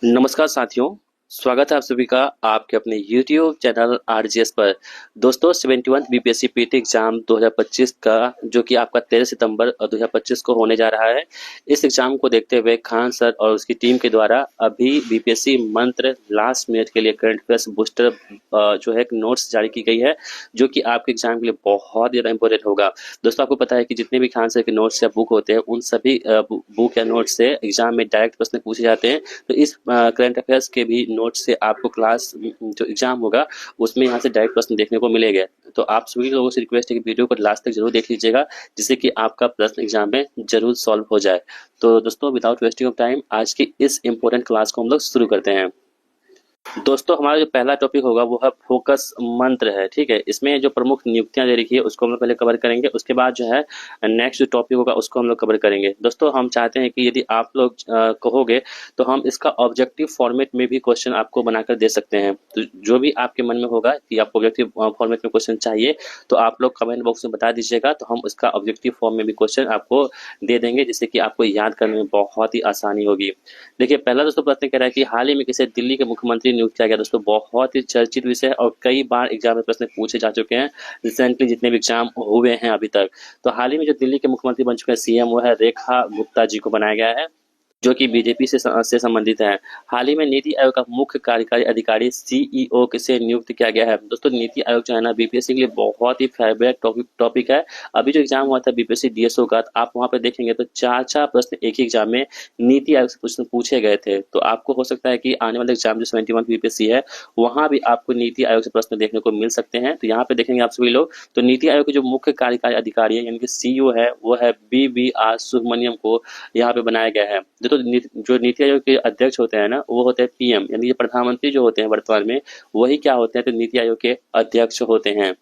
नमस्कार साथियों, स्वागत है आप सभी का आपके अपने YouTube चैनल आरजीएस पर। दोस्तों 71 बीपीएससी पीटी एग्जाम 2025 का जो कि आपका 13 सितंबर 2025 को होने जा रहा है। इस एग्जाम को देखते हुए खान सर और उसकी टीम के द्वारा अभी बीपीएससी मंत्र लास्ट मिनट के लिए करंट अफेयर्स बूस्टर जो है नोट्स जारी की गई है, जो कि आपके एग्जाम के लिए बहुत ज़्यादा इंपॉर्टेंट होगा। दोस्तों आपको पता है कि जितने भी खान सर के नोट्स या बुक होते हैं उन सभी बुक या नोट्स से एग्जाम में डायरेक्ट प्रश्न पूछे जाते हैं। तो इस करंट अफेयर्स के भी नोट से आपको क्लास जो एग्जाम होगा उसमें यहाँ से डायरेक्ट प्रश्न देखने को मिलेगा। तो आप सभी लोगों से रिक्वेस्ट है कि वीडियो को लास्ट तक जरूर देख लीजिएगा, जिससे कि आपका प्रश्न एग्जाम में जरूर सॉल्व हो जाए। तो दोस्तों विदाउट वेस्टिंग ऑफ टाइम आज की इस इंपॉर्टेंट क्लास को हम लोग शुरू करते हैं। दोस्तों हमारा जो पहला टॉपिक होगा वो है फोकस मंत्र है। ठीक है, इसमें जो प्रमुख नियुक्तियां दे रखी है उसको हम लोग पहले कवर करेंगे, उसके बाद जो है नेक्स्ट जो टॉपिक होगा उसको हम लोग कवर करेंगे। दोस्तों हम चाहते हैं कि यदि आप लोग कहोगे तो हम इसका ऑब्जेक्टिव फॉर्मेट में भी क्वेश्चन आपको बनाकर दे सकते हैं। तो जो भी आपके मन में होगा कि आपको ऑब्जेक्टिव फॉर्मेट में क्वेश्चन चाहिए तो आप लोग कमेंट बॉक्स में बता दीजिएगा, तो हम उसका ऑब्जेक्टिव फॉर्म में भी क्वेश्चन आपको दे देंगे, जिससे कि आपको याद करने में बहुत ही आसानी होगी। देखिए पहला दोस्तों प्रश्न कह रहा है कि हाल ही में किसे दिल्ली के मुख्यमंत्री नियुक्त किया गया। दोस्तों बहुत ही चर्चित विषय है और कई बार एग्जाम में प्रश्न पूछे जा चुके हैं, रिसेंटली जितने भी एग्जाम हुए हैं अभी तक। तो हाल ही में जो दिल्ली के मुख्यमंत्री बन चुके हैं सीएम, वो है रेखा गुप्ता जी को बनाया गया है, जो कि बीजेपी से संबंधित है। हाल ही में नीति आयोग का मुख्य कार्यकारी अधिकारी सीईओ से नियुक्त किया गया है। दोस्तों नीति आयोग जो है ना बीपीएससी के लिए बहुत ही फेवरेट टॉपिक है। अभी जो एग्जाम हुआ था बीपीएससी डीएसओ का, आप वहां पे देखेंगे तो चार प्रश्न एक ही एग्जाम में नीति आयोग से प्रश्न पूछे गए थे। तो आपको हो सकता है कि आने वाले एग्जाम जो 71 बीपीएससी है वहां भी आपको नीति आयोग से प्रश्न देखने को मिल सकते हैं। तो यहाँ पे देखेंगे आप सभी लोग, तो नीति आयोग के जो मुख्य कार्यकारी अधिकारी है यानी कि सीईओ है वो है BVR सुब्रमण्यम को यहाँ पे बनाया गया है। तो जो नीति आयोग के अध्यक्ष होते हैं ना वो होते हैं पीएम, यानी कि प्रधानमंत्री जो होते हैं वर्तमान में वही क्या होते हैं, तो नीति आयोग के अध्यक्ष होते हैं।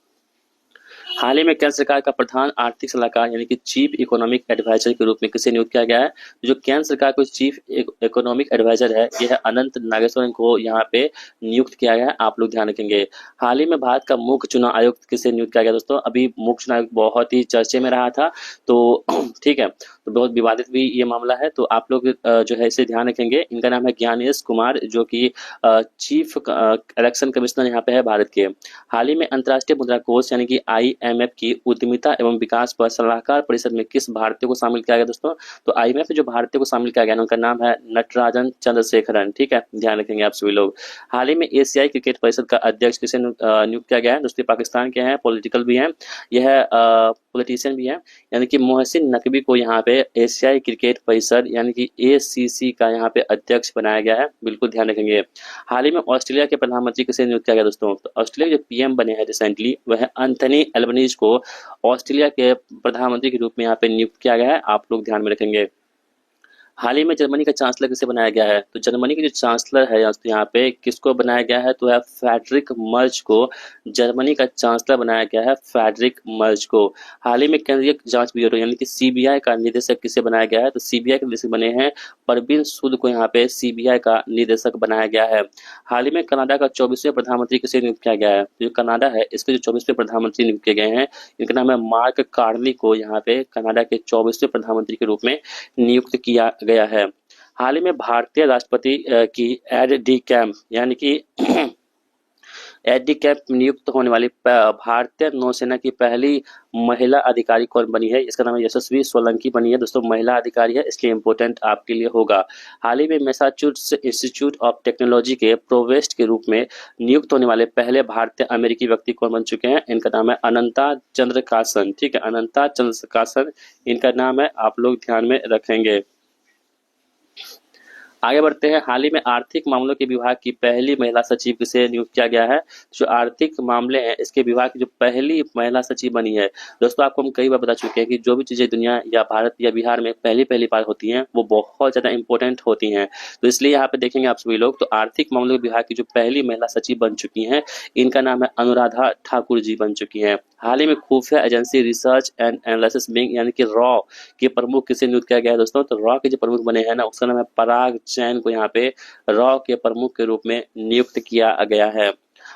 हाल ही में केंद्र सरकार का प्रधान आर्थिक सलाहकार यानी कि चीफ इकोनॉमिक एडवाइजर के रूप में किसे नियुक्त किया गया है। जो केंद्र सरकार को चीफ इकोनॉमिक एडवाइजर है यह है अनंत नागेश्वरन को यहाँ पे नियुक्त किया गया है, आप लोग ध्यान रखेंगे। हाल ही में भारत का मुख्य चुनाव आयुक्त किसे नियुक्त किया गया। दोस्तों अभी मुख्य चुनाव आयुक्त बहुत ही चर्चे में रहा था, तो ठीक है, तो बहुत विवादित भी ये मामला है, तो आप लोग जो है इसे ध्यान रखेंगे। इनका नाम है ज्ञानेश कुमार, जो कि चीफ इलेक्शन कमिश्नर यहाँ पे है भारत के। हाल ही में अंतर्राष्ट्रीय मुद्रा कोष यानी कि IMF की उद्यमिता एवं विकास पर सलाहकार परिषद में किस भारतीय को शामिल किया गया। दोस्तों तो IMF में जो भारतीय को शामिल किया गया उनका नाम है नटराजन चंद्रशेखरन। ठीक है, ध्यान रखेंगे आप सभी लोग। हाल ही में एशियाई क्रिकेट परिषद का अध्यक्ष किसे नियुक्त किया गया है। दोस्तों पाकिस्तान के हैं, पॉलिटिकल भी हैं, यह पॉलिटिशियन भी है, यानी कि मोहसिन नकवी को यहाँ पे एशियाई क्रिकेट परिषद यानी कि ACC का यहाँ पे अध्यक्ष बनाया गया है, बिल्कुल ध्यान रखेंगे। हाल ही में ऑस्ट्रेलिया के प्रधानमंत्री किसे नियुक्त किया गया। दोस्तों तो ऑस्ट्रेलिया के PM बने हैं रिसेंटली वह है एंथनी एल्बनीज को ऑस्ट्रेलिया के प्रधानमंत्री के रूप में यहाँ पे नियुक्त किया गया है, आप लोग ध्यान में रखेंगे। हाल ही में जर्मनी का चांसलर किसे बनाया गया है। तो जर्मनी के जो चांसलर है यहाँ पे किसको बनाया गया है, तो है फ्रेडरिक मर्ज को जर्मनी का चांसलर बनाया गया है, फ्रेडरिक मर्ज को। हाल ही में केंद्रीय जांच ब्यूरो यानी कि CBI का निदेशक किसे बनाया गया है। तो CBI के निदेशक बने हैं परवीन सूद को यहाँ पे CBI का निदेशक बनाया गया है। हाल ही में कनाडा का 24वें प्रधानमंत्री किसे नियुक्त किया गया है। जो कनाडा है इसके जो 24वें प्रधानमंत्री नियुक्त किए गए हैं इनका नाम है मार्क कार्नी को यहाँ पे कनाडा के 24वें प्रधानमंत्री के रूप में नियुक्त किया गया है। हाल ही में भारतीय राष्ट्रपति की एड कैम्प यानी कि एडी कैप नियुक्त होने वाली भारतीय नौसेना की पहली महिला अधिकारी कौन बनी है। इसका नाम है यशस्वी सोलंकी बनी है। दोस्तों महिला अधिकारी है, इसलिए इंपॉर्टेंट आपके लिए होगा। हाल ही में मैसाचुसेट्स इंस्टीट्यूट ऑफ टेक्नोलॉजी के प्रोवेस्ट के रूप में नियुक्त होने वाले पहले भारतीय अमेरिकी व्यक्ति कौन बन चुके हैं। इनका नाम है अनंता चंद्रकासन। ठीक है, अनंता चंद्रकासन इनका नाम है, आप लोग ध्यान में रखेंगे। आगे बढ़ते हैं। हाल ही में आर्थिक मामलों के विभाग की पहली महिला सचिव किसे नियुक्त किया गया है। जो आर्थिक मामले हैं इसके विभाग की जो पहली महिला सचिव बनी है। दोस्तों आपको हम कई बार बता चुके हैं कि जो भी चीजें दुनिया या भारत या बिहार में पहली बार होती हैं वो बहुत ज्यादा इंपॉर्टेंट होती हैं। तो इसलिए यहाँ पे देखेंगे आप सभी लोग, तो आर्थिक मामलों के विभाग की जो पहली महिला सचिव बन चुकी हैं इनका नाम है अनुराधा ठाकुर जी बन चुकी हैं। हाल ही में खुफिया agency research and analysis wing यानी कि रॉ के प्रमुख किसे नियुक्त किया गया है। दोस्तों तो रॉ के जो प्रमुख बने हैं ना उसका नाम है पराग जैन को यहाँ पे रॉ के प्रमुख के रूप में नियुक्त किया गया है।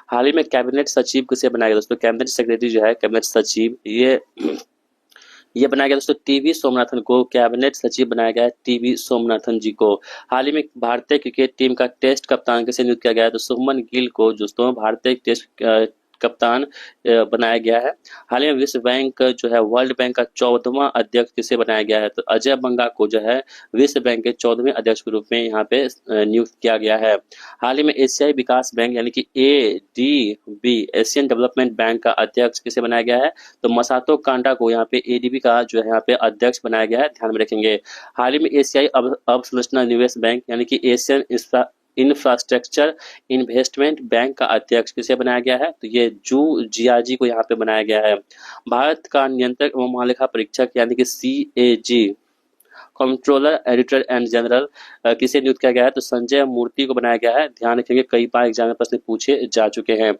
हाल ही में कैबिनेट सचिव किसे बनाया गया। दोस्तों कैबिनेट सेक्रेटरी जो है कैबिनेट सचिव ये ये बनाया गया दोस्तों टीवी सोमनाथन को कैबिनेट सचिव बनाया गया है, टीवी सोमनाथन जी को। हाल ही में भारतीय क्रिकेट टीम का टेस्ट कप्तान किसे नियुक्त किया गया है, तो शुभमन गिल को दोस्तों भारतीय टेस्ट कप्तान बनाया गया है। हाल ही में विश्व बैंक जो है वर्ल्ड बैंक का 14वां अध्यक्ष किसे बनाया गया है, तो अजय बंगा को जो है विश्व बैंक के 14वें अध्यक्ष के रूप में यहाँ पे नियुक्त किया गया है। हाल ही में एशियाई विकास बैंक यानी कि एडीबी एशियन डेवलपमेंट बैंक का अध्यक्ष किसे बनाया गया है, तो मसातो कांडा को यहाँ पे एडीबी का जो है यहाँ पे अध्यक्ष बनाया गया है, ध्यान में रखेंगे। हाल ही में एशियाई अवसंरचना निवेश बैंक यानी कि एशियन इंफ्रास्ट्रक्चर इन्वेस्टमेंट बैंक का अध्यक्ष किसे बनाया गया है, तो ये जू जियाजी को यहाँ पे बनाया गया है। भारत का नियंत्रक एवं महालेखा परीक्षक यानी कि CAG controller editor and general किसे नियुक्त किया गया है, तो संजय मूर्ति को बनाया गया है, ध्यान रखेंगे कई बार एग्जाम में प्रश्न पूछे जा चुके हैं।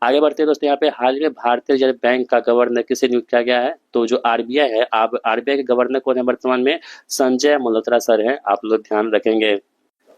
आगे बढ़ते हैं दोस्तों, यहाँ पे हाल ही में भारतीय रिजर्व बैंक का गवर्नर किसे नियुक्त किया गया है, तो जो आरबीआई है, आप आरबीआई के गवर्नर कौन है वर्तमान में, संजय मल्होत्रा सर हैं, आप लोग ध्यान रखेंगे।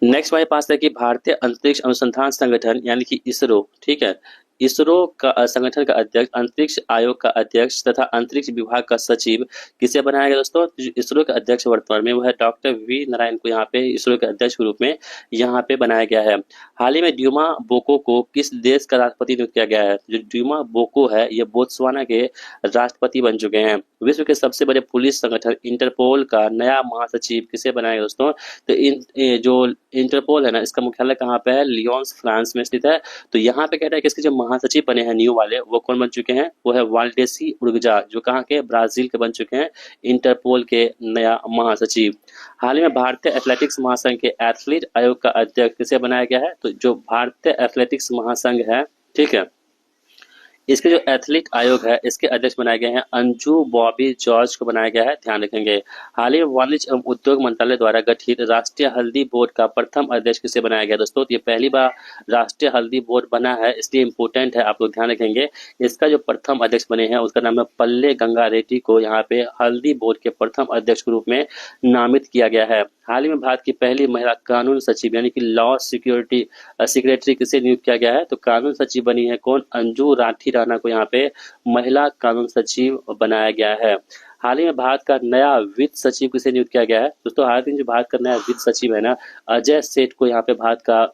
नेक्स्ट हमारे पास है कि भारतीय अंतरिक्ष अनुसंधान संगठन यानी कि इसरो, ठीक है, इसरो का संगठन का अध्यक्ष, अंतरिक्ष आयोग का अध्यक्ष तथा अंतरिक्ष विभाग का सचिव किसे बनाया गया दोस्तों, जो इसरो के अध्यक्ष वर्तमान में वो है डॉक्टर वी नारायण को यहाँ पे इसरो के अध्यक्ष के रूप में यहाँ पे बनाया गया है। हाल ही में ड्यूमा बोको को किस देश का राष्ट्रपति नियुक्त किया गया है, जो ड्यूमा बोको है ये बोत्सवाना के राष्ट्रपति बन चुके हैं। विश्व के सबसे बड़े पुलिस संगठन इंटरपोल का नया महासचिव किसे बनाया गया दोस्तों, तो जो इंटरपोल है ना, इसका मुख्यालय कहाँ पे है, लियोन्स फ्रांस में स्थित है। तो यहाँ पे कह रहा है कि इसके जो महासचिव बने हैं न्यू वाले, वो कौन बन चुके हैं, वो है वाल्डेसी उर्गजा, जो कहाँ के, ब्राजील के बन चुके हैं इंटरपोल के नया महासचिव। हाल ही में भारतीय एथलेटिक्स महासंघ के एथलीट आयोग का अध्यक्ष किसे बनाया गया है, तो जो भारतीय एथलेटिक्स महासंघ है, ठीक है, इसके जो एथलीट आयोग है इसके अध्यक्ष बनाए गए हैं अंजू बॉबी जॉर्ज को बनाया गया है, ध्यान रखेंगे। हाल ही में वाणिज्य एवं उद्योग मंत्रालय द्वारा गठित राष्ट्रीय हल्दी बोर्ड का प्रथम अध्यक्ष किसे बनाया गया दोस्तों, ये पहली बार राष्ट्रीय हल्दी बोर्ड बना है, इसलिए इंपोर्टेंट है, आप लोग ध्यान रखेंगे। इसका जो प्रथम अध्यक्ष बने हैं उसका नाम है पल्ले गंगा रेड्डी को यहाँ पे हल्दी बोर्ड के प्रथम अध्यक्ष के रूप में नामित किया गया है। हाल ही में भारत की पहली महिला कानून सचिव यानी कि लॉ सिक्योरिटी सेक्रेटरी किसे नियुक्त किया गया है, तो कानून सचिव बनी है कौन, अंजू राठी राणा को यहाँ पे महिला कानून सचिव बनाया गया है। हाल ही में भारत का नया वित्त सचिव किसे नियुक्त किया गया है दोस्तों, हाल ही में जो भारत का नया वित्त सचिव है ना, अजय सेठ को यहाँ पे भारत का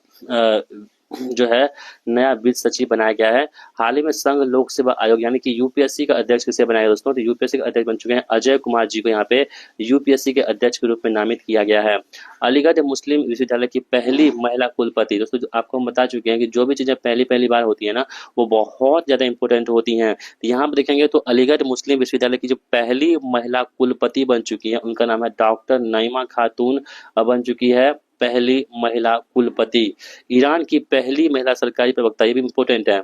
जो है नया वित्त सचिव बनाया गया है। हाल ही में संघ लोक सेवा आयोग यानी कि यूपीएससी का अध्यक्ष किसे बनाया दोस्तों, तो यूपीएससी के अध्यक्ष बन चुके हैं अजय कुमार जी को यहाँ पे यूपीएससी के अध्यक्ष के रूप में नामित किया गया है। अलीगढ़ मुस्लिम विश्वविद्यालय की पहली महिला कुलपति, दोस्तों आपको हम बता चुके हैं कि जो भी चीजें पहली बार होती है ना वो बहुत ज्यादा इंपॉर्टेंट होती हैं। यहाँ पर देखेंगे तो अलीगढ़ मुस्लिम विश्वविद्यालय की जो पहली महिला कुलपति बन चुकी है उनका नाम है डॉक्टर नईमा खातून बन चुकी है पहली महिला कुलपति। ईरान की पहली महिला सरकारी प्रवक्ता, ये भी इंपॉर्टेंट है,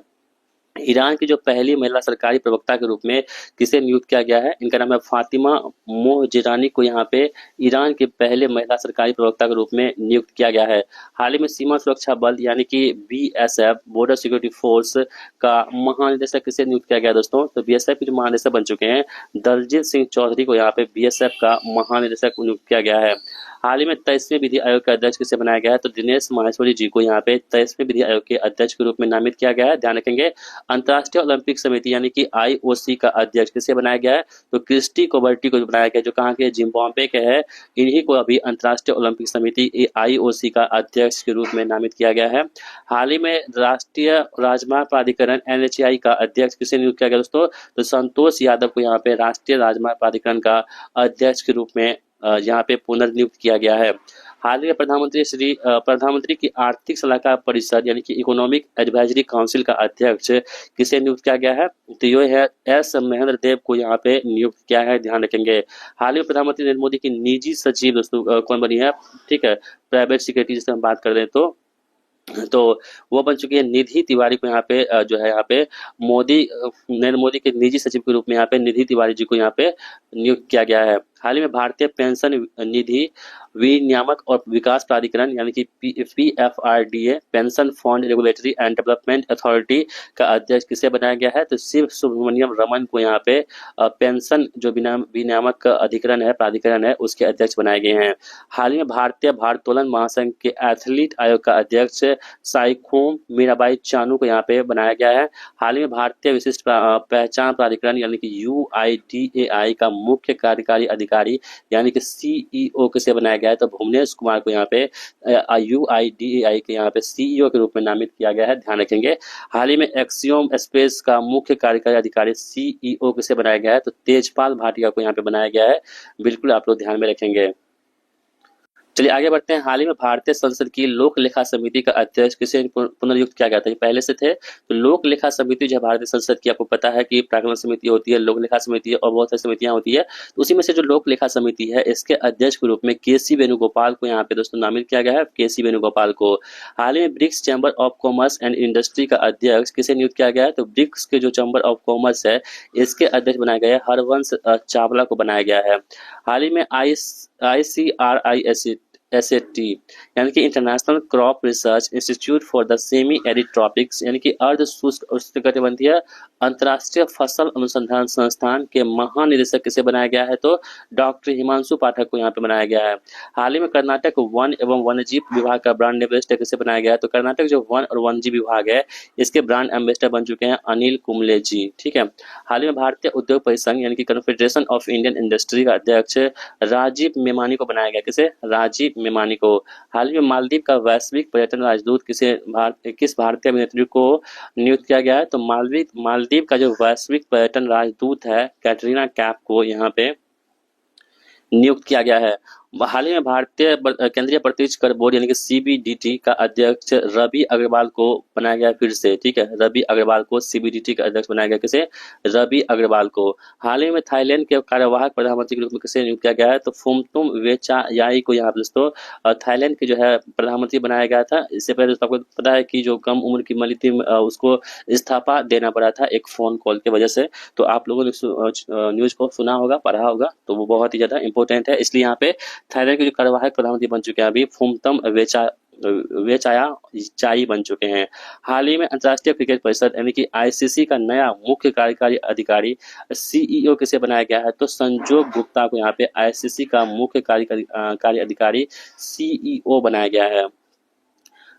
ईरान की जो पहली महिला सरकारी प्रवक्ता के रूप में किसे नियुक्त किया गया है, इनका नाम है फातिमा मोहजिरानी को यहाँ पे ईरान के पहले महिला सरकारी प्रवक्ता के रूप में नियुक्त किया गया है। हाल ही में सीमा सुरक्षा बल यानी कि बीएसएफ बॉर्डर सिक्योरिटी फोर्स का महानिदेशक किसे नियुक्त किया गया दोस्तों, तो बीएसएफ के जो महानिदेशक बन चुके हैं दलजीत सिंह चौधरी को यहाँ पे बीएसएफ का महानिदेशक नियुक्त किया गया है। हाल ही में 23वें विधि आयोग का अध्यक्ष किसे बनाया गया है, तो दिनेश माहेश्वरी जी को यहाँ पे 23वें विधि आयोग के अध्यक्ष के रूप में नामित किया गया है, ध्यान रखेंगे। अंतर्राष्ट्रीय ओलंपिक समिति यानी कि आईओसी का अध्यक्ष किसे बनाया गया है, तो क्रिस्टी कोबर्टी को बनाया गया, जो कहाँ के, जिम्बाब्वे के है, इन्हीं को अभी अंतर्राष्ट्रीय ओलंपिक समिति आईओसी का अध्यक्ष के रूप में नामित किया गया है। हाल ही में राष्ट्रीय राजमार्ग प्राधिकरण एनएचएआई का अध्यक्ष किसे नियुक्त किया गया दोस्तों, तो संतोष यादव को यहाँ पे राष्ट्रीय राजमार्ग प्राधिकरण का अध्यक्ष के रूप में यहाँ पे पुनर्नियुक्त किया गया है। हाल ही में प्रधानमंत्री की आर्थिक सलाहकार परिषद यानी कि इकोनॉमिक एडवाइजरी काउंसिल का अध्यक्ष किसे नियुक्त किया गया है, तो ये है एस महेंद्र देव को यहाँ पे नियुक्त किया है, ध्यान रखेंगे। हाल ही में प्रधानमंत्री नरेंद्र मोदी की निजी सचिव दोस्तों कौन बनी है, ठीक है, प्राइवेट सेक्रेटरी जिससे हम बात कर रहे हैं तो वो बन चुकी है निधि तिवारी को यहाँ पे जो है यहाँ पे नरेंद्र मोदी के निजी सचिव के रूप में यहाँ पे निधि तिवारी जी को यहाँ पे नियुक्त किया गया है। हाल ही में भारतीय पेंशन निधि विनियामक और विकास प्राधिकरण यानी कि PFRDA pension fund regulatory and development authority का अध्यक्ष किसे बनाया गया है? तो शिव सुब्रमण्यम रमन को यहाँ पे पेंशन जो विनियामक का अधिकरण है, प्राधिकरण है, उसके अध्यक्ष बनाए गए हैं। हाल ही में भारतीय भारोत्तोलन महासंघ के एथलीट आयोग का अध्यक्ष साइखोम मीराबाई चानू को यहाँ पे बनाया गया है। हाल ही में भारतीय विशिष्ट पहचान प्राधिकरण यानी कि UIDAI का मुख्य कार्यकारी अधिकारी यानी कि CEO किसे बनाया गया है? तो भुवनेश कुमार को यहाँ पे UIDAI के यहाँ पे CEO के रूप में नामित किया गया है, ध्यान रखेंगे। हाल ही में एक्सियोम स्पेस का मुख्य कार्यकारी अधिकारी CEO किसे बनाया गया है? तो तेजपाल भाटिया को यहाँ पे बनाया गया है, बिल्कुल आप लोग ध्यान में रखेंगे। चलिए आगे बढ़ते हैं। हाल ही में भारतीय संसद की लोक लेखा समिति का अध्यक्ष किसे पुनर्नियुक्त किया गया था? ये पहले से थे। तो लोक लेखा समिति जो है भारतीय संसद की, आपको पता है कि प्राक्कलन समिति होती है, लोक लेखा समिति और बहुत सारी समितियां होती है। तो उसी में से जो लोक लेखा समिति है, इसके अध्यक्ष के रूप में KC वेणुगोपाल को यहाँ पे दोस्तों नामित किया गया है, KC वेणुगोपाल को। हाल ही में BRICS Chamber of Commerce and Industry का अध्यक्ष किसे नियुक्त किया गया है? तो ब्रिक्स के जो चैम्बर ऑफ कॉमर्स है, इसके अध्यक्ष बनाया गया है हरवंश चावला को बनाया गया है। हाल ही में ICRISAT यानी कि international crop research institute for the semi arid tropics यानी कि अर्ध शुष्क उष्णकटिबंधीय अंतर्राष्ट्रीय फसल अनुसंधान संस्थान के महानिदेशक किसे बनाया गया है? तो डॉक्टर हिमांशु पाठक को यहाँ पे बनाया गया है। हाल ही में कर्नाटक वन एवं वन्यजीव विभाग का ब्रांड एम्बेसडर किसे बनाया गया है? तो कर्नाटक जो वन और वन्यजीव विभाग है, इसके ब्रांड एम्बेसडर बन चुके हैं अनिल कुंबले जी, ठीक है। हाल ही में भारतीय उद्योग परिसंघ यानी कि कन्फेडरेशन ऑफ इंडियन इंडस्ट्री का अध्यक्ष राजीव मेमानी को बनाया गया। किसे? राजीव मेमानी को। हाल ही में मालदीव का वैश्विक पर्यटन राजदूत किस भारतीय अभिनेत्री को नियुक्त किया गया है? तो मालदीव का जो वैश्विक पर्यटन राजदूत है कैटरीना कैफ को यहाँ पे नियुक्त किया गया है। हाल ही में भारतीय केंद्रीय प्रत्यक्ष कर बोर्ड यानी कि CBDT का अध्यक्ष रवि अग्रवाल को बनाया गया फिर से, ठीक है। रवि अग्रवाल को CBDT का अध्यक्ष बनाया गया। किसे? रवि अग्रवाल को। हाल ही में थाईलैंड के कार्यवाहक प्रधानमंत्री के रूप में किसे नियुक्त किया गया है? तो फुमतुम वेचायाई को यहाँ पर दोस्तों थाईलैंड के जो है प्रधानमंत्री बनाया गया था। इससे पहले दोस्तों आपको पता है कि जो कम उम्र की महिला थी उसको इस्तीफा देना पड़ा था एक फोन कॉल की वजह से। तो आप लोगों ने न्यूज को सुना होगा, पढ़ा होगा, तो वो बहुत ही ज्यादा इंपॉर्टेंट है। इसलिए यहाँ पे थाईलैंड के जो कार्यवाहक प्रधानमंत्री बन चुके हैं अभी फुमतम वेचायाई बन चुके हैं। हाल ही में अंतर्राष्ट्रीय क्रिकेट परिषद यानी कि ICC का नया मुख्य कार्यकारी अधिकारी CEO किसे बनाया गया है? तो संजोग गुप्ता को यहाँ पे ICC का मुख्य कार्यकारी अधिकारी CEO बनाया गया है।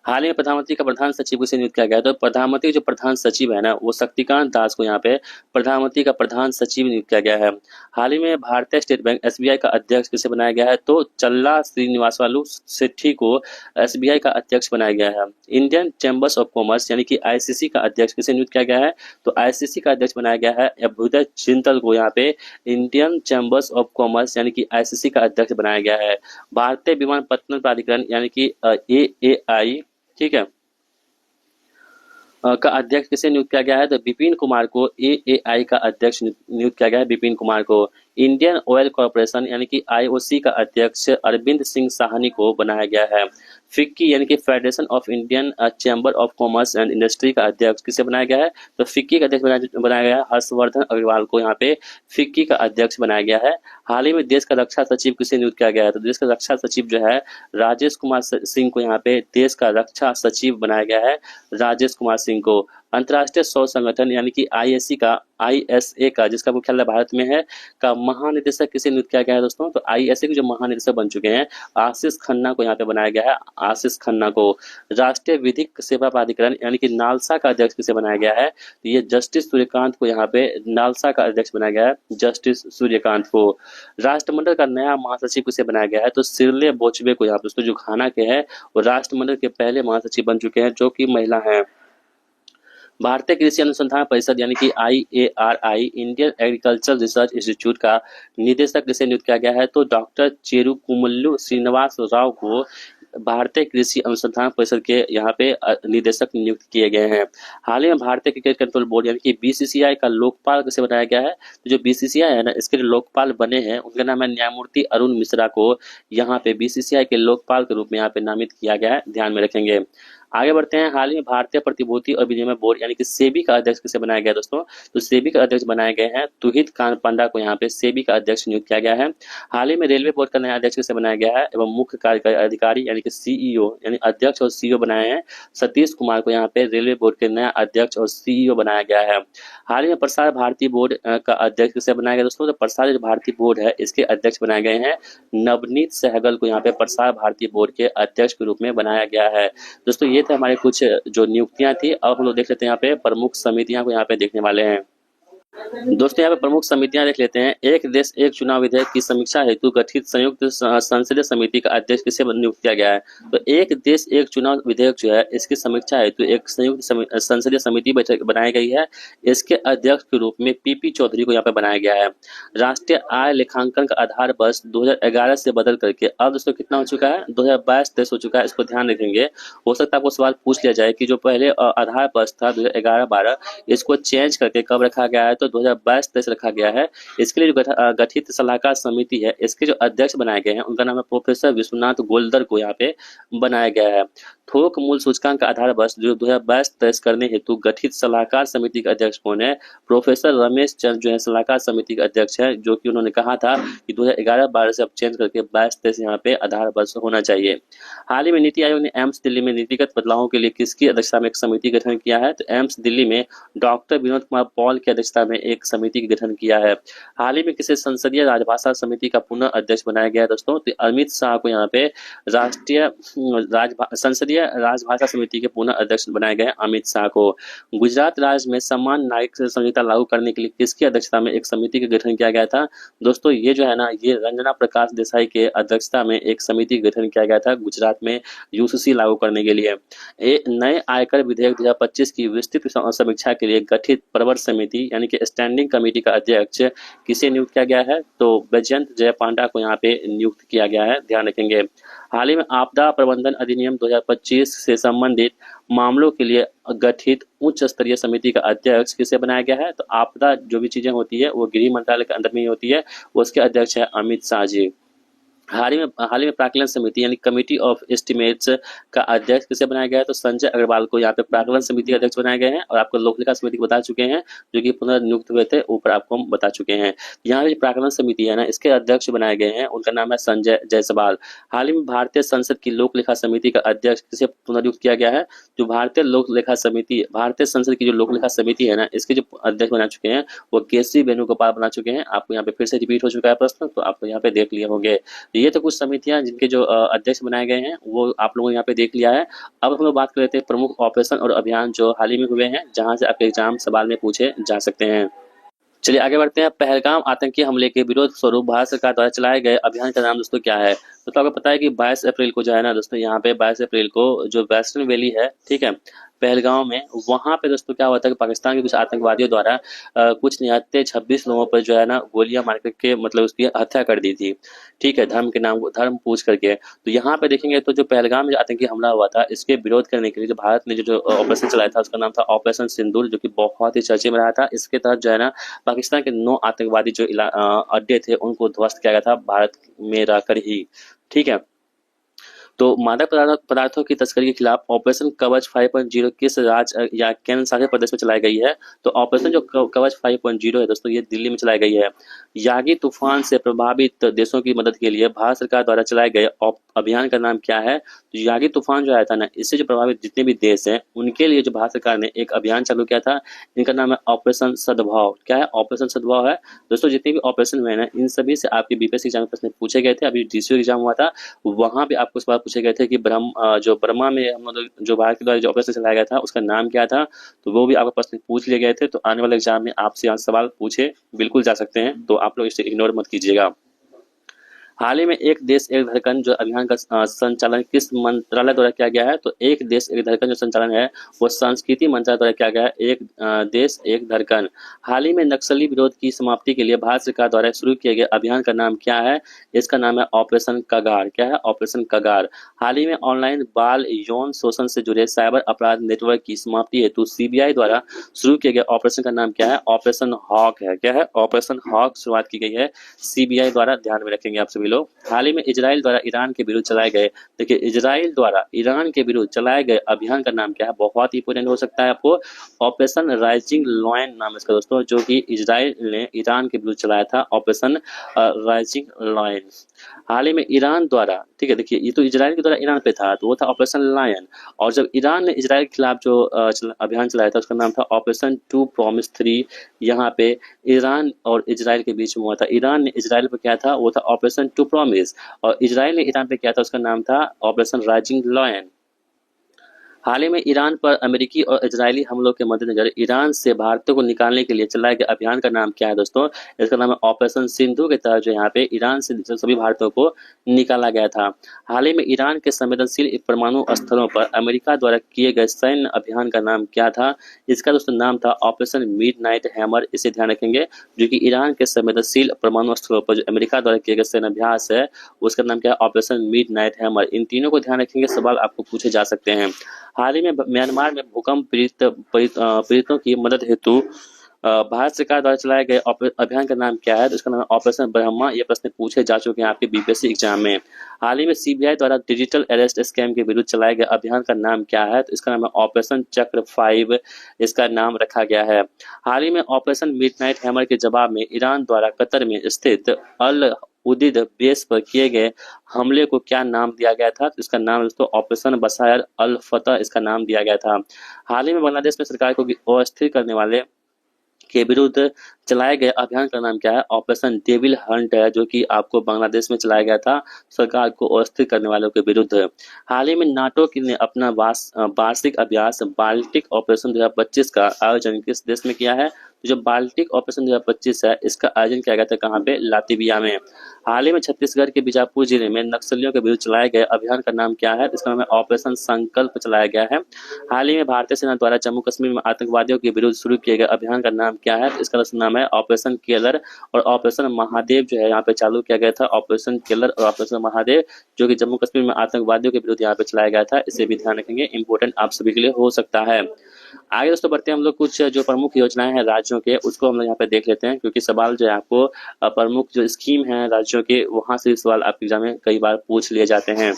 हाल ही में प्रधानमंत्री का प्रधान सचिव किसे नियुक्त किया गया? तो प्रधानमंत्री जो प्रधान सचिव है ना, वो शक्तिकांत दास को यहाँ पे प्रधानमंत्री का प्रधान सचिव नियुक्त किया गया है। हाल ही में भारतीय स्टेट बैंक SBI का अध्यक्ष किसे बनाया गया है? तो चल्ला श्रीनिवासलू सेठी को SBI का अध्यक्ष बनाया गया है। इंडियन चैम्बर्स ऑफ कॉमर्स यानी कि ICC का अध्यक्ष किसे नियुक्त किया गया है? तो ICC का अध्यक्ष बनाया गया है अभ्युदय चिंतल को यहाँ पे इंडियन चैम्बर्स ऑफ कॉमर्स यानी कि ICC का अध्यक्ष बनाया गया है। भारतीय विमानपत्तन प्राधिकरण यानी कि AAI, ठीक है, का अध्यक्ष किसे नियुक्त किया गया है? तो विपिन कुमार को AAI का अध्यक्ष नियुक्त किया गया है, विपिन कुमार को। इंडियन ऑयल कॉर्पोरेशन यानी कि IOC का अध्यक्ष अरविंद सिंह साहनी को बनाया गया है। फिक्की यानी कि federation of Indian chamber of Commerce and Industry का अध्यक्ष किसे बनाया गया है? तो फिक्की का अध्यक्ष बनाया गया है हर्षवर्धन अग्रवाल को यहाँ पे फिक्की का अध्यक्ष बनाया गया है। हाल ही में देश का रक्षा सचिव किसे नियुक्त किया गया है? तो देश का रक्षा सचिव जो है राजेश कुमार सिंह को यहाँ पे देश का रक्षा सचिव बनाया गया है, राजेश कुमार सिंह को। अंतर्राष्ट्रीय सौर संगठन यानी कि ISA का जिसका मुख्यालय भारत में है का महानिदेशक किसे नियुक्त किया गया है दोस्तों? तो ISA के जो महानिदेशक बन चुके हैं आशीष खन्ना को यहाँ पे बनाया गया है, आशीष खन्ना को। राष्ट्रीय विधिक सेवा प्राधिकरण यानी कि नालसा का अध्यक्ष किसे बनाया गया है? तो ये जस्टिस सूर्यकांत को यहाँ पे नालसा का अध्यक्ष बनाया गया है, जस्टिस सूर्यकांत को। राष्ट्रमंडल का नया महासचिव किसे बनाया गया है? तो सिरले बोचबे को यहाँ पे दोस्तों जो घाना के हैं वो राष्ट्रमंडल के पहले महासचिव बन चुके हैं, जो कि महिला है। भारतीय कृषि अनुसंधान परिषद यानी कि IARI Indian agriculture research institute का निदेशक किसे नियुक्त किया गया है? तो डॉक्टर चेरुकुमल्लू श्रीनिवास राव को भारतीय कृषि अनुसंधान परिषद के यहाँ पे निदेशक नियुक्त किए गए हैं। हाल ही में भारतीय क्रिकेट कंट्रोल बोर्ड यानी कि BCCI का लोकपाल किसे बनाया गया है? तो जो BCCI है ना, इसके जो लोकपाल बने हैं उनका नाम है न्यायमूर्ति अरुण मिश्रा को यहाँ पे BCCI के लोकपाल के रूप में यहाँ पे नामित किया गया है, ध्यान में रखेंगे। आगे बढ़ते हैं। हाल ही में भारतीय प्रतिभूति और विनिमय बोर्ड यानी कि सेबी का अध्यक्ष किसे बनाया गया दोस्तों? तो सेबी का अध्यक्ष बनाए गए हैं तुहित कांत पांडा को यहाँ पे सेबी का अध्यक्ष नियुक्त किया गया है। हाल ही में रेलवे बोर्ड का नया अध्यक्ष किसे बनाया गया है एवं मुख्य कार्यकारी अधिकारी यानी कि सीईओ यानी अध्यक्ष और सीईओ बनाए हैं सतीश कुमार को यहाँ पे रेलवे बोर्ड के नया अध्यक्ष और सीईओ बनाया गया है। हाल ही में प्रसार भारती बोर्ड का अध्यक्ष किसे बनाया गया दोस्तों? तो प्रसार भारती बोर्ड है इसके अध्यक्ष बनाए गए हैं नवनीत सहगल को यहाँ पे प्रसार भारती बोर्ड के अध्यक्ष के रूप में बनाया गया है। दोस्तों ये थे हमारे कुछ जो नियुक्तियां थी। अब हम लोग देख लेते हैं यहाँ पे प्रमुख समितियां को यहाँ पे देखने वाले हैं। दोस्तों यहाँ पे प्रमुख समितियां देख लेते हैं। एक देश एक चुनाव विधेयक की समीक्षा हेतु गठित संयुक्त संसदीय समिति का अध्यक्ष किसे नियुक्त किया गया है? तो एक देश एक चुनाव विधेयक जो है इसकी समीक्षा हेतु एक संयुक्त संसदीय समिति बनाई गई है। इसके अध्यक्ष के रूप में पीपी चौधरी को यहाँ पे बनाया गया है। राष्ट्रीय आय लेखांकन का आधार वर्ष 2011 से बदल करके अब दोस्तों कितना हो चुका है? 2022-23 हो चुका है। इसको ध्यान रखेंगे। हो सकता है आपको सवाल पूछ लिया जाए कि जो पहले आधार वर्ष था 2011-12 इसको चेंज करके कब रखा गया है? तो 2022-23 रखा गया है। इसके लिए जो गठित सलाहकार समिति है इसके जो अध्यक्ष बनाए गए हैं उनका नाम है प्रोफेसर विश्वनाथ गोलदर को यहाँ पे बनाया गया है। थोक मूल सूचकांक का आधार वर्ष जो 2022-23 करने हेतु गठित सलाहकार समिति के अध्यक्ष कौन है? प्रोफेसर रमेश चंद जो है सलाहकार समिति के अध्यक्ष है, जो कि उन्होंने कहा था कि 2011-12 से अब चेंज करके 22-23 यहाँ पे आधार वर्ष होना चाहिए। हाल ही में नीति आयोग ने एम्स दिल्ली में नीतिगत बदलावों के लिए किसकी अध्यक्षता में एक समिति गठन किया है? तो एम्स दिल्ली में डॉक्टर विनोद कुमार पॉल की अध्यक्षता में एक समिति का गठन किया है। हाल ही में किसी संसदीय राजभाषा समिति का पुनः अध्यक्ष बनाया गया है दोस्तों? तो अमित शाह को यहाँ पे राष्ट्रीय संसदीय राजभाषा समिति के पुनः अध्यक्ष बनाए गए अमित शाह को। गुजरात राज्य में समान नागरिक संहिता लागू करने के लिए किसकी अध्यक्षता में एक समिति का गठन किया गया था? दोस्तों ये जो है ना ये रंजना प्रकाश देसाई के अध्यक्षता में एक समिति का गठन किया गया था गुजरात में यूसीसी लागू करने के लिए। नए आयकर विधेयक 2025 की विस्तृत समीक्षा के लिए गठित प्रवर समिति यानी कि स्टैंडिंग कमेटी का अध्यक्ष किसे नियुक्त किया गया है? तो वैजयंत जय पांडा को यहाँ पे नियुक्त किया गया है, ध्यान रखेंगे। हाल ही में आपदा प्रबंधन अधिनियम 2025 से संबंधित मामलों के लिए गठित उच्च स्तरीय समिति का अध्यक्ष किसे बनाया गया है? तो आपदा जो भी चीजें होती है वो गृह मंत्रालय के अंदर में ही होती है, उसके अध्यक्ष है अमित शाह जी। हाल ही में प्राक्कलन समिति यानी कमिटी ऑफ एस्टिमेट्स का अध्यक्ष किसे बनाया गया है? तो संजय अग्रवाल को यहाँ पे प्राक्कलन समिति अध्यक्ष बनाए गए हैं। और आपको लोक लेखा समिति को बता चुके हैं जो कि पुनर्नियुक्त हुए थे, ऊपर आपको हम बता चुके हैं। यहाँ पे प्राक्कलन समिति है ना इसके अध्यक्ष बनाए गए हैं, उनका नाम है संजय जायसवाल। हाल ही में भारतीय संसद की लोक लेखा समिति का अध्यक्ष किसे पुनर्नियुक्त किया गया है? जो भारतीय संसद की जो लोक लेखा समिति है ना इसके जो अध्यक्ष बना चुके हैं वो केसी वेणुगोपाल बना चुके हैं। आपको यहाँ पे फिर से रिपीट हो चुका है प्रश्न, तो आपको यहाँ पे देख लिए होंगे। ये तो कुछ समितियां जिनके जो अध्यक्ष बनाए गए हैं वो आप लोगों ने यहाँ पे देख लिया है। अब हम लोग बात कर लेते हैं प्रमुख ऑपरेशन और अभियान जो हाल ही में हुए हैं, जहां से आपके एग्जाम सवाल में पूछे जा सकते हैं। चलिए आगे बढ़ते हैं। पहलगाम आतंकी हमले के विरोध स्वरूप भारत सरकार द्वारा चलाए गए अभियान का नाम दोस्तों क्या है? तो आपको पता है कि 22 अप्रैल को जो है ना दोस्तों यहाँ पे 22 अप्रैल को जो वेस्टर्न वैली है, ठीक है, पहलगाम में, वहां पे दोस्तों क्या हुआ था कि पाकिस्तान के कुछ आतंकवादियों द्वारा कुछ निहत्ते 26 लोगों पर जो है ना गोलियां मार करके मतलब उसकी हत्या कर दी थी, ठीक है, धर्म पूछ करके। तो यहाँ पे देखेंगे तो जो पहलगाम में आतंकी हमला हुआ था इसके विरोध करने के लिए जो भारत ने जो ऑपरेशन चलाया था उसका नाम था ऑपरेशन सिंदूर, जो कि बहुत ही चर्चे में रहा था। इसके तहत जो है ना पाकिस्तान के 9 आतंकवादी जो अड्डे थे उनको ध्वस्त किया गया था भारत में रहकर ही, ठीक है। तो मादक पदार्थों की तस्करी के खिलाफ ऑपरेशन कवच 5.0 किस राज्य या केंद्र शासित प्रदेश में चलाई गई है? तो ऑपरेशन जो कवच 5.0 है दोस्तों ये दिल्ली में चलाई गई है। यागी तूफान से प्रभावित देशों की मदद के लिए भारत सरकार द्वारा चलाए गए अभियान का नाम क्या है? तो यागी तूफान जो आया था ना इससे जो प्रभावित जितने भी देश हैं उनके लिए जो भारत सरकार ने एक अभियान चालू किया था, इनका नाम है ऑपरेशन सद्भाव। क्या है? ऑपरेशन सद्भाव है दोस्तों। जितने भी ऑपरेशन हुए ना इन सभी से आपके बीपीएससी एग्जाम में प्रश्न पूछे गए थे। अभी डीसीओ एग्जाम हुआ था वहां भी आपको सवाल पूछे गए थे कि बर्मा में हम लोग जो भारत के द्वारा जो ऑपरेशन चलाया गया था उसका नाम क्या था, तो वो भी आपको प्रश्न पूछ लिए गए थे। तो आने वाले एग्जाम में आपसे यहाँ सवाल पूछे बिल्कुल जा सकते हैं, तो आप लोग इसे इग्नोर मत कीजिएगा। हाल ही में एक देश एक धड़कन जो अभियान का संचालन किस मंत्रालय द्वारा किया गया है? तो एक देश एक धड़कन जो संचालन है वो संस्कृति मंत्रालय द्वारा किया गया है। एक देश एक धड़कन। हाल ही में नक्सली विरोध की समाप्ति के लिए भारत सरकार द्वारा शुरू किए गए अभियान का नाम क्या है? इसका नाम है ऑपरेशन कगार। क्या है? ऑपरेशन कगार। हाल ही में ऑनलाइन बाल यौन शोषण से जुड़े साइबर अपराध नेटवर्क की समाप्ति हेतु सीबीआई द्वारा शुरू किए गए ऑपरेशन का नाम क्या है? ऑपरेशन हॉक है। क्या है? ऑपरेशन हॉक शुरुआत की गई है सीबीआई द्वारा, ध्यान में रखेंगे आप सभी लो। हाल ही में इजराइल द्वारा ईरान के विरुद्ध चलाए गए, देखिए इजराइल द्वारा ईरान के विरुद्ध चलाए गए अभियान का नाम क्या है, बहुत ही इंपोर्टेंट हो सकता है आपको। ऑपरेशन राइजिंग लॉयन नाम है इसका दोस्तों, जो कि इजराइल ने ईरान के विरुद्ध चलाया था, ऑपरेशन राइजिंग लॉयन। हाल ही में ईरान द्वारा, ठीक है, देखिए ये तो इजराइल के द्वारा ईरान पे था, तो वो था ऑपरेशन लायन। और जब ईरान ने इजराइल के खिलाफ जो अभियान चलाया था, उसका नाम था ऑपरेशन टू प्रॉमिस 3। यहाँ पे ईरान और इजराइल के बीच में हुआ था। ईरान ने इजराइल पे किया था, वो था ऑपरेशन टू प्रॉमिस, और इजराइल ने ईरान पे किया था, उसका नाम था ऑपरेशन राइजिंग लॉयन। हाल ही में ईरान पर अमेरिकी और इजरायली हमलों के मद्देनजर ईरान से भारतीयों को निकालने के लिए चलाए गए अभियान का नाम क्या है दोस्तों, इसका नाम है ऑपरेशन सिंधु के तहत जो यहाँ पे ईरान से सभी भारतीयों को निकाला गया था। हाल ही में ईरान के संवेदनशील परमाणु स्थलों पर अमेरिका द्वारा किए गए सैन्य अभियान का नाम क्या था, इसका दोस्तों नाम था ऑपरेशन मिडनाइट हैमर। इसे ध्यान रखेंगे, जो कि ईरान के संवेदनशील परमाणु स्थलों पर जो अमेरिका द्वारा किए गए सैन्य अभ्यास है, उसका नाम क्या है, ऑपरेशन मिडनाइट हैमर। इन तीनों को ध्यान रखेंगे, सवाल आपको पूछे जा सकते हैं। हाल ही में म्यांमार में भूकंप पीड़ितों की मदद हेतु भारत सरकार द्वारा चलाए गए अभियान का नाम क्या है, तो इसका नाम है ऑपरेशन ब्रह्मा। ये प्रश्न पूछे जा चुके हैं आपके बीपीएससी एग्जाम में। हाल ही में सीबीआई द्वारा डिजिटल अरेस्ट स्कैम के विरुद्ध चलाए गए अभियान का नाम क्या है, तो इसका नाम है ऑपरेशन चक्र 5, इसका नाम रखा गया है। हाल ही में ऑपरेशन मिडनाइट हैमर के जवाब में ईरान द्वारा कतर में स्थित अल उदीद बेस पर किए गए हमले को क्या नाम दिया गया था, तो इसका नाम दोस्तों ऑपरेशन बसायर अल फतह इसका नाम दिया गया था। हाल ही में बांग्लादेश में सरकार को अस्थिर करने वाले के विरुद्ध चलाए गए अभियान का नाम क्या है, ऑपरेशन डेविल हंट है, जो कि आपको बांग्लादेश में चलाया गया था सरकार को अस्थिर करने वालों के विरुद्ध। हाल ही में नाटो ने अपना वार्षिक अभ्यास बाल्टिक ऑपरेशन 2025 का आयोजन किस देश में किया है, तो जो बाल्टिक ऑपरेशन 2025 है, इसका आयोजन किया गया था कहाँ पे, लातविया में। हाल ही में छत्तीसगढ़ के बीजापुर जिले में नक्सलियों के विरुद्ध चलाए गए अभियान का नाम क्या है, इसका नाम है ऑपरेशन संकल्प चलाया गया है। हाल ही में भारतीय सेना द्वारा जम्मू कश्मीर में आतंकवादियों के विरुद्ध शुरू किए गए अभियान का नाम क्या है, तो इसका नाम है ऑपरेशन केलर और ऑपरेशन महादेव जो है यहाँ पे चालू किया गया था, ऑपरेशन केलर और ऑपरेशन महादेव, जो कि जम्मू कश्मीर में आतंकवादियों के विरुद्ध यहाँ पे चलाया गया था। इसे भी ध्यान रखेंगे, इंपोर्टेंट आप सभी के लिए हो सकता है। आगे दोस्तों बढ़ते हैं हम लोग, कुछ जो प्रमुख योजनाएं हैं राज्यों के, उसको हम लोग यहाँ पे देख लेते हैं, क्योंकि सवाल जो है आपको प्रमुख जो स्कीम है राज्यों के, वहां से सवाल आपके एग्जाम में कई बार पूछ लिए जाते हैं।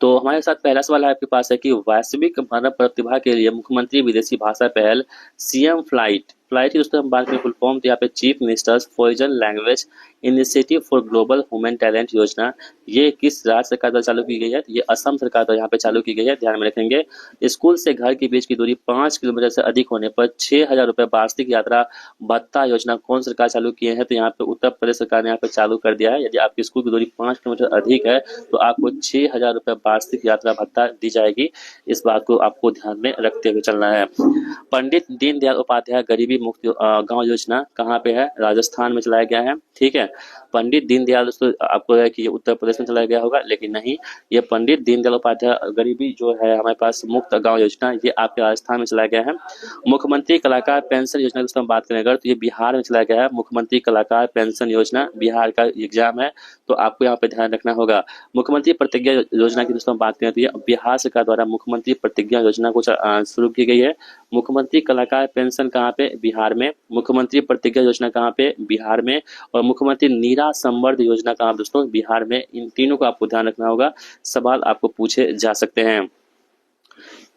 तो हमारे साथ पहला सवाल आपके पास है कि वैश्विक मानव प्रतिभा के लिए मुख्यमंत्री विदेशी भाषा पहल सीएम फ्लाइट की दोस्तों हम बात करें फुल फॉर्म, तो यहाँ पे chief ministers foreign language initiative for global human talent योजना, ये किस राज्य सरकार द्वारा चालू की गई है, ये असम सरकार द्वारा यहाँ पे चालू की गई है, ध्यान में रखेंगे। स्कूल से घर के बीच की दूरी 5 किलोमीटर से अधिक होने पर 6,000 रुपए वार्षिक यात्रा भत्ता योजना कौन सरकार चालू किए हैं, तो यहाँ पे उत्तर प्रदेश सरकार ने यहाँ पे चालू कर दिया है। यदि आपकी स्कूल की दूरी 5 किलोमीटर अधिक है, तो आपको 6,000 रुपए वार्षिक यात्रा भत्ता दी जाएगी। इस बात को आपको ध्यान में रखते हुए चलना है। पंडित दीनदयाल उपाध्याय गरीबी मुक्त गांव योजना कहाँ पे है, राजस्थान में चलाया गया है, ठीक है। पंडित दीनदयाल दोस्तों आपको है कि ये उत्तर प्रदेश में चलाया गया होगा, लेकिन नहीं, ये पंडित दीनदयाल उपाध्याय गरीबी जो है हमारे पास मुक्त गांव योजना, ये आपके राजस्थान में चलाया गया है। मुख्यमंत्री कलाकार पेंशन योजना की हम बात करें अगर, तो ये बिहार में चलाया गया है। मुख्यमंत्री कलाकार पेंशन योजना बिहार का एग्जाम है, तो आपको यहाँ पे ध्यान रखना होगा। मुख्यमंत्री प्रतिज्ञा योजना की दोस्तों बात करें, तो ये बिहार सरकार द्वारा मुख्यमंत्री प्रतिज्ञा योजना को शुरू की गई है। मुख्यमंत्री कलाकार पेंशन कहाँ पे, बिहार में। मुख्यमंत्री प्रतिज्ञा योजना कहाँ पे, बिहार में। और मुख्यमंत्री नीरा संवर्ध योजना कहाँ दोस्तों, बिहार में। इन तीनों को आपको ध्यान रखना होगा, सवाल आपको पूछे जा सकते हैं।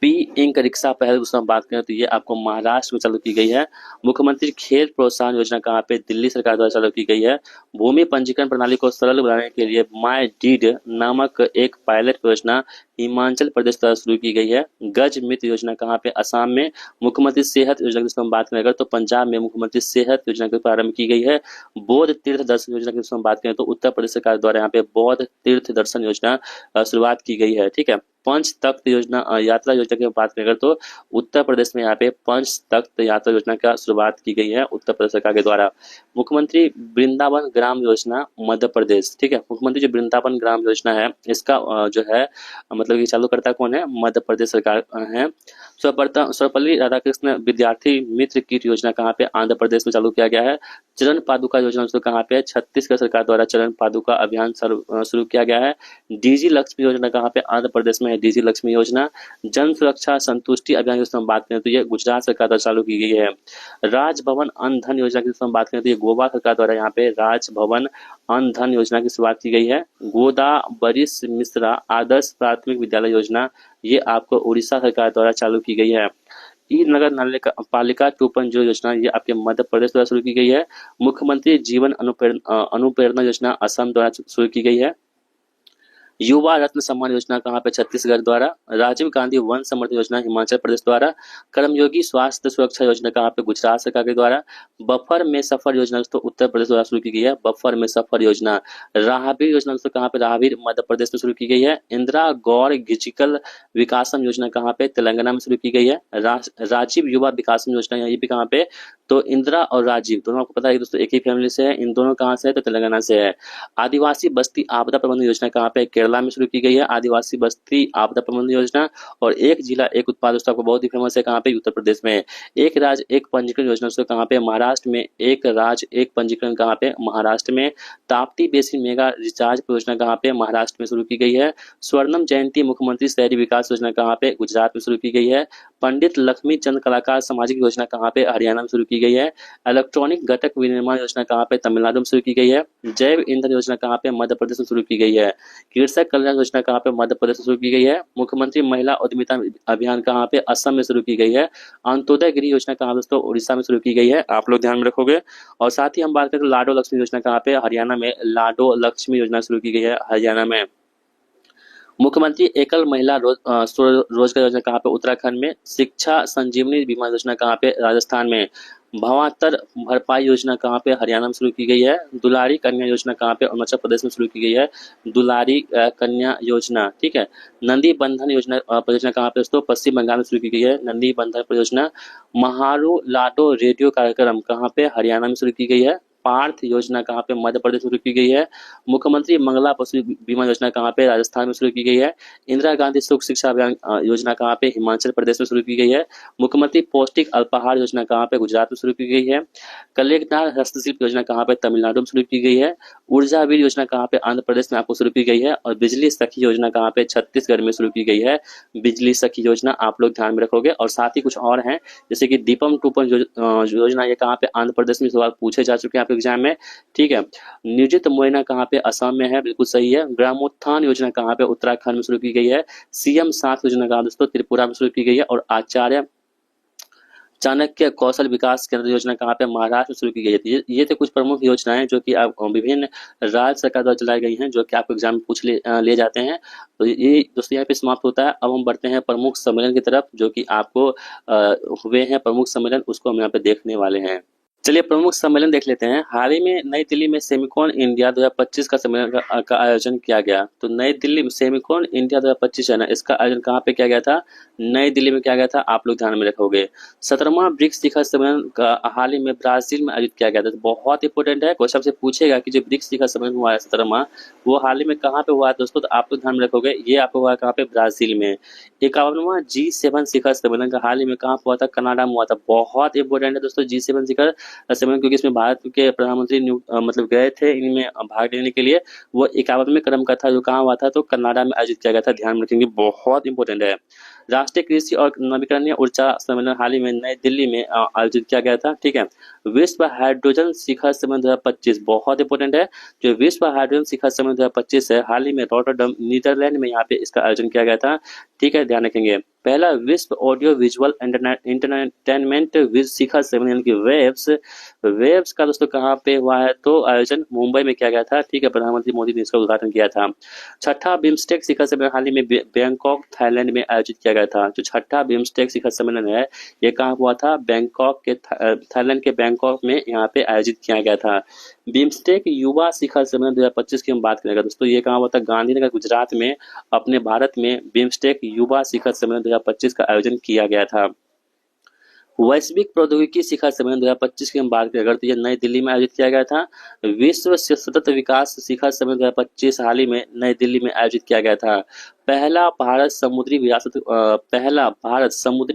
पी इंक रिक्शा पहल उसमें बात करें, तो ये आपको महाराष्ट्र में चालू की गई है। मुख्यमंत्री खेल प्रोत्साहन योजना कहाँ पे, दिल्ली सरकार द्वारा चालू की गई है। भूमि पंजीकरण प्रणाली को सरल बनाने के लिए माई डीड नामक एक पायलट योजना हिमाचल प्रदेश द्वारा शुरू की गई है। गज मित्र योजना कहाँ पे, असम में। मुख्यमंत्री सेहत योजना की हम बात करें अगर, तो पंजाब में मुख्यमंत्री सेहत योजना का प्रारंभ की गई है। बौद्ध तीर्थ दर्शन योजना की हम बात करें, तो उत्तर प्रदेश सरकार द्वारा यहाँ पे बौद्ध तीर्थ दर्शन योजना शुरुआत की गई है, ठीक है। पंच तख्त योजना यात्रा योजना की बात करें तो उत्तर प्रदेश में यहाँ पे पंच तख्त यात्रा योजना का शुरुआत की गई है उत्तर प्रदेश सरकार के द्वारा। मुख्यमंत्री वृंदावन ग्राम योजना मध्य प्रदेश, ठीक है। मुख्यमंत्री जो वृंदावन ग्राम योजना है, इसका जो है मतलब मतलब ये चालूकर्ता कौन है, मध्य प्रदेश सरकार है। सर्वपल्ली राधाकृष्ण विद्यार्थी मित्र किट योजना कहाँ पे, आंध्र प्रदेश में चालू किया गया है। चरण पादुका योजना दोस्तों कहाँ पे है, छत्तीसगढ़ सरकार द्वारा चरण पादुका अभियान शुरू किया गया है। डीजी लक्ष्मी योजना कहाँ पे, आंध्र प्रदेश में है डीजी लक्ष्मी योजना। जन सुरक्षा संतुष्टि अभियान की हम बात करें तो ये गुजरात सरकार द्वारा चालू की गई है। राजभवन अन्न धन योजना की हम बात करें तो ये गोवा सरकार द्वारा यहाँ पे राजभवन अन्न धन योजना की शुरुआत की गई है। गोदा बरिश मिश्रा आदर्श प्राथमिक विद्यालय योजना ये आपको उड़ीसा सरकार द्वारा चालू की गई है। ई नगर पालिका 2.0 योजना ये आपके मध्य प्रदेश द्वारा शुरू की गई है। मुख्यमंत्री जीवन अनुप्रेरणा योजना असम द्वारा शुरू की गई है। युवा रत्न सम्मान योजना कहाँ पे, छत्तीसगढ़ द्वारा। राजीव गांधी वन समृद्धि योजना हिमाचल प्रदेश द्वारा। कर्मयोगी स्वास्थ्य सुरक्षा योजना कहाँ पे, गुजरात सरकार के द्वारा। बफर में सफर योजना दोस्तों उत्तर प्रदेश द्वारा शुरू की गई है, बफर में सफर योजना। राहबीर योजना दोस्तों कहाँ पे, राहबीर मध्य प्रदेश में शुरू की गई है। इंदिरा गौर डिजिटल विकासम योजना कहाँ पे, तेलंगाना में शुरू की गई है। राजीव युवा विकासम योजना ये भी कहाँ पे, तो इंदिरा और राजीव दोनों आपको पता है दोस्तों एक ही फैमिली से है, इन दोनों कहाँ से है, तो तेलंगाना से है। आदिवासी बस्ती आपदा प्रबंधन योजना कहाँ पे, केरला में शुरू की गई है आदिवासी बस्ती आपदा प्रबंधन योजना। और एक जिला एक उत्पाद दोस्तों आपको बहुत ही फेमस है, कहाँ पे, उत्तर प्रदेश में। एक राज्य एक पंजीकरण योजना दोस्तों कहाँ पे, महाराष्ट्र में। एक राज्य एक पंजीकरण कहाँ पे, महाराष्ट्र में। ताप्ती बेसिन मेगा रिचार्ज योजना कहाँ पे, महाराष्ट्र में शुरू की गई है। स्वर्णम जयंती मुख्यमंत्री शहरी विकास योजना कहाँ पे, गुजरात में शुरू की गई है। पंडित लक्ष्मी चंद कलाकार सामाजिक योजना कहाँ पे, हरियाणा में शुरू की गई है। इलेक्ट्रॉनिक घटक विनिर्माण योजना कहाँ पे, तमिलनाडु में शुरू की गई है। जैव ईंधन योजना कहाँ पे, मध्य प्रदेश में शुरू की गई है। कृषक कल्याण योजना कहाँ पे, मध्य प्रदेश में शुरू की गई है। मुख्यमंत्री महिला उद्यमिता अभियान कहाँ पे, असम में शुरू की गई है। अंत्योदय गृह योजना कहाँ दोस्तों, उड़ीसा में शुरू की गई है, आप लोग ध्यान में रखोगे। और साथ ही हम बात करें तो लाडो लक्ष्मी योजना कहाँ पे, हरियाणा में। लाडो लक्ष्मी योजना शुरू की गई है हरियाणा में। मुख्यमंत्री एकल महिला रोजगार योजना कहाँ पे, उत्तराखंड में। शिक्षा संजीवनी बीमा योजना कहाँ पे, राजस्थान में। भावांतर भरपाई योजना कहाँ पे, हरियाणा में शुरू की गई है। दुलारी कन्या योजना कहाँ पे, अरुणाचल प्रदेश में शुरू की गई है, दुलारी कन्या योजना, ठीक है। नंदी बंधन योजना परियोजना कहाँ पे दोस्तों, पश्चिम बंगाल में शुरू की गई है, नंदी बंधन परियोजना। महारू लाडो रेडियो कार्यक्रम कहाँ पे, हरियाणा में शुरू की गई है। पार्थ योजना कहाँ पे, मध्य प्रदेश में शुरू की गई है। मुख्यमंत्री मंगला पशु बीमा योजना कहाँ पे, राजस्थान में शुरू की गई है। इंदिरा गांधी सुख शिक्षा अभियान योजना कहाँ पे, हिमाचल प्रदेश में शुरू की गई है। मुख्यमंत्री पौष्टिक अल्पाहार योजना कहाँ पे, गुजरात में शुरू की गई है। कलेक्टर हस्तशिल्प योजना कहाँ पे, तमिलनाडु में शुरू की गई है। ऊर्जा वीर योजना कहाँ पे, आंध्र प्रदेश में आपको शुरू की गई है। और बिजली सखी योजना कहाँ पे, छत्तीसगढ़ में शुरू की गई है, बिजली सखी योजना, आप लोग ध्यान में रखोगे। और साथ ही कुछ और हैं जैसे कि दीपम 2.0 योजना, ये कहाँ पे, आंध्र प्रदेश में सवाल पूछे जा चुके हैं आपके एग्जाम में, ठीक है। नियोजित मुआयना कहाँ पे, असम में है, बिल्कुल सही है। ग्रामोत्थान योजना कहाँ पे, उत्तराखंड में शुरू की गई है। सीएम 7 योजना कहाँ दोस्तों, त्रिपुरा में शुरू की गई है। और आचार्य चाणक्य कौशल विकास केंद्र योजना कहाँ पे, महाराष्ट्र में शुरू की गई है। ये थे कुछ प्रमुख योजनाएं जो कि आप विभिन्न राज्य सरकार द्वारा चलाई गई हैं, जो कि आपको एग्जाम में पूछ ले जाते हैं। तो ये दोस्तों यहाँ पे समाप्त होता है। अब हम बढ़ते हैं प्रमुख सम्मेलन की तरफ, जो कि आपको हुए हैं प्रमुख सम्मेलन, उसको हम यहाँ पे देखने वाले हैं। चलिए प्रमुख सम्मेलन देख लेते हैं। हाल ही में नई दिल्ली में सेमिकॉन इंडिया 2025 का सम्मेलन का आयोजन किया गया। तो नई दिल्ली में सेमिकॉन इंडिया 2025 है ना, इसका आयोजन कहाँ पे किया गया था, नई दिल्ली में किया गया था, आप लोग ध्यान में रखोगे। 17वां ब्रिक्स शिखर सम्मेलन का हाल ही में ब्राजील में आयोजित किया गया था। तो बहुत इंपोर्टेंट है, क्वेश्चन से पूछेगा कि जो ब्रिक्स शिखर सम्मेलन हुआ है 17वां, वो हाल ही में कहाँ पे हुआ है दोस्तों, तो आप लोग ध्यान में रखोगे, ये आपको हुआ कहाँ पे, ब्राजील में। 51वां G7 शिखर सम्मेलन का हाल ही में कहाँ हुआ था, कनाडा में हुआ था। बहुत इंपोर्टेंट है दोस्तों G7 शिखर सम्मेलन, क्योंकि इसमें भारत के प्रधानमंत्री मतलब गए थे इनमें भाग लेने के लिए। वो 51वें क्रम का था, जो कहाँ हुआ था, तो कनाडा में आयोजित किया गया था, ध्यान रखेंगे, बहुत इंपोर्टेंट है। राष्ट्रीय कृषि और नवीकरणीय ऊर्जा सम्मेलन हाल ही में नई दिल्ली में आयोजित किया गया था, ठीक है। विश्व हाइड्रोजन शिखर सम्मेलन 2025 बहुत इंपोर्टेंट है। जो विश्व हाइड्रोजन शिखर सम्मेलन 2025 है, हाल ही में रॉटरडम नीदरलैंड में यहाँ पे इसका आयोजन किया गया था, ठीक है, ध्यान रखेंगे। पहला विश्व ऑडियो विजुअल एंटरटेनमेंट शिखर सम्मेलन की वेब्स का दोस्तों कहाँ पे हुआ है, तो आयोजन मुंबई में किया गया था, ठीक है, प्रधानमंत्री मोदी ने इसका उद्घाटन किया था। छठा बिम्स्टेक शिखर सम्मेलन हाल ही में बैंकॉक थाईलैंड में आयोजित किया गया था। जो छठा बिम्स्टेक शिखर सम्मेलन है, ये कहाँ हुआ था, बैंकॉक के थाईलैंड के बैंकॉक में यहाँ पे आयोजित किया गया था। बिम्स्टेक युवा शिखर सम्मेलन 2025 की हम बात करेंगे दोस्तों, ये कहाँ हुआ था, गांधीनगर गुजरात में, अपने भारत में बिम्स्टेक युवा शिखर सम्मेलन 2025 का आयोजन किया गया था। वैश्विक प्रौद्योगिकी शिखर सम्मेलन 2025 की हम बात करें तो ये नई दिल्ली में आयोजित किया गया था। विश्व सतत विकास शिखर सम्मेलन 2025 हाल ही में नई दिल्ली में आयोजित किया गया था। पहला भारत समुद्री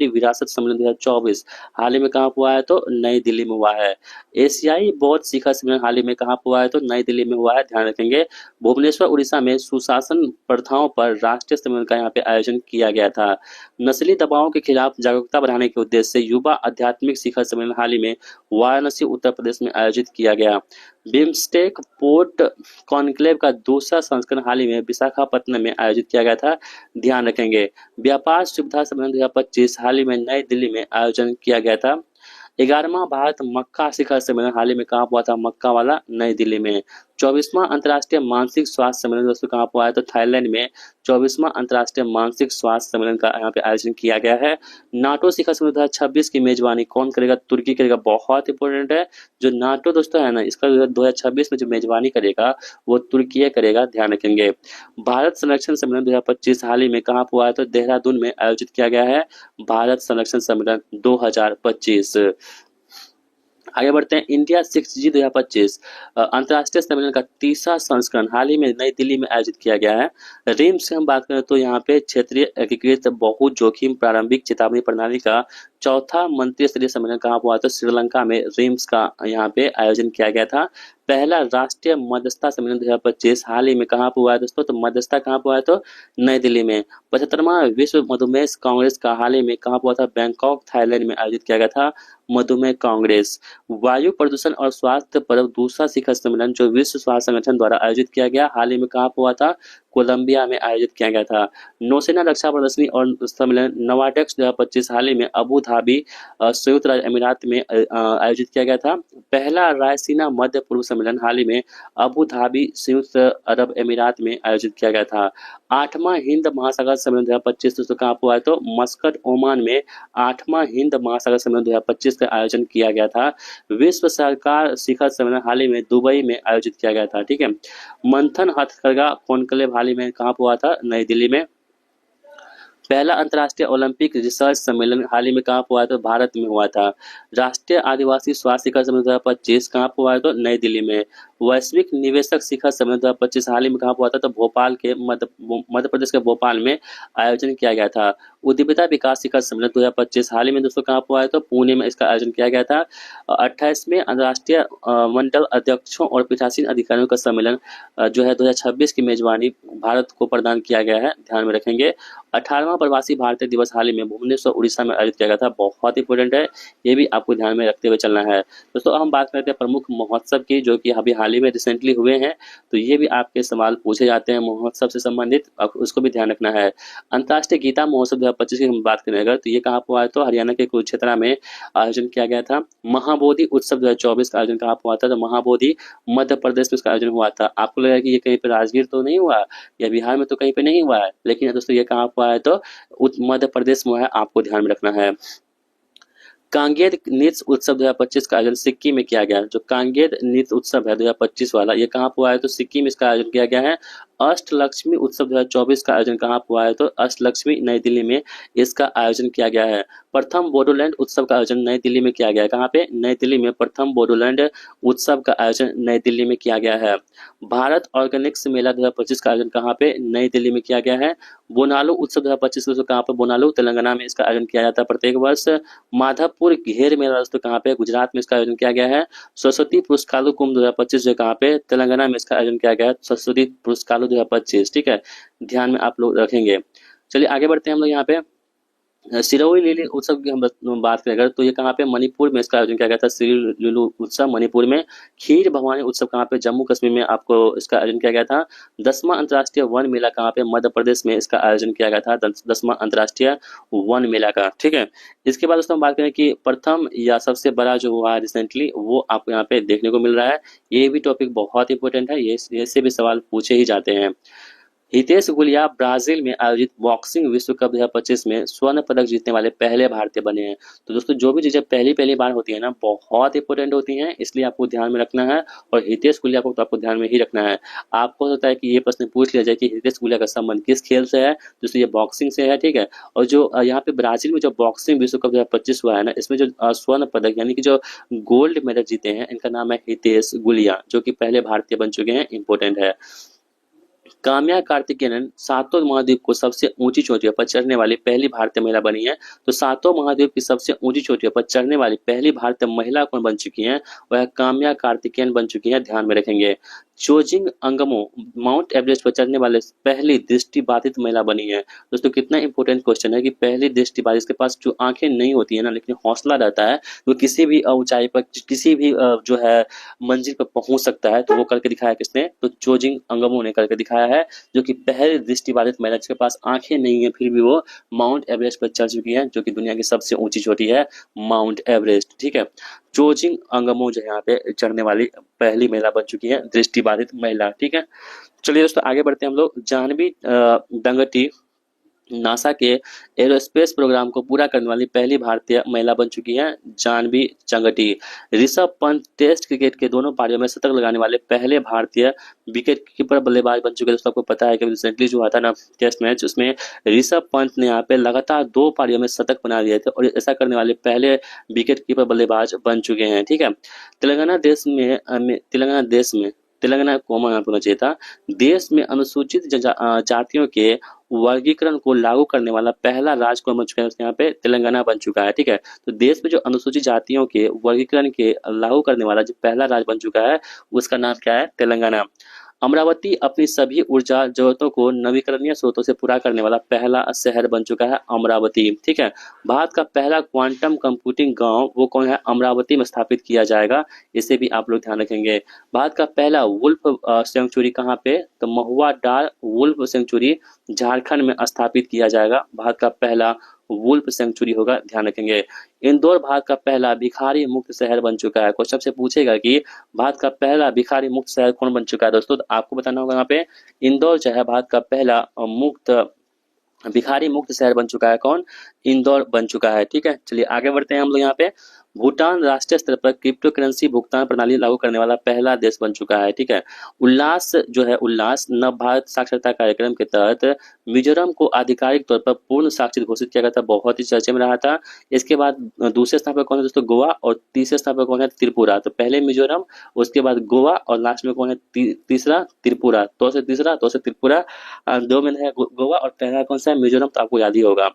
विरासत सम्मेलन 2024 हाल ही में कहाँ हुआ है? तो नई दिल्ली में हुआ है। एशियाई बौद्ध शिखर सम्मेलन हाल ही में कहाँ हुआ है? तो नई दिल्ली में हुआ है, ध्यान रखेंगे। भुवनेश्वर उड़ीसा में सुशासन प्रथाओं पर राष्ट्रीय सम्मेलन का यहाँ पे आयोजन किया गया था। नस्ली दबावों के खिलाफ जागरूकता बढ़ाने के उद्देश्य से युवा आध्यात्मिक शिखर सम्मेलन हाल ही में वाराणसी उत्तर प्रदेश में आयोजित किया गया। बिम्स्टेक पोर्ट कॉन्क्लेव का दूसरा संस्करण हाल ही में विशाखापत्तनम में आयोजित किया गया था, ध्यान रखेंगे। व्यापार सुविधा सम्मेलन 2025 हाल ही में नई दिल्ली में आयोजन किया गया था। 11वां भारत मक्का शिखर सम्मेलन हाल ही में कहाँ हुआ था? मक्का वाला, नई दिल्ली में। 24वां अंतर्राष्ट्रीय मानसिक स्वास्थ्य सम्मेलन दोस्तों कहाँ हुआ है? तो थाईलैंड में 24वां अंतर्राष्ट्रीय मानसिक स्वास्थ्य सम्मेलन का यहाँ पे आयोजन किया गया है। नाटो शिखर सम्मेलन 2026 की मेजबानी कौन करेगा? तुर्की करेगा, बहुत इंपॉर्टेंट है। जो नाटो दोस्तों है ना, इसका 2026 में जो मेजबानी करेगा वो तुर्की करेगा, ध्यान रखेंगे। भारत संरक्षण सम्मेलन 2025 हाल ही में कहाँ हुआ है? तो देहरादून में आयोजित किया गया है, भारत संरक्षण सम्मेलन 2025। आगे बढ़ते हैं। इंडिया 6G 2025 अंतर्राष्ट्रीय सम्मेलन का तीसरा संस्करण हाल ही में नई दिल्ली में आयोजित किया गया है। रिम्स की हम बात करें तो यहाँ पे क्षेत्रीय एकीकृत बहु जोखिम प्रारंभिक चेतावनी प्रणाली का चौथा मंत्री स्तरीय सम्मेलन कहाँ हुआ? तो श्रीलंका में रिम्स का यहाँ पे आयोजन किया गया था। पहला राष्ट्रीय मध्यस्थता सम्मेलन 2025 हाल ही में कहाँ हुआ है दोस्तों? तो मध्यस्थता कहाँ हुआ है? तो नई दिल्ली में। 75वां विश्व मधुमेह कांग्रेस का हाल ही में कहाँ हुआ था? बैंकॉक थाईलैंड में आयोजित किया गया था, मधुमेह कांग्रेस। वायु प्रदूषण और स्वास्थ्य पर दूसरा शिखर सम्मेलन जो विश्व स्वास्थ्य संगठन द्वारा आयोजित किया गया हाल ही में कहाँ हुआ था? कोलंबिया में आयोजित किया गया था। नौसेना रक्षा प्रदर्शनी और सम्मेलन नवाटेक्स 2025 हाल ही में अबू धाबी संयुक्त अरब अमीरात में आयोजित किया गया था। पहला रायसीना मध्य पूर्व सम्मेलन हाल ही में अबू धाबी संयुक्त अरब अमीरात में आयोजित किया गया था। 8वां हिंद महासागर सम्मेलन 2025 दोस्तों कहाँ हुआ है? तो मस्कट ओमान में 8वां हिंद महासागर सम्मेलन 2025 का आयोजन किया गया था। विश्व सरकार शिखर सम्मेलन हाल ही में दुबई में आयोजित किया गया था, ठीक है। मंथन हथकरघा कॉन्क्लेव हाल ही में कहाँ हुआ था? नई दिल्ली में। पहला अंतर्राष्ट्रीय ओलंपिक रिसर्च सम्मेलन हाल ही में कहाँ हुआ है? तो भारत में हुआ था। राष्ट्रीय आदिवासी स्वास्थ्य शिखर सम्मेलन 2025 कहाँ हुआ है? तो नई दिल्ली में। वैश्विक निवेशक शिखर सम्मेलन 2025 हाल ही में कहाँ हुआ था? तो भोपाल के मध्य प्रदेश के भोपाल में आयोजन किया गया था। उद्यमिता विकास शिखर सम्मेलन 2025 हाल ही में दोस्तों कहाँ हुआ है? तो पुणे में इसका आयोजन किया गया था। 28वें अंतर्राष्ट्रीय मंडल अध्यक्षों और पीठासीन अधिकारियों का सम्मेलन जो है 2026 की मेजबानी भारत को प्रदान किया गया है, ध्यान में रखेंगे। 18वां प्रवासी भारतीय दिवस हाल ही में भुवनेश्वर उड़ीसा में आयोजित किया गया था, बहुत इंपॉर्टेंट है, ये भी आपको ध्यान में रखते हुए चलना है। दोस्तों हम बात करते हैं प्रमुख महोत्सव की जो कि अभी हाल ही में रिसेंटली हुए हैं, तो ये भी आपके सवाल पूछे जाते हैं महोत्सव से संबंधित, उसको भी ध्यान रखना है। अंतर्राष्ट्रीय गीता महोत्सव 2025 की हम बात करें अगर, तो ये कहाँ हुआ है? तो हरियाणा के कुरुक्षेत्र में आयोजन किया गया था। महाबोधि उत्सव 2024 का आयोजन कहाँ हुआ था? तो महाबोधि मध्य प्रदेश में इसका आयोजन हुआ था। आपको लगा कि ये कहीं पे राजगीर तो नहीं हुआ या बिहार में तो कहीं पे नहीं हुआ है, लेकिन दोस्तों ये कहाँ हुआ है? तो मध्य प्रदेश में है, आपको ध्यान में रखना है। कांगेर नृत्य उत्सव 2025 का आयोजन सिक्किम में किया गया। जो कांगेर नृत्य उत्सव है 2025 वाला, ये कहाँ हुआ है? तो सिक्किम में इसका आयोजन किया गया है। अष्टलक्ष्मी उत्सव 2024 का आयोजन कहाँ हुआ है? तो अष्टलक्ष्मी नई दिल्ली में इसका आयोजन किया गया है। प्रथम बोडोलैंड उत्सव का आयोजन नई दिल्ली में किया गया है। कहाँ पे? नई दिल्ली में प्रथम बोडोलैंड उत्सव का आयोजन नई दिल्ली में किया गया है। भारत ऑर्गेनिक्स मेला 2025 का आयोजन कहाँ पे? नई दिल्ली में किया गया है। बोनालू उत्सव 2025 दोस्तों कहाँ पे? बोनालू तेलंगाना में इसका आयोजन किया जाता है प्रत्येक वर्ष। माधवपुर घेर मेला दोस्तों कहाँ पे? गुजरात में इसका आयोजन किया गया है। सरस्वती पुरस्कार कुंभ 2025 जो कहाँ पे? तेलंगाना में इसका आयोजन किया गया है, सरस्वती पुरस्कार 2025, ठीक है, ध्यान में आप लोग रखेंगे। चलिए आगे बढ़ते हैं हम लोग यहाँ पे। सिरोही लिली उत्सव की हम बात करें अगर, तो ये कहाँ पे? मणिपुर में इसका आयोजन किया गया था। सिरोही लिली उत्सव मणिपुर में। खीर भवानी उत्सव कहाँ पे? जम्मू कश्मीर में आपको इसका आयोजन किया गया था। 10वां अंतर्राष्ट्रीय वन मेला कहाँ पे? मध्य प्रदेश में इसका आयोजन किया गया था, 10वां अंतर्राष्ट्रीय वन मेला का, ठीक है। इसके बाद दोस्तों हम बात करें कि प्रथम या सबसे बड़ा जो हुआ है रिसेंटली, वो आपको यहाँ पे देखने को मिल रहा है। ये भी टॉपिक बहुत इंपॉर्टेंट है, ये से भी सवाल पूछे ही जाते हैं। हितेश गुलिया ब्राजील में आयोजित बॉक्सिंग विश्व कप 2025 में स्वर्ण पदक जीतने वाले पहले भारतीय बने हैं। तो दोस्तों जो भी चीजें पहली बार होती है ना, बहुत इंपॉर्टेंट होती हैं, इसलिए आपको ध्यान में रखना है। और हितेश गुलिया को तो आपको ध्यान में ही रखना है। आपको होता है कि ये प्रश्न पूछ लिया जाए कि हितेश गुलिया का संबंध किस खेल से है, दोस्तों ये बॉक्सिंग से है, ठीक है। और जो यहाँ पे ब्राजील में जो बॉक्सिंग विश्व कप 2025 हुआ है ना, इसमें जो स्वर्ण पदक यानी कि जो गोल्ड मेडल जीते हैं, इनका नाम है हितेश गुलिया, जो कि पहले भारतीय बन चुके हैं, इंपॉर्टेंट है। काम्या कार्तिकेयन सातों महाद्वीप को सबसे ऊंची चोटियों पर चढ़ने वाली पहली भारतीय महिला बनी है। तो सातों महाद्वीप की सबसे ऊंची चोटियों पर चढ़ने वाली पहली भारतीय महिला कौन बन चुकी हैं? वह काम्या कार्तिकेयन बन चुकी हैं, ध्यान में रखेंगे। जोजिंग अंगमो माउंट एवरेस्ट पर चढ़ने वाले पहली दृष्टिबाधित महिला बनी है। दोस्तों कितना इंपॉर्टेंट क्वेश्चन है कि पहली दृष्टिबाधित, इसके पास जो आंखें नहीं होती है ना, लेकिन हौसला रहता है, वो किसी भी ऊंचाई पर, किसी भी जो है मंजिल पर पहुंच सकता है। तो वो करके दिखाया किसने? तो जोजिंग अंगमो ने करके दिखाया है, जो कि पहली दृष्टिबाधित महिला जिसके पास आंखें नहीं है फिर भी वो माउंट एवरेस्ट पर चढ़ चुकी है, जो कि दुनिया की सबसे ऊंची चोटी है माउंट एवरेस्ट। ठीक है, जोजिंग अंगमो जो यहाँ पे चढ़ने वाली पहली महिला बन चुकी है, दृष्टिबाधित महिला। ठीक है, चलिए दोस्तों आगे बढ़ते हैं हम लोग। जाह्नवी डंगटी नासा के एरोस्पेस प्रोग्राम को पूरा करने वाली पहली भारतीय महिला बन चुकी है, जाह्नवी डंगटी। ऋषभ पंत टेस्ट क्रिकेट के दोनों पारियों में शतक लगाने वाले पहले भारतीय विकेट कीपर बल्लेबाज बन चुके हैं। दोस्तों आपको पता है कि रिसेंटली जो हुआ था ना टेस्ट मैच, उसमें ऋषभ पंत ने यहाँ पे लगातार 2 पारियों में शतक बना दिए थे और ऐसा करने वाले पहले विकेट कीपर बल्लेबाज बन चुके हैं। ठीक है, तेलंगाना कॉमा यहाँ होना चाहिए था। देश में अनुसूचित जातियों के वर्गीकरण को लागू करने वाला पहला राज्य कौन बन चुका है? यहाँ पे तेलंगाना बन चुका है। ठीक है, तो देश में जो अनुसूचित जातियों के वर्गीकरण के लागू करने वाला जो पहला राज्य बन चुका है, उसका नाम क्या है? तेलंगाना। अमरावती अपनी सभी ऊर्जा जरूरतों को नवीकरणीय स्रोतों से पूरा करने वाला पहला शहर बन चुका है, अमरावती। ठीक है, भारत का पहला क्वांटम कंप्यूटिंग गांव वो कौन है? अमरावती में स्थापित किया जाएगा, इसे भी आप लोग ध्यान रखेंगे। भारत का पहला वुल्फ सेंचुरी कहाँ पे? तो महुआ डार वुल्फ सेंचुरी झारखंड में स्थापित किया जाएगा। भारत का पहला वुल्फ सेंचुरी होगा, ध्यान रखेंगे। इंदौर भारत का पहला भिखारी मुक्त शहर बन चुका है। क्वेश्चन से पूछेगा कि भारत का पहला भिखारी मुक्त शहर कौन बन चुका है दोस्तों, तो आपको बताना होगा यहाँ पे इंदौर जो है भारत का पहला भिखारी मुक्त शहर बन चुका है। कौन? इंदौर बन चुका है। ठीक है, चलिए आगे बढ़ते हैं हम लोग। यहाँ पे भूटान राष्ट्रीय स्तर पर क्रिप्टो करेंसी भुगतान प्रणाली लागू करने वाला पहला देश बन चुका है। ठीक है, उल्लास नव भारत साक्षरता कार्यक्रम के तहत मिजोरम को आधिकारिक तौर पर पूर्ण साक्षर घोषित किया गया था, बहुत ही चर्चे में रहा था। इसके बाद दूसरे स्थान पर कौन है दोस्तों? गोवा, और तीसरे स्थान पर कौन है? त्रिपुरा। तो पहले मिजोरम, उसके बाद गोवा, और लास्ट में कौन है? तीसरा त्रिपुरा। तो से तीसरा, तो से त्रिपुरा, 2 में है गोवा, और पहला कौन सा है? मिजोरम। तो आपको याद ही होगा।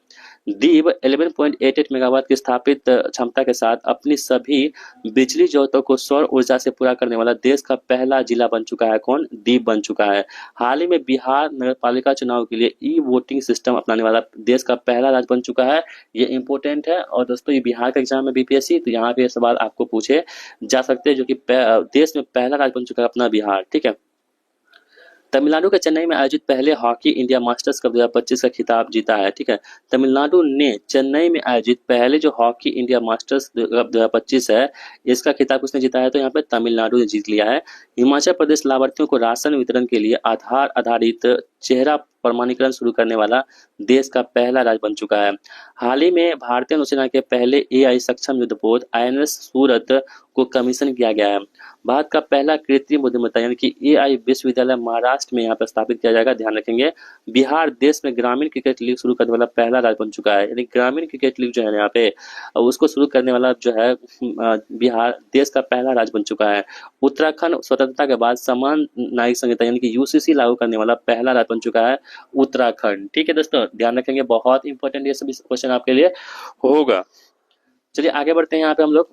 दीव 11.88 मेगावाट की स्थापित क्षमता के साथ अपनी सभी बिजली जरूरतों को सौर ऊर्जा से पूरा करने वाला देश का पहला जिला बन चुका है। कौन? दीव बन चुका है। हाल ही में बिहार नगरपालिका चुनाव के लिए ई वोटिंग सिस्टम अपनाने वाला देश का पहला राज्य बन चुका है। ये इंपॉर्टेंट है। और दोस्तों ये बिहार का एग्जाम है बीपीएससी, तो यहाँ पे सवाल आपको पूछे जा सकते हैं, जो कि देश में पहला राज्य बन चुका है अपना बिहार। ठीक है, तमिलनाडु के चेन्नई में आयोजित पहले हॉकी इंडिया मास्टर्स कप 2025 का खिताब जीता है। ठीक है, तमिलनाडु ने चेन्नई में आयोजित पहले जो हॉकी इंडिया मास्टर्स कप 2025 है, इसका खिताब उसने जीता है, तो यहाँ पे तमिलनाडु ने जीत लिया है। हिमाचल प्रदेश लाभार्थियों को राशन वितरण के लिए आधार आधारित चेहरा प्रमाणीकरण शुरू करने वाला देश का पहला राज्य बन चुका है। हाल ही में भारतीय नौसेना के पहले एआई सक्षम युद्धपोत आईएनएस सूरत को कमीशन किया गया है। भारत का पहला कृत्रिम बुद्धिमत्ता यानी कि एआई विश्वविद्यालय महाराष्ट्र में यहाँ पर स्थापित किया जाएगा, ध्यान रखेंगे। बिहार देश में ग्रामीण क्रिकेट लीग शुरू करने वाला पहला राज्य बन चुका है, यानी ग्रामीण क्रिकेट लीग जो है यहाँ पे उसको शुरू करने वाला जो है बिहार देश का पहला राज्य बन चुका है। उत्तराखंड स्वतंत्रता के बाद समान नागरिक संहिता यानी कि यूसीसी लागू करने वाला पहला राज्य बन चुका है, उत्तराखंड। ठीक है दोस्तों, ध्यान रखेंगे, बहुत इंपॉर्टेंट ये सभी क्वेश्चन आपके लिए होगा। चलिए आगे बढ़ते हैं। यहाँ पे हम लोग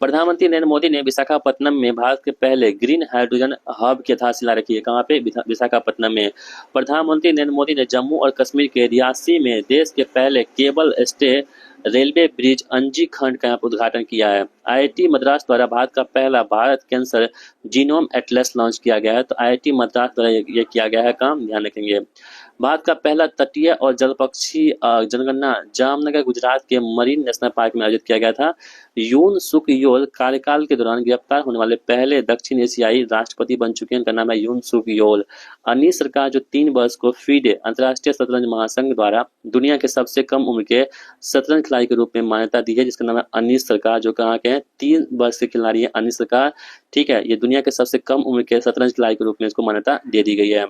प्रधानमंत्री नरेंद्र मोदी ने विशाखापट्टनम में भारत के पहले ग्रीन हाइड्रोजन हब की आधारशिला रखी है। कहाँ पे? विशाखापट्टनम में। प्रधानमंत्री नरेंद्र मोदी ने जम्मू और कश्मीर के रियासी में देश के पहले केबल स्टे रेलवे ब्रिज अंजी खंड का उद्घाटन किया है। आईआईटी मद्रास द्वारा भारत का पहला Bharat cancer genome Atlas launch किया गया है। तो आईआईटी मद्रास द्वारा ये किया गया है काम, ध्यान रखेंगे। भारत का पहला तटीय और जलपक्षी जनगणना जामनगर गुजरात के मरीन नेशनल पार्क में आयोजित किया गया था। यून सुक योल कार्यकाल के दौरान गिरफ्तार होने वाले पहले दक्षिण एशियाई राष्ट्रपति बन चुके हैं, उनका नाम है यून सुक योल। अन्य सरकार जो 3 वर्ष को फीडे अंतर्राष्ट्रीय शतरंज महासंघ द्वारा दुनिया के सबसे कम उम्र के शतरंज खिलाड़ी के रूप में मान्यता दी है, जिसका नाम है अनीस सरकार, जो कहाँ के हैं? 3 वर्ष के खिलाड़ी है अनीस सरकार। ठीक है, ये दुनिया के सबसे कम उम्र के शतरंज खिलाड़ी के रूप में इसको मान्यता दे दी गई है।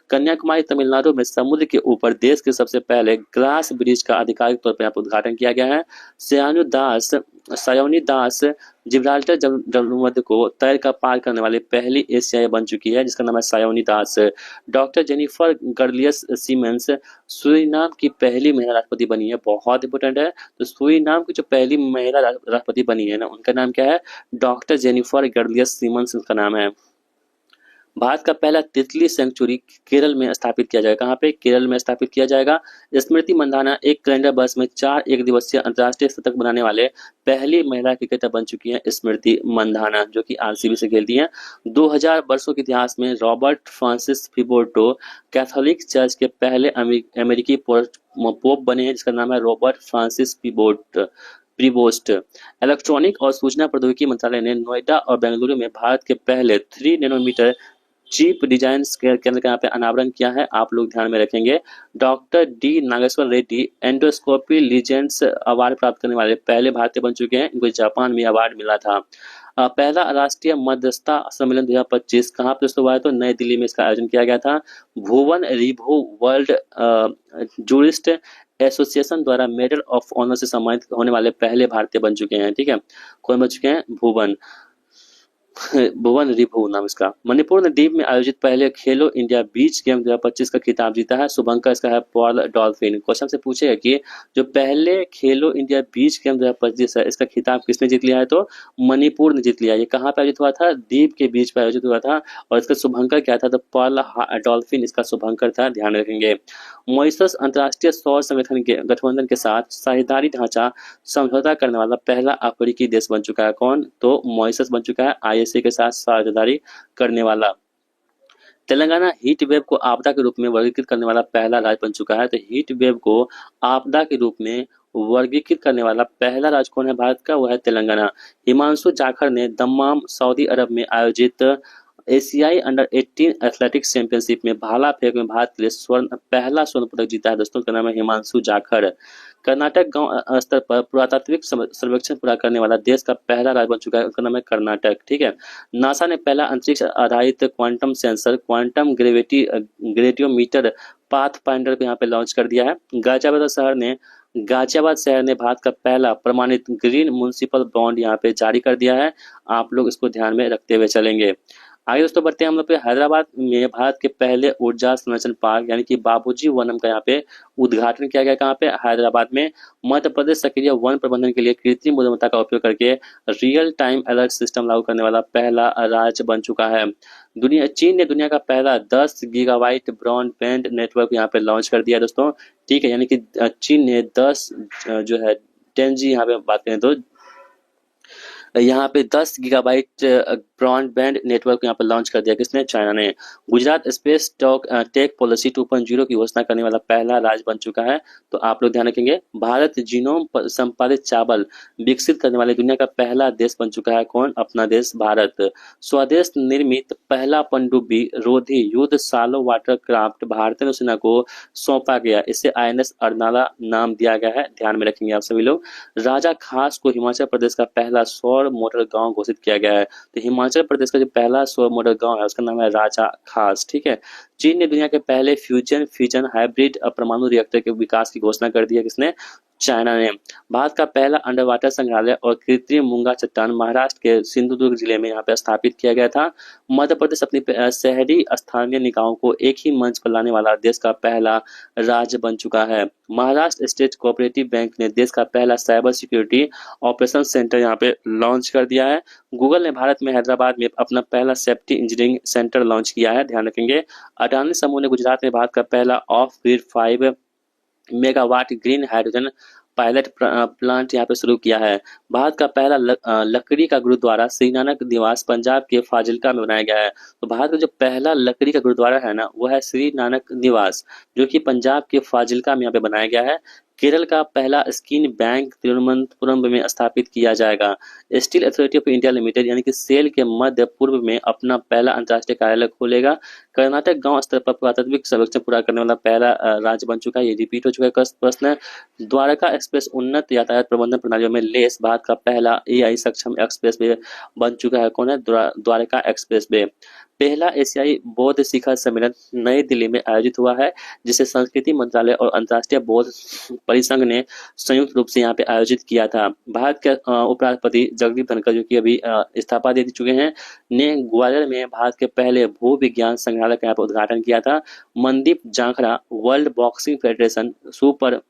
कन्याकुमारी तमिलनाडु में समुद्र के ऊपर देश के सबसे पहले ग्लास ब्रिज का आधिकारिक तौर पर यहाँ पर उद्घाटन किया गया है। सायोनी दास जिब्राल्टर जलमध्य को तैर कर पार करने वाली पहली एशियाई बन चुकी है, जिसका नाम है सायोनी दास। डॉक्टर जेनिफर गर्लियस सीमेंस सूरीनाम की पहली महिला राष्ट्रपति बनी है, बहुत इंपॉर्टेंट है। तो सूरीनाम की जो पहली महिला राष्ट्रपति बनी है ना, उनका नाम क्या है? डॉक्टर जेनिफर गर्लियस सीमेंस उनका नाम है। भारत का पहला तितली सेंचुरी केरल में स्थापित किया जाएगा। कहाँ पे? केरल में स्थापित किया जाएगा। स्मृति मंदाना एक कैलेंडर वर्ष में 4 एक दिवसीय अंतर्राष्ट्रीय शतक बनाने वाले पहली महिला क्रिकेटर बन चुकी हैं स्मृति मंदाना, जो कि आरसीबी से खेलती हैं। 2000 वर्षों के इतिहास में रॉबर्ट फ्रांसिस फिबोर्टो कैथोलिक चर्च के पहले अमेरिकी पोप बने हैं, जिसका नाम है रॉबर्ट फ्रांसिस प्रीबोस्ट। इलेक्ट्रॉनिक और सूचना प्रौद्योगिकी मंत्रालय ने नोएडा और बेंगलुरु में भारत के पहले 3 नैनोमीटर चिप डिजाइन केंद्र का यहाँ पे अनावरण किया है, आप लोग ध्यान में रखेंगे। Doctor D Nageshwar Reddy endoscopy legends award प्राप्त करने वाले पहले भारतीय बन चुके हैं, इनको जापान में अवार्ड मिला था। पहला राष्ट्रीय मध्यस्थता सम्मेलन 2025 कहाँ पे दोस्तों हुआ है? तो नई दिल्ली में इसका आयोजन किया गया था। भुवन रिभु वर्ल्ड जूरिस्ट एसोसिएशन द्वारा मेडल ऑफ ऑनर से सम्मानित होने वाले पहले भारतीय बन चुके हैं। ठीक है, कौन बन चुके हैं? भुवन रिभु नाम इसका। मणिपुर ने द्वीप में आयोजित पहले खेलो इंडिया बीच गेम 2025 का खिताब जीता है। शुभंकर इसका है पॉल डॉल्फिन। क्वेश्चन से पूछेगा कि जो पहले खेलो इंडिया बीच गेम 2025 है, इसका खिताब किसने जीत लिया है? तो मणिपुर ने जीत लिया। ये कहाँ पे आयोजित हुआ था? द्वीप के बीच पे आयोजित हुआ था, और इसका शुभंकर क्या था? तो पॉल डॉल्फिन इसका शुभंकर था, ध्यान रखेंगे। मॉरिशस अंतर्राष्ट्रीय सौर संगठन के गठबंधन के साथ साझेदारी ढांचा समझौता करने वाला पहला अफ्रीकी देश बन चुका है। कौन? तो मॉरिशस बन चुका है आईएसए के साथ साझेदारी करने वाला। तेलंगाना हीट वेव को आपदा के रूप में वर्गीकृत करने वाला पहला राज्य बन चुका है। तो हीट वेव को आपदा के रूप में वर्गीकृत करने वाला पहला राज्य कौन है भारत का? वो है तेलंगाना। हिमांशु जाखड़ ने दम्माम सऊदी अरब में आयोजित एशियाई अंडर 18 एथलेटिक्स चैंपियनशिप में भाला फेंक में भारत के लिए पहला स्वर्ण पदक जीता है। दोस्तों का नाम है हिमांशु जाखड़। कर्नाटक गांव स्तर पर पुरातात्विक सर्वेक्षण पूरा करने वाला देश का पहला राज्य बन चुका है, उसका नाम है कर्नाटक। ठीक है, नासा ने पहला अंतरिक्ष आधारित quantum sensor quantum gravimeter path finder को यहाँ पे लॉन्च कर दिया है। गाजियाबाद शहर ने भारत का पहला प्रमाणित ग्रीन म्युनिसिपल बॉन्ड यहाँ पे जारी कर दिया है। आप लोग इसको ध्यान में रखते हुए चलेंगे। आगे दोस्तों बढ़ते हैं हम लोग पे। हैदराबाद में भारत के पहले ऊर्जा संरक्षण पार्क यानी कि बाबूजी वनम का यहाँ पे उद्घाटन किया गया। कहाँ पे? हैदराबाद में। मध्य प्रदेश सक्रिय वन प्रबंधन के लिए कृत्रिम बुद्धिमत्ता का उपयोग करके रियल टाइम अलर्ट सिस्टम लागू करने वाला पहला राज्य बन चुका है। चीन ने दुनिया का पहला 10 गीगाबाइट ब्रॉडबैंड नेटवर्क यहाँ पे लॉन्च कर दिया दोस्तों। ठीक है, यानी कि चीन ने 10 जो है 10G यहाँ पे बात करें तो यहाँ पे 10 गीगाबाइट ब्रॉडबैंड नेटवर्क यहाँ पर लॉन्च कर दिया। किसने? चाइना ने। गुजरात स्पेस टेक पॉलिसी 2.0 की घोषणा करने वाला पहला राज्य बन चुका है। तो आप लोग ध्यान रखेंगे। भारत जीनोम संपादित चावल विकसित करने वाले दुनिया का पहला देश बन चुका है। कौन? अपना देश भारत। स्वदेश निर्मित पहला पनडुब्बी रोधी युद्ध सालो वाटरक्राफ्ट भारतीय नौसेना को सौंपा गया। इसे INS अर्नाला नाम दिया गया है, ध्यान में रखेंगे आप सभी लोग। राजा खास को हिमाचल प्रदेश का पहला सौर मोटर गांव घोषित किया गया है। तो हिमाचल प्रदेश का जो पहला सौर मोटर गांव है उसका नाम है राजा खास। ठीक है, चीन ने दुनिया के पहले फ्यूजन हाइब्रिड परमाणु रिएक्टर के विकास की घोषणा कर दी है। किसने? चाइना ने। भारत का पहला अंडर वाटर संग्रहालय और कृत्रिम मूंगा चट्टान महाराष्ट्र के सिंधुदुर्ग जिले में यहाँ पे स्थापित किया गया था। मध्य प्रदेश अपनी शहरी स्थानीय निकायों को एक ही मंच पर लाने वाला देश का पहला राज्य बन चुका है। महाराष्ट्र स्टेट कोऑपरेटिव बैंक ने देश का पहला साइबर सिक्योरिटी ऑपरेशन सेंटर यहाँ पे लॉन्च कर दिया है। गूगल ने भारत में हैदराबाद में अपना पहला सेफ्टी इंजीनियरिंग सेंटर लॉन्च किया है, ध्यान रखेंगे। अडानी समूह ने गुजरात में भारत का पहला of grid 5 megawatt green hydrogen pilot plant यहाँ पे शुरू किया है। भारत का पहला लकड़ी का गुरुद्वारा श्री नानक निवास पंजाब के फाजिल्का में बनाया गया है। तो भारत का जो पहला लकड़ी का गुरुद्वारा है ना, वो है श्री नानक निवास, जो कि पंजाब के फाजिल्का में यहाँ पे बनाया गया है। केरल का पहला स्किन बैंक तिरुवनंतपुरम में स्थापित किया जाएगा। Steel authority of India limited यानी कि सेल के मध्य पूर्व में अपना पहला अंतर्राष्ट्रीय कार्यालय खोलेगा। कर्नाटक गांव स्तर पर पुरातात्विक सर्वेक्षण पूरा करने वाला पहला राज्य बन चुका है। ये रिपीट हो चुका है प्रश्न है। द्वारका एक्सप्रेस उन्नत यातायात प्रबंधन प्रणालियों में लेस भारत का पहला एआई सक्षम एक्सप्रेस वे बन चुका है। कौन है? Dwarka express way. पहला एशियाई बौद्ध शिखर सम्मेलन नई दिल्ली में आयोजित हुआ है, जिसे संस्कृति मंत्रालय और अंतर्राष्ट्रीय बौद्ध परिसंघ ने संयुक्त रूप से यहाँ पे आयोजित किया था। भारत के उपराष्ट्रपति जगदीप धनखड़, जो कि अभी इस्तीफा दे चुके हैं, ने ग्वालियर में भारत के पहले भू विज्ञान संग्रहालय का यहाँ पे उद्घाटन किया था। Mandeep Jangra world boxing federation super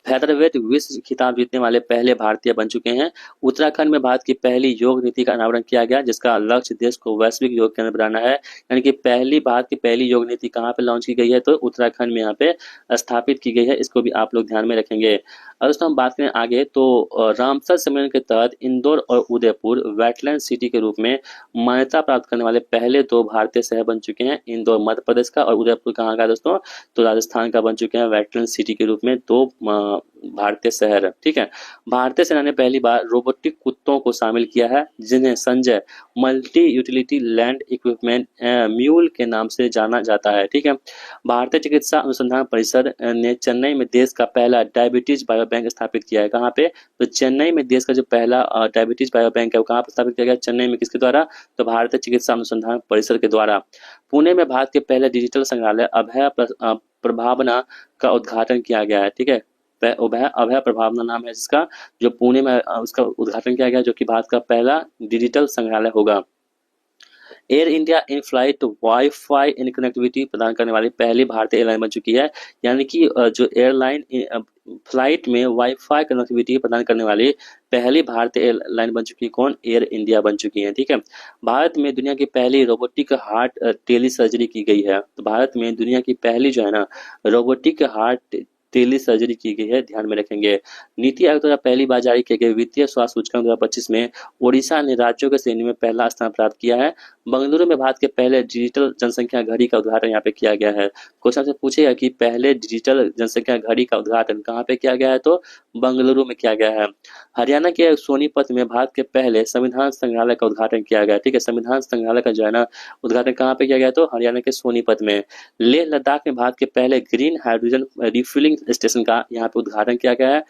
featherweight विश्व खिताब जीतने वाले पहले भारतीय बन चुके हैं। उत्तराखंड में भारत की पहली योग नीति का अनावरण किया गया, जिसका लक्ष्य देश को वैश्विक योग केंद्र बनाना है। यानी कि भारत की पहली योग नीति कहाँ पे लॉन्च की गई है? तो उत्तराखंड में यहाँ पे स्थापित की गई है। इसको भी आप लोग ध्यान में रखेंगे। और दोस्तों हम बात करें आगे तो रामसर सम्मेलन के तहत इंदौर और उदयपुर वेटलैंड सिटी के रूप में मान्यता प्राप्त करने वाले पहले दो भारतीय शहर बन चुके हैं। इंदौर मध्य प्रदेश का और उदयपुर कहाँ का दोस्तों? तो राजस्थान का बन चुके हैं वेटलैंड सिटी के रूप में दो भारतीय शहर। ठीक है। भारतीय सेना ने पहली बार रोबोटिक कुत्तों को शामिल किया है, जिन्हें Sanjay multi utility land equipment mule के नाम से जाना जाता है। ठीक है। भारतीय चिकित्सा अनुसंधान परिषद ने चेन्नई में देश का पहला डायबिटीज बायो बैंक स्थापित किया है। कहाँ पे? तो चेन्नई में देश का जो पहला डायबिटीज बायो बैंक है वो कहाँ पर स्थापित किया गया? चेन्नई में। किसके द्वारा? तो भारतीय चिकित्सा अनुसंधान परिषद के द्वारा। पुणे में भारत के पहले डिजिटल संग्रहालय अभय प्रभावना का उद्घाटन किया गया है। ठीक है। अभय प्रभावना नाम है जिसका, जो पुणे में उसका उद्घाटन किया गया, जो कि भारत का पहला डिजिटल संग्रहालय होगा। Air India in flight wifi in connectivity प्रदान करने वाली पहली भारतीय एयरलाइन बन चुकी है। यानी कि जो एयरलाइन फ्लाइट में वाईफाई कनेक्टिविटी प्रदान करने वाली पहली भारतीय एयरलाइन बन चुकी है। कौन? एयर इंडिया बन चुकी है। ठीक है। भारत में दुनिया की पहली रोबोटिक हार्ट टेली सर्जरी की गई है। तो भारत में दुनिया की पहली जो है ना रोबोटिक हार्ट टेली सर्जरी की गई है, ध्यान में रखेंगे। नीति आयोग द्वारा पहली बार जारी किए गए वित्तीय स्वास्थ्य सूचकांक 2025 में ओडिशा ने राज्यों के श्रेणी में पहला स्थान प्राप्त किया है। बंगलुरु में भारत के पहले डिजिटल जनसंख्या घड़ी का उद्घाटन यहाँ पे किया गया है। क्वेश्चन से पूछेगा कि पहले डिजिटल जनसंख्या घड़ी का उद्घाटन कहाँ पे किया गया है? तो बंगलुरु में किया गया है। हरियाणा के सोनीपत में भारत के पहले संविधान संग्रहालय का उद्घाटन किया गया। ठीक है। संविधान संग्रहालय का जो है ना उद्घाटन कहाँ पे किया गया? तो हरियाणा के सोनीपत में। लेह लद्दाख में भारत के पहले ग्रीन हाइड्रोजन रिफ्यूलिंग स्टेशन का यहाँ पे उद्घाटन किया गया है।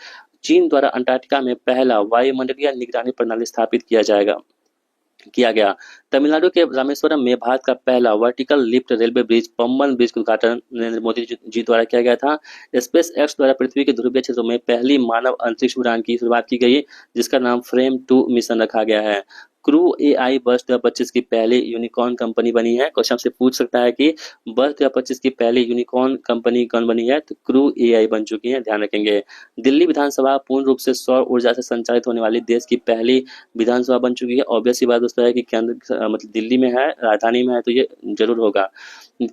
चीन द्वारा अंटार्कटिका में पहला वायुमंडलीय निगरानी प्रणाली स्थापित किया गया। तमिलनाडु के रामेश्वरम में भारत का पहला vertical lift railway bridge Pamban bridge का उद्घाटन नरेंद्र मोदी जी द्वारा किया गया था। स्पेस एक्स द्वारा पृथ्वी के ध्रुवीय क्षेत्रों में पहली मानव अंतरिक्ष उड़ान की शुरुआत की गई, जिसका नाम फ्रेम 2 मिशन रखा गया है। क्रू एआई वर्ष 2025 की पहली यूनिकॉर्न कंपनी बनी है। क्वेश्चन से पूछ सकता है कि वर्ष 2025 की पहली यूनिकॉर्न कंपनी कौन बनी है? तो क्रू एआई बन चुकी है, ध्यान रखेंगे। दिल्ली विधानसभा पूर्ण रूप से सौर ऊर्जा से संचालित होने वाली देश की पहली विधानसभा बन चुकी है। ऑब्वियस सी बात दोस्तों है कि केंद्र मतलब दिल्ली में है, राजधानी में है, तो ये जरूर होगा।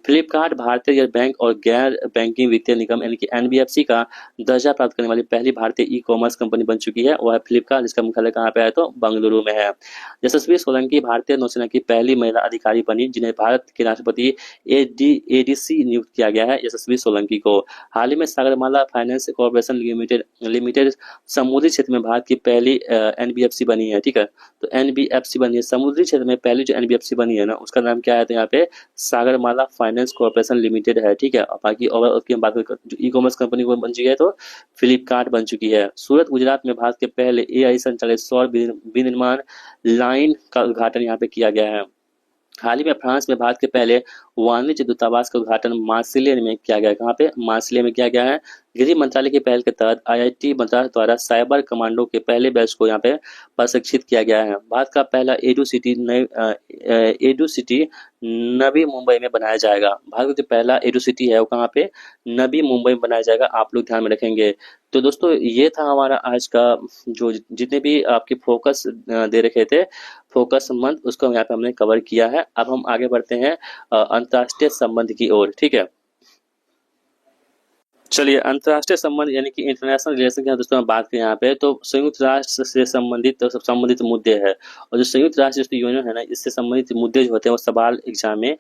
फ्लिपकार्ट भारतीय बैंक और गैर बैंकिंग वित्तीय निगम यानी कि एनबीएफसी का दर्जा प्राप्त करने वाली पहली भारतीय ई कॉमर्स कंपनी बन चुकी है। वह है फ्लिपकार्ट, जिसका मुख्यालय कहाँ पे है? तो बंगलुरु में है। यशस्वी सोलंकी भारतीय नौसेना की पहली महिला अधिकारी बनी, जिन्हें भारत के राष्ट्रपति एडीसी नियुक्त किया गया है, यशस्वी सोलंकी को। हाल ही में सागरमाला फाइनेंस कॉर्पोरेशन लिमिटेड समुद्री क्षेत्र में भारत की पहली एनबीएफसी बनी है। ठीक है। तो एनबीएफसी बनी है समुद्री क्षेत्र में पहली जो एनबीएफसी बनी है ना, उसका नाम क्या है? तो यहाँ पे सागरमाला फाइनेंस कॉर्पोरेशन लिमिटेड है। ठीक है। बाकी ओवरऑल की बात करें जो ई कॉमर्स कंपनी को बन चुकी है तो फ्लिपकार्ट बन चुकी है। सूरत गुजरात में भारत के पहले एआई संचालित सौर विनिर्माण लाइन का उद्घाटन यहाँ पे किया गया है। हाल ही में फ्रांस में भारत के पहले वाणिज्य दूतावास का उद्घाटन मार्सिले में किया गया है। कहाँ पे? मार्सिले में किया गया है। गृह मंत्रालय की पहल के तहत आईआईटी मद्रास द्वारा साइबर कमांडो के पहले बैच को यहाँ पे प्रशिक्षित किया गया है। भारत का पहला एडू सिटी नवी मुंबई में बनाया जाएगा। भारत का जो पहला एडू सिटी है वो कहाँ पे? नवी मुंबई में बनाया जाएगा। आप लोग ध्यान में रखेंगे। तो दोस्तों ये था हमारा आज का जो जितने भी आपके फोकस दे रखे थे, फोकस मंथ, उसको यहाँ पे हमने कवर किया है। अब हम आगे बढ़ते हैं अंतर्राष्ट्रीय संबंध की ओर। ठीक है। चलिए, अंतर्राष्ट्रीय संबंध यानी कि इंटरनेशनल रिलेशन की दोस्तों हम बात करें यहाँ पे, तो संयुक्त राष्ट्र से संबंधित मुद्दे हैं। और जो संयुक्त राष्ट्र यूनियन है ना, इससे संबंधित मुद्दे जो होते हैं वो सवाल एग्जाम में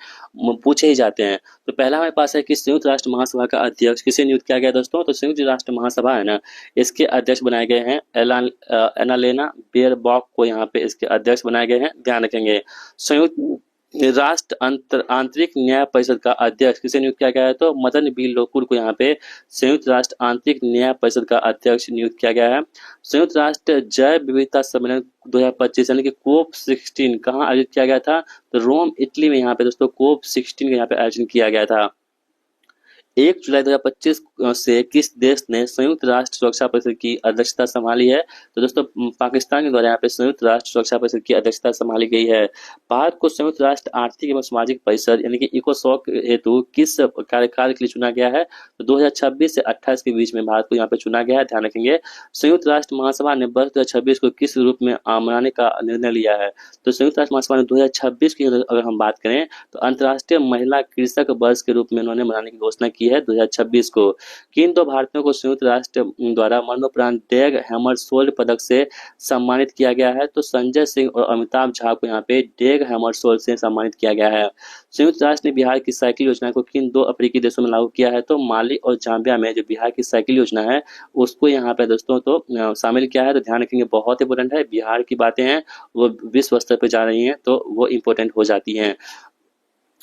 पूछे ही जाते हैं। तो पहला हमारे पास है कि संयुक्त राष्ट्र महासभा का अध्यक्ष किसे नियुक्त किया गया दोस्तों? तो संयुक्त राष्ट्र महासभा है ना, इसके अध्यक्ष बनाए गए हैं एनालेना बेयरबॉक को यहाँ पे इसके अध्यक्ष बनाए गए हैं, ध्यान रखेंगे। संयुक्त राष्ट्र आंतरिक न्याय परिषद का अध्यक्ष किसे नियुक्त किया गया है? तो मदन बी लोकुर को यहाँ पे संयुक्त राष्ट्र आंतरिक न्याय परिषद का अध्यक्ष नियुक्त किया गया है। संयुक्त राष्ट्र जैव विविधता सम्मेलन 2025 यानी कि कोप 16 कहाँ आयोजित किया गया था? तो रोम इटली में यहाँ पे दोस्तों कोप 16 का यहाँ पे आयोजन किया गया था। 1 जुलाई 2025 से किस देश ने संयुक्त राष्ट्र सुरक्षा परिषद की अध्यक्षता संभाली है? तो दोस्तों पाकिस्तान के द्वारा यहाँ पे संयुक्त राष्ट्र सुरक्षा परिषद की अध्यक्षता संभाली गई है। भारत को संयुक्त राष्ट्र आर्थिक एवं सामाजिक परिषद यानी कि इकोसॉक हेतु किस कार्यकाल के लिए चुना गया है? तो 2026 से 28 के बीच में भारत को यहाँ पे चुना गया है, ध्यान रखेंगे। संयुक्त राष्ट्र महासभा ने वर्ष 2026 को किस रूप में मनाने का निर्णय लिया है? तो संयुक्त राष्ट्र महासभा ने 2026 की अगर हम बात करें तो अंतर्राष्ट्रीय महिला कृषक वर्ष के रूप में उन्होंने मनाने की घोषणा की है 2026 को। किन दो भारतीयों को संयुक्त राष्ट्र द्वारा मरणोपरांत डेग हैमरशोल्ड पदक से सम्मानित किया गया है? तो संजय सिंह और अमिताभ झा को यहाँ पे डेग हैमरशोल्ड से सम्मानित किया गया है। संयुक्त राष्ट्र ने बिहार की साइकिल योजना को किन दो अफ्रीकी देशों में लागू किया है? तो माली और जाम्बिया में जो बिहार की साइकिल योजना है उसको यहाँ पे दोस्तों तो शामिल किया है। तो ध्यान रखेंगे, बहुत इंपोर्टेंट है। बिहार की बातें हैं वो विश्व स्तर पर जा रही हैं तो वो इंपोर्टेंट हो जाती हैं।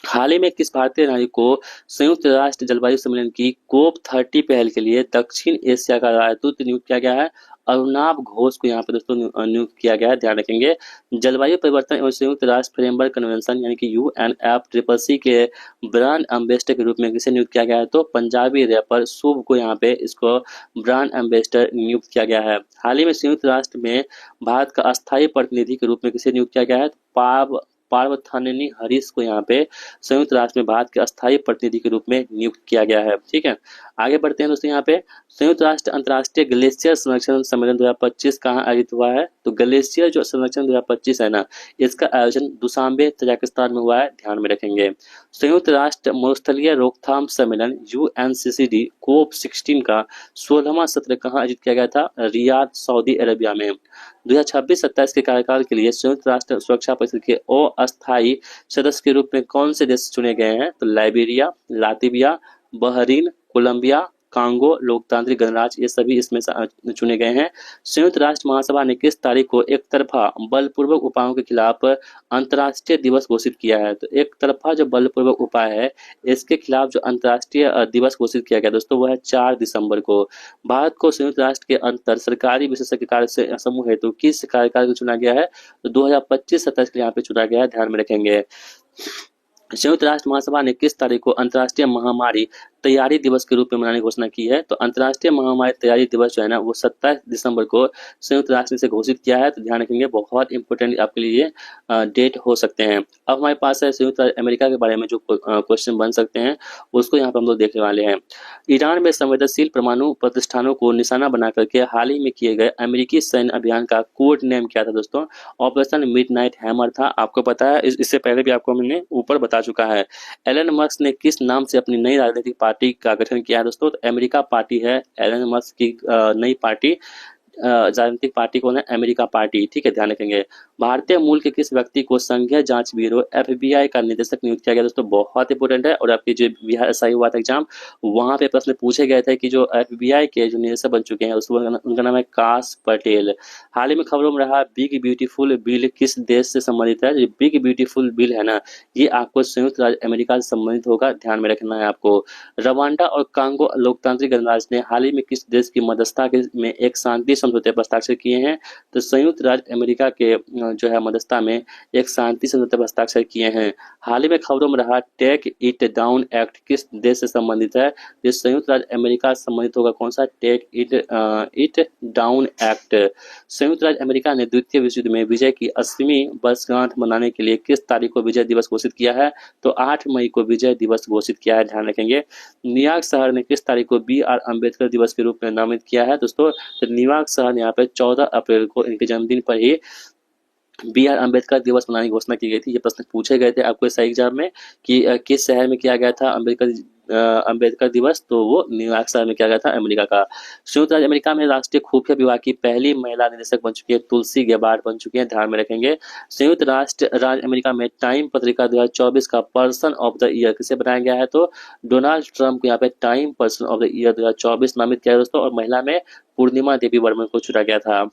हाल ही में किस भारतीय नागरिक को संयुक्त राष्ट्र जलवायु सम्मेलन की कोप 30 पहल के लिए दक्षिण एशिया का राजदूत नियुक्त किया गया है? अरुणाभ घोष को यहाँ पे दोस्तों नियुक्त किया गया है, ध्यान रखेंगे। जलवायु परिवर्तन एवं संयुक्त राष्ट्र फ्रेमवर्क कन्वेंशन यानी कि UNFCCC के ब्रांड एम्बेसडर के रूप में किसे नियुक्त किया गया है? तो पंजाबी रैपर शुभ को यहाँ पे इसको ब्रांड एम्बेसडर नियुक्त किया गया है। हाल ही में संयुक्त राष्ट्र में भारत का अस्थायी प्रतिनिधि के रूप में किसे नियुक्त किया गया है? पार्थानेनी हरीश को यहाँ पे संयुक्त राष्ट्र में भारत के अस्थायी प्रतिनिधि के रूप में नियुक्त किया गया है। ठीक है, आगे बढ़ते हैं दोस्तों। यहाँ पे संयुक्त राष्ट्र अंतर्राष्ट्रीय ग्लेशियर संरक्षण सम्मेलन 2025 कहाँ आयोजित हुआ है? तो ग्लेशियर जो संरक्षण 2025 है ना, इसका आयोजन दुशांबे तजाकिस्तान में हुआ है, ध्यान में रखेंगे। संयुक्त राष्ट्र मरुस्थलीय रोकथाम सम्मेलन UNCCD कोप 16 का 16वां सत्र कहाँ आयोजित किया गया था? रियाद, सऊदी अरेबिया में। 2026-27 के कार्यकाल के लिए संयुक्त राष्ट्र सुरक्षा परिषद के अस्थायी सदस्य के रूप में कौन से देश चुने गए हैं? तो Liberia, Latvia, Bahrain, Colombia, Congo, लोकतांत्रिक गणराज्य, ये सभी इसमें चुने गए हैं। संयुक्त राष्ट्र महासभा ने किस तारीख को एक तरफा बलपूर्वक उपायों के खिलाफ अंतर्राष्ट्रीय दिवस घोषित किया है? तो एक तरफा जो बलपूर्वक उपाय है इसके खिलाफ जो अंतर्राष्ट्रीय दिवस घोषित किया गया दोस्तों वो है 4 दिसंबर को। भारत को संयुक्त राष्ट्र के अंतर सरकारी विशेषज्ञ कार्य समूह हेतु किस कार्यकाल को चुना गया है? तो 2025-27 के यहाँ पे चुना गया है, ध्यान में रखेंगे। संयुक्त राष्ट्र महासभा ने किस तारीख को अंतर्राष्ट्रीय महामारी तैयारी दिवस के रूप में मनाने की घोषणा की है? तो अंतर्राष्ट्रीय महामारी तैयारी दिवस जो है ना वो 27 दिसंबर को संयुक्त राष्ट्र से घोषित किया है। तो ध्यान रखेंगे, बहुत इंपोर्टेंट आपके लिए डेट हो सकते हैं। अब हमारे पास है संयुक्त राज्य अमेरिका के बारे में जो क्वेश्चन बन सकते हैं उसको यहाँ पर हम लोग देखने वाले हैं। ईरान में संवेदनशील परमाणु प्रतिष्ठानों को निशाना बना करके हाल ही में किए गए अमेरिकी सैन्य अभियान का कोड नेम क्या था दोस्तों? ऑपरेशन मिडनाइट हैमर था। आपको पता है, इससे पहले भी आपको मैंने ऊपर बता चुका है। एलन मस्क ने किस नाम से अपनी नई राजनीतिक पार्टी का गठन किया है दोस्तों? तो अमेरिका पार्टी है एलन मस्क की नई पार्टी। राजनीतिक पार्टी कौन है? America party. ठीक है, ध्यान रखेंगे। भारतीय मूल के किस व्यक्ति को संघीय जांच ब्यूरो FBI का निदेशक नियुक्त किया गया दोस्तों? बहुत इंपोर्टेंट है। और आपकी जो बिहार SI हुआ था एग्जाम, वहां पे प्रश्न पूछे गए थे कि जो FBI के जो निदेशक बन चुके हैं उनका नाम है काश पटेल। हाल ही में खबरों में रहा बिग ब्यूटीफुल बिल किस देश से संबंधित है? बिग ब्यूटीफुल बिल है ना, ये आपको संयुक्त राज्य अमेरिका से संबंधित होगा, ध्यान में रखना है आपको। रवांडा और कांगो लोकतांत्रिक गणराज्य ने हाल ही में किस देश की मध्यस्थता में एक शांति समझौते पर हस्ताक्षर किए हैं? तो संयुक्त राज्य अमेरिका के जो है मध्यस्थता में एक शांति समझौते पर हस्ताक्षर किए हैं। हाल ही में खबरों में रहा टेक इट डाउन एक्ट किस देश से संबंधित है? ये संयुक्त राज्य अमेरिका से संबंधित होगा। कौन सा? Take It Down Act. संयुक्त राज्य अमेरिका ने द्वितीय विश्व युद्ध में विजय की 80वीं वर्षगांठ मनाने के लिए किस तारीख को विजय दिवस घोषित किया है? तो 8 मई को विजय दिवस घोषित किया है, ध्यान रखेंगे। न्यूयॉर्क शहर ने किस तारीख को BR अम्बेडकर दिवस के रूप में नामित किया है दोस्तों? तो न्यूयॉर्क शहर यहाँ पे 14 अप्रैल को इनके जन्मदिन पर ही BR अम्बेडकर दिवस मनाने की घोषणा की गई थी। ये प्रश्न पूछे गए थे आपको इस एग्जाम में कि किस शहर में किया गया था अम्बेडकर अम्बेडकर दिवस, तो वो न्यूयॉर्क शहर में किया गया था अमेरिका का। संयुक्त राज्य अमेरिका में राष्ट्रीय खुफिया विभाग की पहली महिला निदेशक बन चुकी है तुलसी गेबार्ड बन चुकी है, ध्यान में रखेंगे। संयुक्त राष्ट्र राज्य अमेरिका में टाइम पत्रिका 2024 का पर्सन ऑफ द ईयर किसे बनाया गया है, तो डोनाल्ड ट्रंप को यहाँ पे time person of the year 2024 नामित किया है दोस्तों। और महिला में पूर्णिमा देवी वर्मा को चुना गया था।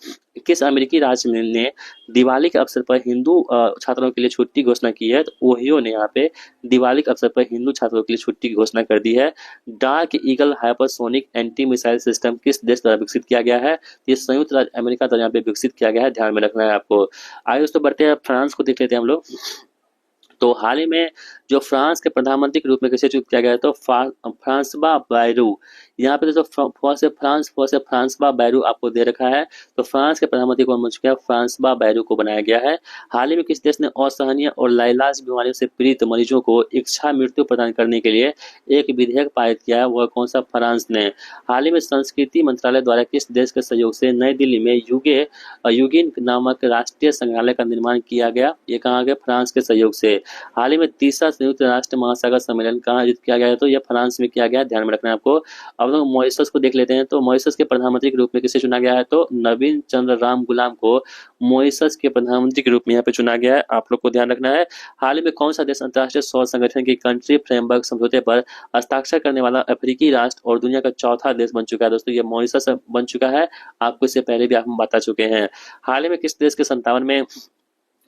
किस अमेरिकी राज्य ने दिवाली के अवसर पर हिंदू छात्रों के लिए छुट्टी घोषणा की है, तो ओहियो ने यहाँ पे दिवाली के अवसर पर हिंदू छात्रों के लिए छुट्टी की घोषणा कर दी है। Dark eagle hypersonic anti missile system किस देश द्वारा विकसित किया गया है, ये संयुक्त राज्य अमेरिका द्वारा यहाँ पे विकसित किया गया है, ध्यान में रखना है आपको। आगे दोस्तों बढ़ते हैं, फ्रांस को देख लेते हैं हम लोग। तो हाल ही में जो फ्रांस के प्रधानमंत्री के रूप में किसे चुन किया गया है, तो फ्रांसवा बायरू। यहाँ पे दोस्तों फ्रांसवा बायरू आपको दे रखा है। तो फ्रांस के प्रधानमंत्री कौन बन चुका है, फ्रांसवा बायरू को बनाया गया है। हाल ही में किस देश ने असहनीय और लाइलाज बीमारियों से पीड़ित मरीजों को इच्छा मृत्यु प्रदान करने के लिए एक विधेयक पारित किया है, वह कौन सा, फ्रांस ने। हाल ही में संस्कृति मंत्रालय द्वारा किस देश के सहयोग से नई दिल्ली में युगिन नामक राष्ट्रीय संग्रहालय का निर्माण किया गया, ये कहाँ गया, फ्रांस के सहयोग से। हाल ही में तीसरा संयुक्त राष्ट्र महासागर सम्मेलन कहाँ आयोजित किया गया है, तो यह फ्रांस में किया गया, ध्यान में रखना है आपको। अब लोग मॉरिशस को देख लेते हैं। तो मॉरिशस के प्रधानमंत्री के रूप में किसे चुना गया है, तो नवीन चंद्र राम गुलाम को मॉरिशस के प्रधानमंत्री के रूप में यहाँ पे चुना गया है, आप लोग को ध्यान रखना है। हाल ही में कौन सा देश अंतर्राष्ट्रीय सौर संगठन की कंट्री फ्रेमवर्क समझौते पर हस्ताक्षर करने वाला अफ्रीकी राष्ट्र और दुनिया का चौथा देश बन चुका है, दोस्तों ये मॉरिशस बन चुका है, आपको इससे पहले भी आप बता चुके हैं। हाल ही में किस देश के 57वें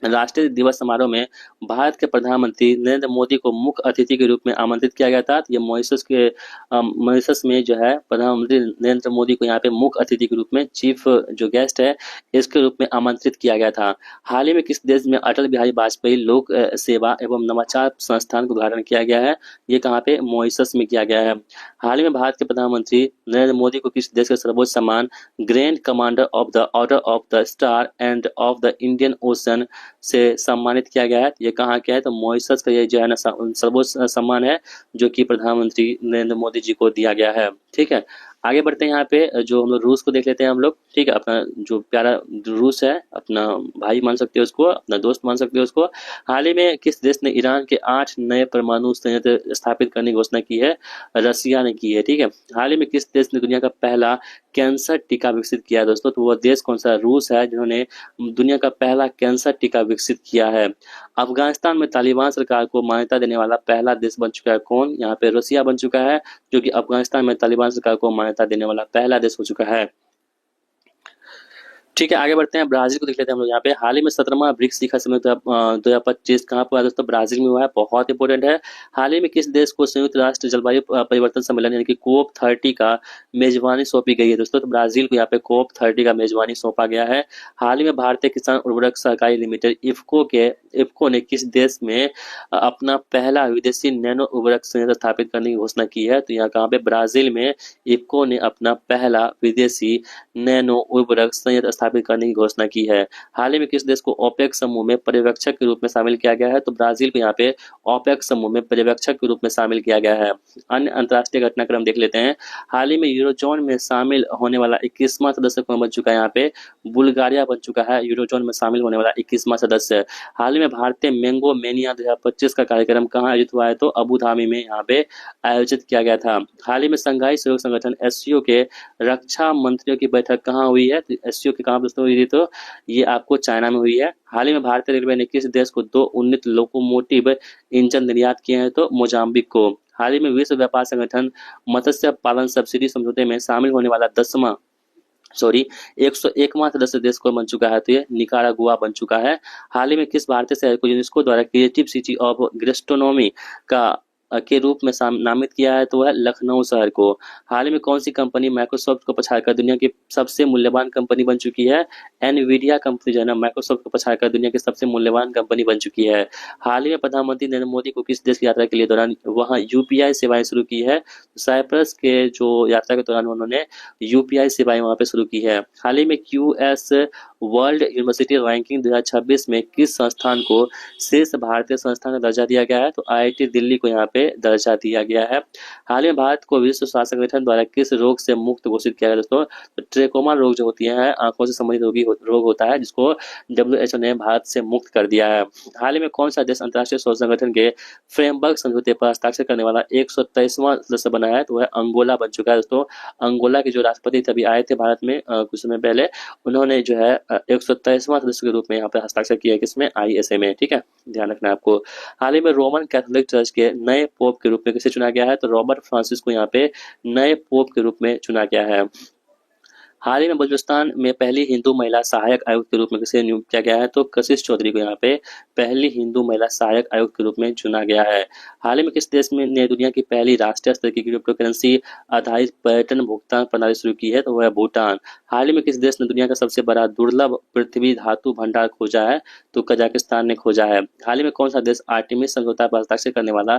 राष्ट्रीय दिवस समारोह में भारत के प्रधानमंत्री नरेंद्र मोदी को मुख्य अतिथि के रूप में आमंत्रित किया गया था, तो ये मॉरिशस में जो है प्रधानमंत्री नरेंद्र मोदी को यहाँ पे मुख्य अतिथि के रूप में, चीफ जो गेस्ट है इसके रूप में आमंत्रित किया गया था। हाल ही में किस देश में अटल बिहारी वाजपेयी लोक सेवा एवं नवाचार संस्थान का उद्घाटन किया गया है, ये कहाँ पे, मॉरिशस में किया गया है। हाल ही में भारत के प्रधानमंत्री नरेंद्र मोदी को किस देश के सर्वोच्च सम्मान grand commander of the order of the star end of the Indian ocean से सम्मानित किया गया है, ये कहाँ क्या है, तो मॉरिशस का ये जो है ना सर्वोच्च सम्मान है जो कि प्रधानमंत्री नरेंद्र मोदी जी को दिया गया है। ठीक है, आगे बढ़ते हैं। यहाँ पे जो हम लोग रूस को देख लेते हैं हम लोग। ठीक है, अपना जो प्यारा रूस है, अपना भाई मान सकते हो उसको, अपना दोस्त मान सकते हो उसको। हाल ही में किस देश ने ईरान के 8 नए परमाणु संयंत्र स्थापित करने की घोषणा की है, रसिया ने की है। ठीक है, हाल ही में किस देश ने दुनिया का पहला कैंसर टीका विकसित किया है दोस्तों, तो वह देश कौन सा, रूस है, जिन्होंने दुनिया का पहला कैंसर टीका विकसित किया है। अफगानिस्तान में तालिबान सरकार को मान्यता देने वाला पहला देश बन चुका है कौन, यहाँ पे रसिया बन चुका है, जो कि अफगानिस्तान में तालिबान सरकार को मान्यता देने वाला पहला देश हो चुका है। ठीक है, आगे बढ़ते हैं, ब्राजील को देख लेते हैं हम लोग। यहाँ पे हाल ही में 17वां ब्रिक्स शिखर सम्मेलन 2025 कहाँ पर हुआ दोस्तों, ब्राजील में हुआ है, बहुत इंपॉर्टेंट है। हाल ही में किस देश को संयुक्त राष्ट्र जलवायु परिवर्तन सम्मेलन यानी कि COP30 का मेजबानी सौंपी गई है दोस्तों, तो ब्राजील को यहाँ पे COP30 का मेजबानी सौंपा गया है। हाल ही में भारतीय किसान उर्वरक सहकारी लिमिटेड इफ्को ने किस देश में अपना पहला विदेशी नैनो उर्वरक संयंत्र स्थापित करने की घोषणा की है, तो यहाँ कहाँ पे, ब्राजील में इफ्को ने अपना पहला विदेशी नैनो उर्वरक संयंत्र स्थापित करने की घोषणा की है। हाल ही में किस देश को ओपेक समूह में पर्यवेक्षक के रूप में शामिल किया गया है, तो ब्राजील को यहाँ पे ओपेक समूह में पर्यवेक्षक के रूप में शामिल किया गया है। अन्य अंतर्राष्ट्रीय घटनाक्रम देख लेते हैं। हाल ही में यूरोजोन में शामिल होने वाला 21वां सदस्य कौन बन चुका है, यहाँ पे बुल्गारिया बन चुका है यूरोजोन में शामिल होने वाला 21वां सदस्य। हाल ही में भारतीय मैंगो मेनिया 2025 का कार्यक्रम कहाँ आयोजित हुआ है, तो अबू धाबी में यहाँ पे आयोजित किया गया था। हाल ही में संघाई सहयोग संगठन SCO के रक्षा मंत्रियों की बैठक कहाँ हुई है, तो SCO की कहाँ दोस्तों हुई थी, तो ये आपको चाइना में हुई है। हाल ही में भारतीय रेलवे ने किस देश को 2 उन्नत लोकोमोटिव इंजन निर्यात किए हैं, तो मोजाम्बिक को। हाल ही में विश्व व्यापार संगठन मत्स्य पालन सब्सिडी समझौते में शामिल होने वाला 101वां सदस्य देश को बन चुका है, तो ये निकारागुआ बन चुका है। हाल ही में किस भारतीय शहर को यूनेस्को द्वारा क्रिएटिव सिटी ऑफ गैस्ट्रोनॉमी के रूप में नामित किया है, तो वह लखनऊ शहर को। हाल ही में कौन सी कंपनी माइक्रोसॉफ्ट को पछाड़कर दुनिया की सबसे मूल्यवान कंपनी बन चुकी है, एनवीडिया कंपनी जो है ना माइक्रोसॉफ्ट को पछाड़कर दुनिया की सबसे मूल्यवान कंपनी बन चुकी है। हाल ही में प्रधानमंत्री नरेंद्र मोदी को किस देश की यात्रा के लिए दौरान वहां UPI सेवाएं शुरू की है, साइप्रस के जो यात्रा के दौरान उन्होंने UPI सेवाएं वहां पे शुरू की है। हाल ही में QS वर्ल्ड यूनिवर्सिटी रैंकिंग 2026 में किस संस्थान को शीर्ष भारतीय संस्थान का दर्जा दिया गया है, तो IIT दिल्ली को यहाँ पे पे दर्जा दिया गया है। हाल ही में भारत को विश्व स्वास्थ्य संगठन द्वारा किस रोग से मुक्त घोषित किया गया दोस्तों? तो ट्रेकोमा रोग जो होती है, आंखों से संबंधित रोग होता है, जिसको WHO ने भारत से मुक्त कर दिया है। हाल ही में कौन सा देश अंतर्राष्ट्रीय स्वास्थ्य संगठन के फ्रेमवर्क समझौते पर हस्ताक्षर करने वाला 123वां सदस्य बना है? तो वह अंगोला बन चुका है दोस्तों। अंगोला के जो राष्ट्रपति अभी आए थे भारत में कुछ समय पहले, उन्होंने जो है 123वां सदस्य के रूप में यहाँ पे हस्ताक्षर किया है, किसमें? ISA में। ठीक है, ध्यान रखना है आपको। हाल ही में रोमन कैथोलिक चर्च के नए पोप के रूप में किसे चुना गया है? तो रॉबर्ट फ्रांसिस को यहाँ पे नए पोप के रूप में चुना गया है। हाल ही में बलूचिस्तान में पहली हिंदू महिला सहायक आयुक्त के रूप में किसे नियुक्त किया गया है? तो कशिश चौधरी को यहाँ पे पहली हिंदू महिला सहायक आयुक्त के रूप में चुना गया है। हाल ही में किस देश में ने दुनिया की पहली राष्ट्रीय स्तर की क्रिप्टो करेंसी आधारित पर्यटन भुगतान प्रणाली शुरू की है? तो वह भूटान। हाल ही में किस देश ने दुनिया का सबसे बड़ा दुर्लभ पृथ्वी धातु भंडार खोजा है? तो कजाकिस्तान ने खोजा है। हाल ही में कौन सा देश आर्टेमिस समझौता पर हस्ताक्षर करने वाला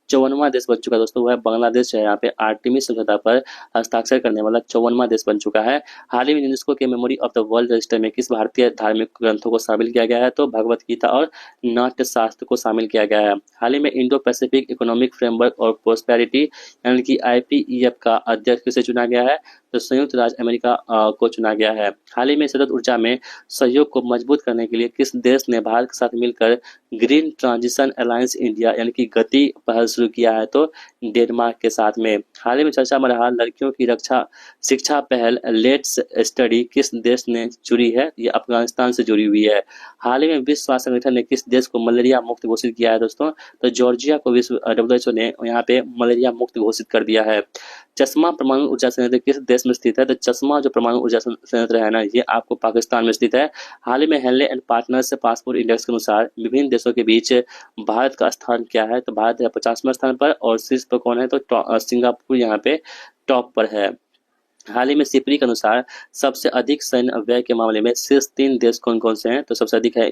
54वां देश बन चुका है दोस्तों? वह बांग्लादेश है। यहाँ पे आर्टेमिस समझौता पर हस्ताक्षर करने वाला 54वां देश बन चुका है। हाल ही में यूनेस्को के memory of the world register में किस भारतीय धार्मिक ग्रंथों को शामिल किया गया है? तो भगवत गीता और नाट्य शास्त्र को शामिल किया गया है। हाल ही में इंडो पैसिफिक इकोनॉमिक फ्रेमवर्क और प्रोस्पेरिटी यानी कि IPEF का अध्यक्ष किसे चुना गया है? तो संयुक्त राज्य अमेरिका को चुना गया है। हाल ही में सतत ऊर्जा में सहयोग को मजबूत करने के लिए किस देश ने भारत के साथ मिलकर ग्रीन ट्रांजिशन अलायंस इंडिया यानी कि गति पहल शुरू किया है? तो डेनमार्क के साथ में। हाल ही में चर्चा में रहा लड़कियों की रक्षा शिक्षा पहल लेट्स स्टडी किस देश ने जुड़ी है? ये अफगानिस्तान से जुड़ी हुई है। हाल ही में विश्व स्वास्थ्य संगठन ने किस देश को मलेरिया मुक्त घोषित किया है दोस्तों? तो जॉर्जिया को विश्व WHO ने यहाँ पे मलेरिया मुक्त घोषित कर दिया है। चश्मा परमाणु ऊर्जा संयंत्र किस देश में स्थित है? तो चश्मा जो परमाणु ऊर्जा संयंत्र है ना, ये आपको पाकिस्तान में स्थित है। हाल ही में Henley and Partners passport index के अनुसार विभिन्न देशों के बीच भारत का स्थान क्या है? तो भारत है 50वें स्थान पर और शीर्ष पर कौन है? तो सिंगापुर यहाँ पे टॉप पर है। हाल ही में सिपरी के अनुसार सबसे अधिक सैन्य व्यय के मामले में शीर्ष 3 देश कौन कौन से हैं? तो सबसे अधिक है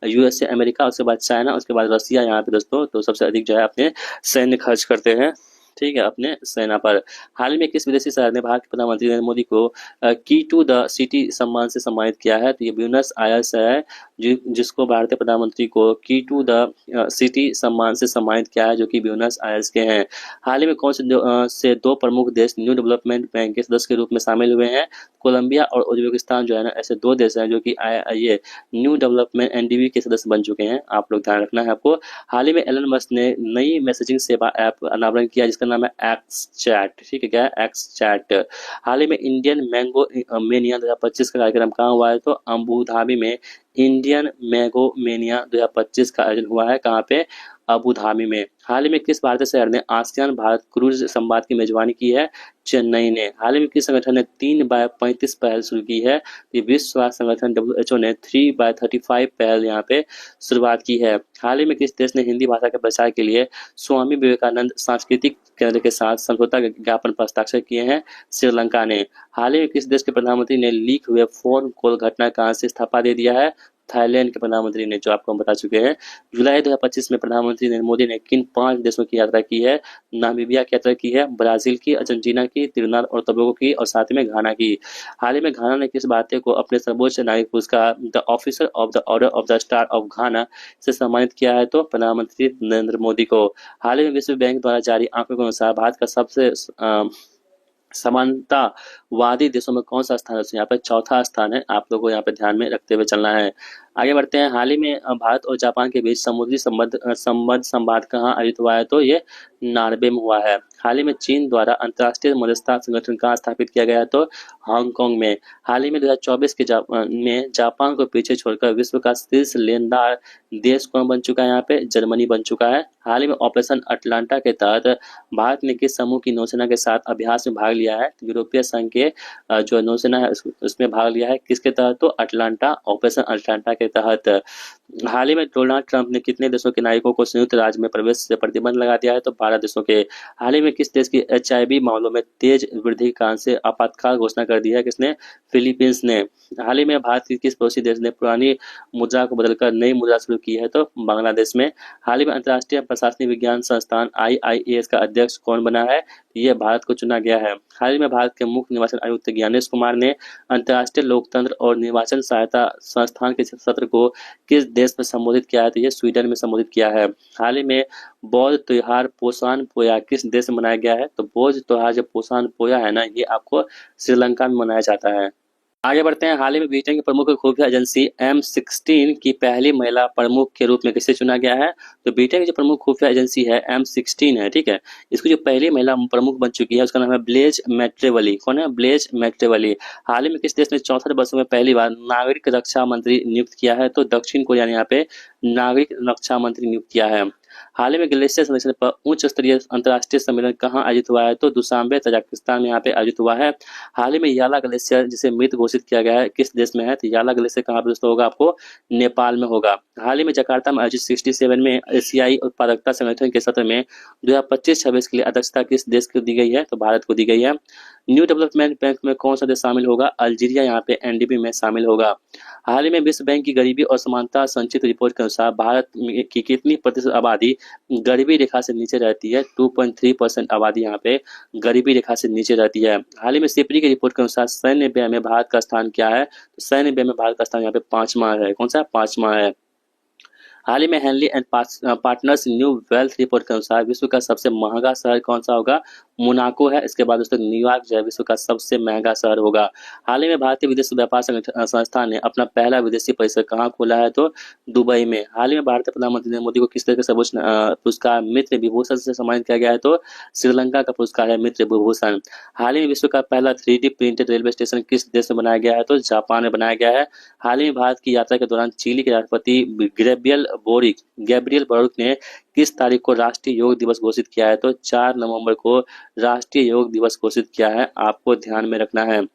USA अमेरिका, उसके बाद चाइना, उसके बाद रसिया यहाँ पे दोस्तों। तो सबसे अधिक जो है अपने सैन्य खर्च करते हैं, ठीक है, अपने सेना पर। हाल ही में किस विदेशी शहर ने भारत के प्रधानमंत्री नरेंद्र मोदी को की टू द सिटी सम्मान से सम्मानित किया है? तो ये ब्यूनस आयर्स है, जिसको भारतीय प्रधानमंत्री को की टू द सिटी सम्मान से सम्मानित किया है, जो कि ब्यूनस आयर्स के हैं। हाल ही में कौन से दो प्रमुख देश न्यू डेवलपमेंट बैंक के सदस्य के रूप में शामिल हुए हैं? कोलंबिया और उज्बेकिस्तान जो है ना, ऐसे 2 देश हैं जो कि ये न्यू डेवलपमेंट NDB के सदस्य बन चुके हैं। आप लोग ध्यान रखना है आपको। हाल ही में एलन मस्क ने नई मैसेजिंग सेवा ऐप अनावरण किया जिसका नाम है एक्स चैट। ठीक है, क्या है? X chat. हाल ही में इंडियन मैंगो मेनिया 2025 का कार्यक्रम कहाँ हुआ है? तो अबू धाबी में इंडियन मैंगो मेनिया 2025 का आयोजन हुआ है। कहाँ पे? अबू धाबी में। हाल ही में किस भारतीय शहर ने आसियान भारत क्रूज संवाद की मेजबानी की है? चेन्नई ने। हाल ही में किस संगठन ने 3x35 पहल शुरू की है? ये विश्व स्वास्थ्य संगठन WHO ने 3x35 पहल यहाँ पे शुरुआत की है। हाल ही में किस देश ने हिंदी भाषा के प्रचार के लिए स्वामी विवेकानंद सांस्कृतिक केंद्र के साथ समझौता ज्ञापन पर हस्ताक्षर किए हैं? श्रीलंका ने। हाल ही में किस देश के प्रधानमंत्री ने लीक हुए फोन कॉल घटना का से इस्तीफा दे दिया है? थाईलैंड के प्रधानमंत्री ने, जो आपको हम बता चुके हैं। जुलाई 2025 में प्रधानमंत्री नरेंद्र मोदी ने किन 5 देशों की यात्रा की है? नामीबिया की यात्रा की है, ब्राजील की, अर्जेंटीना की, त्रिनाद और टोबैगो की और साथ में घाना की। हाल ही में घाना ने किस भारतीय को अपने सर्वोच्च नागरिक पुरस्कार the officer of the order of the star of घाना से सम्मानित किया है? तो प्रधानमंत्री नरेंद्र मोदी को। हाल ही में विश्व बैंक द्वारा जारी आंकड़ों के अनुसार भारत का सबसे समानतावादी देशों में कौन सा स्थान है? यहाँ पे 4था स्थान है। आप लोगों को यहाँ पे ध्यान में रखते हुए चलना है। आगे बढ़ते हैं। हाल ही में भारत और जापान के बीच समुद्री संवाद कहाँ आयोजित हुआ है? तो ये नॉर्वे में हुआ है। हाल ही में चीन द्वारा अंतर्राष्ट्रीय मध्यस्थता संगठन कहाँ स्थापित किया गया? तो हांगकांग में। हाल ही में 2024 के में जापान को पीछे छोड़कर विश्व का शीर्ष लेनदार देश कौन बन चुका है? यहाँ पे जर्मनी बन चुका है। हाल ही में ऑपरेशन अटलांटा के तहत भारत ने किस समूह की नौसेना के साथ अभ्यास में भाग लिया है? यूरोपीय संघ के जो नौसेना है उसमें भाग लिया है। किसके तहत? तो अटलांटा, ऑपरेशन अटलांटा के तहत। हाल ही में डोनाल्ड ट्रंप ने कितने देशों के नागरिकों को संयुक्त राज्य में प्रवेश से प्रतिबंध लगा दिया है? तो 12 देशों के। हाल ही में किस देश की HIV मामलों में तेज वृद्धि के कारण से आपातकाल घोषणा कर दी है? किसने? फिलीपींस ने। हाल ही में भारत के किस पड़ोसी देश ने पुरानी मुद्रा को बदलकर नई मुद्रा शुरू की है? तो बांग्लादेश में। हाल ही में अंतर्राष्ट्रीय प्रशासनिक विज्ञान संस्थान IIAS का अध्यक्ष कौन बना है? ये भारत को चुना गया है। हाल ही में भारत के मुख्य निर्वाचन आयुक्त ज्ञानेश कुमार ने अंतर्राष्ट्रीय लोकतंत्र और निर्वाचन सहायता संस्थान के सत्र को किस देश में संबोधित किया है? तो ये स्वीडन में संबोधित किया है। हाल ही में बौद्ध त्योहार पोसान पोया किस देश में मनाया गया है? तो बौद्ध त्योहार जो पोसान पोया है ना, ये आपको श्रीलंका में मनाया जाता है। आगे बढ़ते हैं। हाल ही में ब्रिटेन की प्रमुख खुफिया एजेंसी M16 की पहली महिला प्रमुख के रूप में किसे चुना गया है? तो ब्रिटेन की जो प्रमुख खुफिया एजेंसी है M16 है, ठीक है। इसकी जो पहली महिला प्रमुख बन चुकी है उसका नाम है ब्लेज मैट्रेवली। कौन है? ब्लेज मैट्रेवली। हाल ही में किस देश ने 64 वर्षों में पहली बार नागरिक रक्षा मंत्री नियुक्त किया है? तो दक्षिण कोरिया ने यहाँ पे नागरिक रक्षा मंत्री नियुक्त किया है। हाल ही में ग्लेशियर संरक्षण पर उच्च स्तरीय अंतर्राष्ट्रीय सम्मेलन कहाँ आयोजित हुआ है? तो दुशांबे तजाकिस्तान में यहाँ पे आयोजित हुआ है। हाल ही में याला ग्लेशियर जिसे मृत घोषित किया गया है किस देश में है? तो याला ग्लेशियर कहाँ पे दोस्तों होगा? आपको नेपाल में होगा। हाल ही में जकार्ता में आयोजित 67 में एशियाई उत्पादकता संगठन के सत्र में 2025-26 के लिए अध्यक्षता किस देश को दी गई है? तो भारत को दी गई है। न्यू डेवलपमेंट बैंक में कौन सा देश शामिल होगा? अल्जीरिया यहाँ पे NDB में शामिल होगा। हाल ही में विश्व बैंक की गरीबी और समानता संचित रिपोर्ट के अनुसार भारत की कितनी प्रतिशत आबादी गरीबी रेखा से नीचे रहती है? 2.3% आबादी यहाँ पे गरीबी रेखा से नीचे रहती है। हाल ही में सिपरी की रिपोर्ट के अनुसार सैन्य व्यय में भारत का स्थान क्या है? तो सैन्य व्यय में भारत का स्थान यहाँ पे 5वां है। कौन सा? 5वां है। हाल ही में Henley and partners new wealth report के अनुसार विश्व का सबसे महंगा शहर कौन सा होगा? मोनाको है। इसके बाद दोस्तों न्यूयॉर्क जो है विश्व का सबसे महंगा शहर होगा। हाल ही में भारतीय विदेश व्यापार संस्थान ने अपना पहला विदेशी परिसर कहाँ खोला है? तो दुबई में। हाल ही में भारतीय प्रधानमंत्री नरेंद्र मोदी को किस तरह के सर्वोच्च पुरस्कार मित्र विभूषण से सम्मानित किया गया है? तो श्रीलंका का पुरस्कार है मित्र विभूषण। हाल ही में विश्व का पहला 3D प्रिंटेड रेलवे स्टेशन किस देश में बनाया गया है? तो जापान में बनाया गया है। हाल ही में भारत की यात्रा के दौरान चिली के राष्ट्रपति गैब्रियल बोरिक ने किस तारीख को राष्ट्रीय योग दिवस घोषित किया है? तो 4 नवंबर को राष्ट्रीय योग दिवस घोषित किया है। आपको ध्यान में रखना है।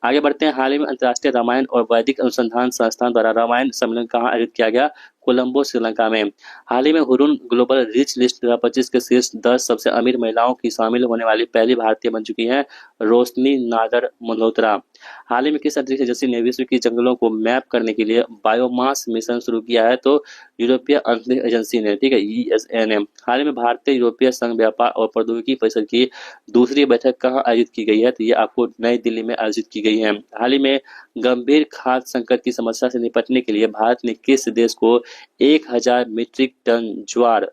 आगे बढ़ते हैं। हाल ही में अंतर्राष्ट्रीय रामायण और वैदिक अनुसंधान संस्थान द्वारा रामायण सम्मेलन कहाँ आयोजित किया गया? कोलंबो श्रीलंका में। हाल ही में हुरुन ग्लोबल रिच लिस्ट 2025 के शीर्ष 10 सबसे अमीर महिलाओं की शामिल होने वाली पहली भारतीय बन चुकी हैं रोशनी नादर मल्होत्रा। हाल ही में किस अंतरिक्ष एजेंसी ने विश्व की जंगलों को मैप करने के लिए बायोमास मिशन शुरू किया है? तो यूरोपीय अंतरिक्ष एजेंसी ने, ठीक है, ESA ने। हाल ही में भारतीय यूरोपीय संघ व्यापार और प्रौद्योगिकी परिषद की दूसरी बैठक कहाँ आयोजित की गई है? तो ये आपको नई दिल्ली में आयोजित की गई है। हाल ही में गंभीर खाद्य संकट की समस्या से निपटने के लिए भारत ने किस देश को 1000 मीट्रिक टन ज्वार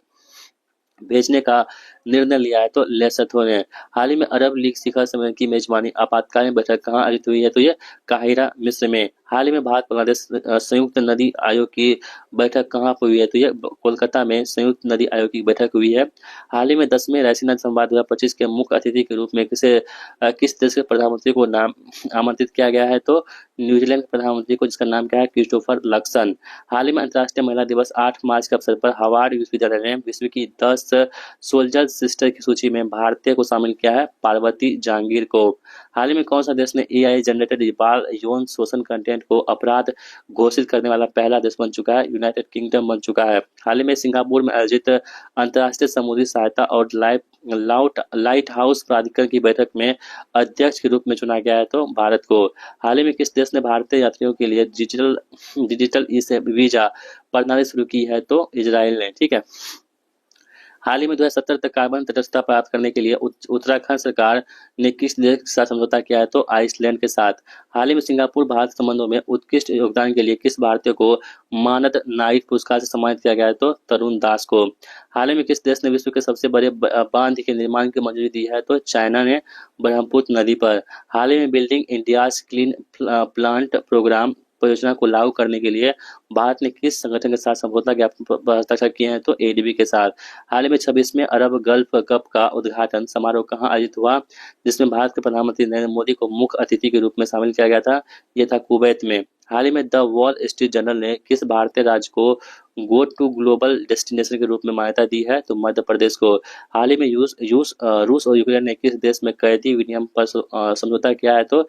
भेजने का निर्णय लिया है? तो लेसोथो ने। हाल ही में अरब लीग शिखर सम्मेलन की मेजबानी आपातकालीन बैठक कहाँ आयोजित हुई है? तो ये काहिरा मिस्र में। हाल ही में भारत बांग्लादेश संयुक्त नदी आयोग की बैठक कहाँ पर हुई है? तो ये कोलकाता में संयुक्त नदी आयोग की बैठक हुई है। हाल ही में 10वें रायसीना संवाद 2025 के मुख्य अतिथि के रूप में किस देश के प्रधानमंत्री को नाम आमंत्रित किया गया है? तो न्यूजीलैंड के प्रधानमंत्री को, जिसका नाम क्या है? Christopher Luxon. हाल ही में अंतर्राष्ट्रीय महिला दिवस 8 मार्च के अवसर पर हार्वर्ड विश्वविद्यालय ने विश्व की 10 सोल्जर सिस्टर की सूची में भारतीय को शामिल किया है, पार्वती जहांगीर को। हाल ही में कौन सा देश ने AI जनरेटेड बाल यौन शोषण कंटेंट को अपराध घोषित करने वाला पहला देश बन चुका है? यूनाइटेड किंगडम बन चुका है। हाल ही में सिंगापुर में आयोजित अंतर्राष्ट्रीय समुद्री सहायता और लाइट हाउस प्राधिकरण की बैठक में अध्यक्ष के रूप में चुना गया है? तो भारत को। हाल ही में किस देश ने भारतीय यात्रियों के लिए डिजिटल वीजा प्रणाली शुरू की है? तो इजराइल ने, ठीक है। हाल ही में 2070 तक कार्बन तटस्थता प्राप्त करने के लिए उत्तराखंड सरकार ने किस देश के साथ समझौता किया है? तो आइसलैंड के साथ। हाल ही में सिंगापुर भारत संबंधों में उत्कृष्ट योगदान के लिए किस भारतीय को मानद नाइट पुरस्कार से सम्मानित किया गया है? तो तरुण दास को। हाल ही में किस देश ने विश्व के सबसे बड़े बांध के निर्माण की मंजूरी दी है? तो चाइना ने, ब्रह्मपुत्र नदी पर। हाल ही में building India's clean plant programme परियोजना को लागू करने के लिए भारत ने किस संगठन के साथ समझौता ज्ञापन पर हस्ताक्षर किए हैं? तो ADB के साथ। हाल ही में 26वें अरब गल्फ कप का उद्घाटन समारोह कहाँ आयोजित हुआ, जिसमें भारत के प्रधानमंत्री नरेंद्र मोदी को मुख्य अतिथि के रूप में शामिल किया गया था? यह था कुवैत में। हाल ही में द वॉल स्ट्रीट जर्नल ने किस भारतीय राज्य को गो टू ग्लोबल डेस्टिनेशन के रूप में मान्यता दी है? तो मध्य प्रदेश को। हाल ही में रूस और यूक्रेन ने किस देश में कैदी विनिमय पर समझौता किया है? तो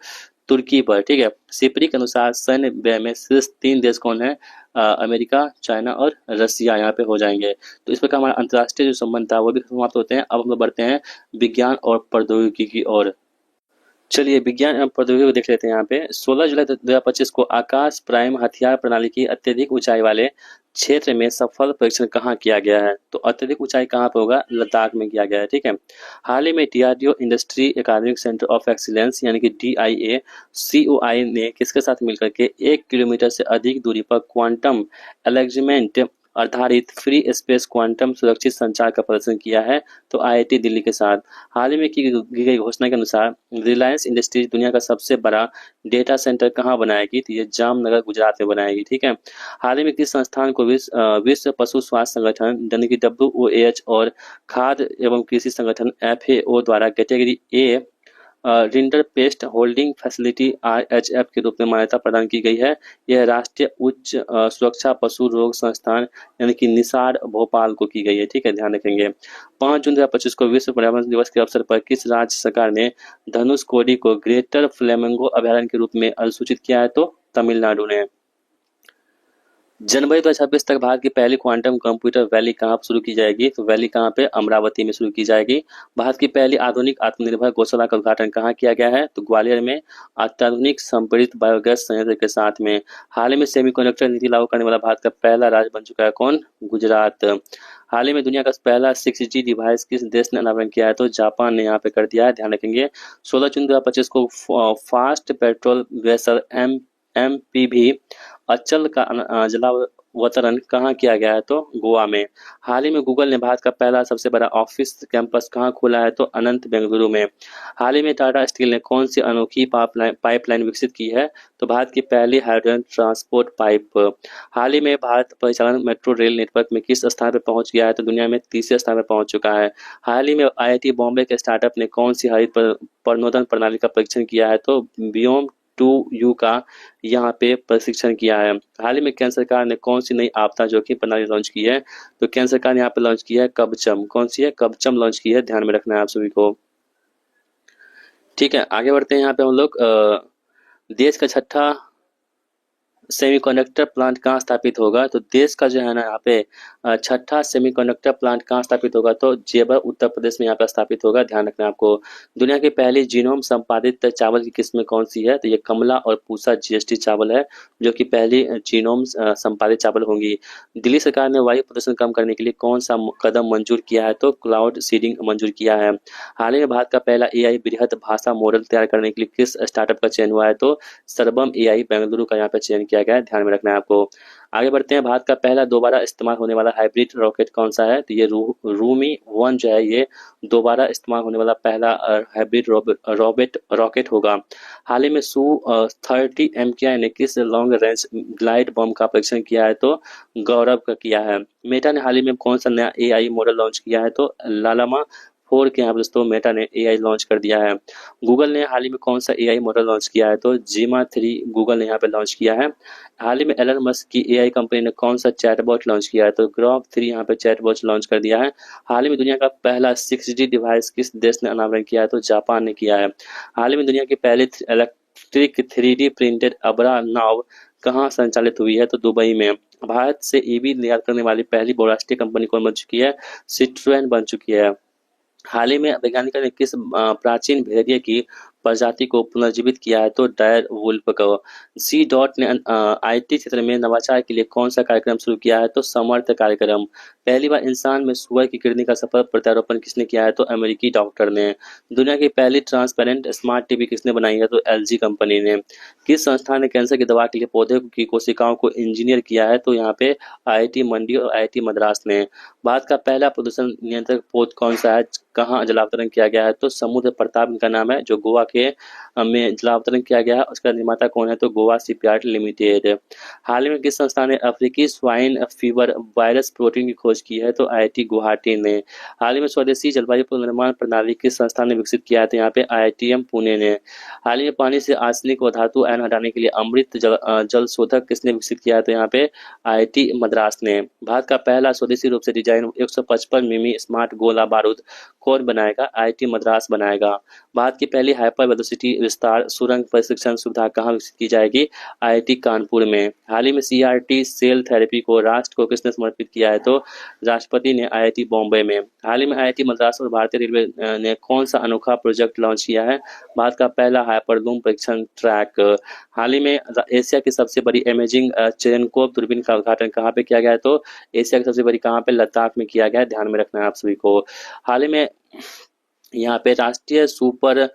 तुर्की पर, ठीक है। सिपरी के अनुसार सैन्य व्यय में शीर्ष 3 देश कौन है? अमेरिका, चाइना और रसिया यहाँ पे हो जाएंगे। तो इस प्रकार हमारा अंतर्राष्ट्रीय जो संबंध था वो भी समाप्त होते हैं। अब हम लोग बढ़ते हैं विज्ञान और प्रौद्योगिकी की ओर। चलिए विज्ञान एवं प्रौद्योगिकी को देख लेते हैं। यहाँ पे 16 जुलाई 2025 को आकाश प्राइम हथियार प्रणाली की अत्यधिक ऊंचाई वाले क्षेत्र में सफल परीक्षण कहाँ किया गया है? तो अत्यधिक ऊंचाई कहाँ पर होगा? लद्दाख में किया गया है। ठीक है। हाल ही में DRDO industry academic centre of excellence यानी कि डीआईए सीओआई ने किसके साथ मिलकर के 1 किलोमीटर से अधिक दूरी पर क्वांटम एलेजमेंट आधारित फ्री स्पेस क्वांटम सुरक्षित संचार का प्रदर्शन किया है? तो आईआईटी दिल्ली के साथ। हाल ही में की गई घोषणा के अनुसार रिलायंस इंडस्ट्रीज दुनिया का सबसे बड़ा डेटा सेंटर कहाँ बनाएगी? तो ये जामनगर गुजरात में बनाएगी। ठीक है। हाल ही में किस संस्थान को विश्व पशु स्वास्थ्य संगठन यानी कि WOAH और खाद्य एवं कृषि संगठन FAO द्वारा category A rinder paste holding facility RHF के रूप में मान्यता प्रदान की गई है? यह राष्ट्रीय उच्च सुरक्षा पशु रोग संस्थान यानी कि निसार भोपाल को की गई है। ठीक है, ध्यान रखेंगे। 5 जून 2025 को विश्व पर्यावरण दिवस के अवसर पर किस राज्य सरकार ने धनुषकोडी को ग्रेटर फ्लेमिंगो अभयारण्य के रूप में अधिसूचित किया है? तो तमिलनाडु ने। जनवरी 2026 तक भारत की पहली क्वांटम कंप्यूटर वैली कहाँ पर शुरू की जाएगी? तो वैली कहाँ पे? अमरावती में शुरू की जाएगी। भारत की पहली आधुनिक आत्मनिर्भर गौशाला का उद्घाटन कहाँ किया गया है? तो ग्वालियर में अत्याधुनिक संपीड़ित बायोगैस संयंत्र के साथ में। हाल ही में सेमीकंडक्टर नीति लागू करने वाला भारत का पहला राज्य बन चुका है कौन? गुजरात। हाल ही में दुनिया का पहला 6G डिवाइस किस देश ने अनावरण किया है? तो जापान ने यहाँ पे कर दिया है। ध्यान रखेंगे। 16 जून 2025 को फास्ट पेट्रोल वेसल MPV अचल का जलावतरण कहाँ किया गया है? तो गोवा में। हाल ही में गूगल ने भारत का पहला सबसे बड़ा ऑफिस कैंपस कहाँ खोला है? तो अनंत बेंगलुरु में। हाल ही में टाटा स्टील ने कौन सी अनोखी पाइपलाइन विकसित की है? तो भारत की पहली हाइड्रोजन ट्रांसपोर्ट पाइप। हाल ही में भारत परिचालन मेट्रो रेल नेटवर्क में किस स्थान पर पहुंच गया है? तो दुनिया में तीसरे स्थान पर पहुंच चुका है। हाल ही में IIT बॉम्बे के स्टार्टअप ने कौन सी हरित प्रणोदन प्रणाली का परीक्षण किया है? तो बियोम 2U का यहाँ पे प्रशिक्षण किया है। हाल ही में केंद्र सरकार ने कौन सी नई आपदा जोखिम प्रणाली लॉन्च की है? तो केंद्र सरकार ने यहाँ पे लॉन्च की है कवचम। कौन सी है? कवचम लॉन्च की है। ध्यान में रखना है आप सभी को। ठीक है, आगे बढ़ते हैं। यहाँ पे हम लोग देश का छठा सेमीकंडक्टर प्लांट कहाँ स्थापित होगा? तो देश का जो है ना यहाँ पे छठा सेमीकंडक्टर प्लांट कहाँ स्थापित होगा? तो जेवर उत्तर प्रदेश में यहाँ पे स्थापित होगा। ध्यान रखना है आपको। दुनिया की पहली जीनोम संपादित चावल की किस्में कौन सी है? तो ये कमला और पूसा GST चावल है जो कि पहली जीनोम संपादित चावल होंगी। दिल्ली सरकार ने वायु प्रदूषण कम करने के लिए कौन सा कदम मंजूर किया है? तो क्लाउड सीडिंग मंजूर किया है। हाल ही में भारत का पहला AI बृहद भाषा मॉडल तैयार करने के लिए किस स्टार्टअप का चयन हुआ है? तो सर्वम AI बेंगलुरु का यहाँ पे चयन किया गया है। ध्यान में रखना है आपको। आगे बढ़ते हैं। भारत का पहला दोबारा इस्तेमाल होने वाला हाइब्रिड रॉकेट कौन सा है? तो ये रूमी 1 जो है ये दोबारा इस्तेमाल होने वाला पहला हाइब्रिड रॉकेट होगा। हाल ही में Su-30 MKI ने किस लॉन्ग रेंज ग्लाइड बम का परीक्षण किया है? तो गौरव का किया है। मेटा ने हाल ही में कौन सा नया AI मॉडल लॉन्च किया है? तो लालामा 4 के यहाँ पर दोस्तों मेटा ने AI लॉन्च कर दिया है। गूगल ने हाल ही में कौन सा AI मॉडल लॉन्च किया है? तो जीमा 3 गूगल ने यहाँ पे लॉन्च किया है। हाल ही में एलन मस्क की AI कंपनी ने कौन सा चैटबॉट लॉन्च किया है? तो ग्रॉक 3 यहाँ पे चैटबॉट लॉन्च कर दिया है। हाल ही में दुनिया का पहला 6G डिवाइस किस देश ने अनावरण किया है? तो जापान ने किया है। हाल ही में दुनिया की पहली इलेक्ट्रिक 3D प्रिंटेड अबरा नाव कहाँ संचालित हुई है? तो दुबई में। भारत से EV निर्यात करने वाली पहली बहुराष्ट्रीय कंपनी कौन बन चुकी है? सिट्रोएन बन चुकी है। हाल ही में वैज्ञानिकों ने किस प्राचीन भेड़िए की प्रजाति को पुनर्जीवित किया है? तो डायर वुल्फ को। C.ने IT क्षेत्र में नवाचार के लिए कौन सा कार्यक्रम शुरू किया है? तो समर्थ कार्यक्रम। पहली बार इंसान में सुअर की किडनी का सफल प्रत्यारोपण किसने किया है? तो अमेरिकी डॉक्टर ने। दुनिया की पहली ट्रांसपेरेंट स्मार्ट टीवी किसने बनाई है? तो LG कंपनी ने। किस संस्थान ने कैंसर की दवा के लिए पौधे की कोशिकाओं को इंजीनियर किया है? तो यहाँ पे IIT मंडी और IIT मद्रास ने। भारत का पहला प्रदूषण नियंत्रक पोत कौन सा है? कहाँ जलावतरण किया गया है? तो समुद्र प्रताप का नाम है जो गोवा के में जलावतरण किया गया है। उसका निर्माता कौन है? तो गोवा शिपयार्ड लिमिटेड। हाल ही में किस संस्थान ने अफ्रीकी स्वाइन फीवर वायरस प्रोटीन की खोज की है? तो IIT गुवाहाटी ने। हाल ही में स्वदेशी जलवायु पुनर्निर्माण प्रणाली किस संस्थान ने विकसित किया है? तो यहाँ पे IITM पुणे ने। हाल ही में पानी से आर्सेनिक व धातु आयन हटाने के लिए अमृत जल शोधक किसने विकसित किया है? तो यहाँ पे IIT मद्रास ने। भारत का पहला स्वदेशी रूप से डिजाइन 155 मिमी स्मार्ट गोला बारूद कौन बनाएगा? IIT मद्रास बनाएगा। भारत की पहली हाइपर वेलोसिटी विस्तार सुरंग प्रशिक्षण सुविधा कहाँ विकसित की जाएगी? आईआईटी कानपुर में। हाल ही में सीआरटी सेल थेरेपी को राष्ट्र को किसने समर्पित किया है? तो राष्ट्रपति ने आईआईटी बॉम्बे में। हाल ही में आईआईटी मद्रास और भारतीय रेलवे ने कौन सा अनोखा प्रोजेक्ट लॉन्च किया है? भारत का पहला हाइपरलूम परीक्षण ट्रैक। हाल ही में एशिया की सबसे बड़ी इमेजिंग चेरेनकोव दूरबीन का उद्घाटन कहाँ पे किया गया है? तो एशिया की सबसे बड़ी कहाँ पे? लद्दाख में किया गया है, ध्यान में रखना है आप सभी को। हाल ही में यहाँ पे राष्ट्रीय सुपर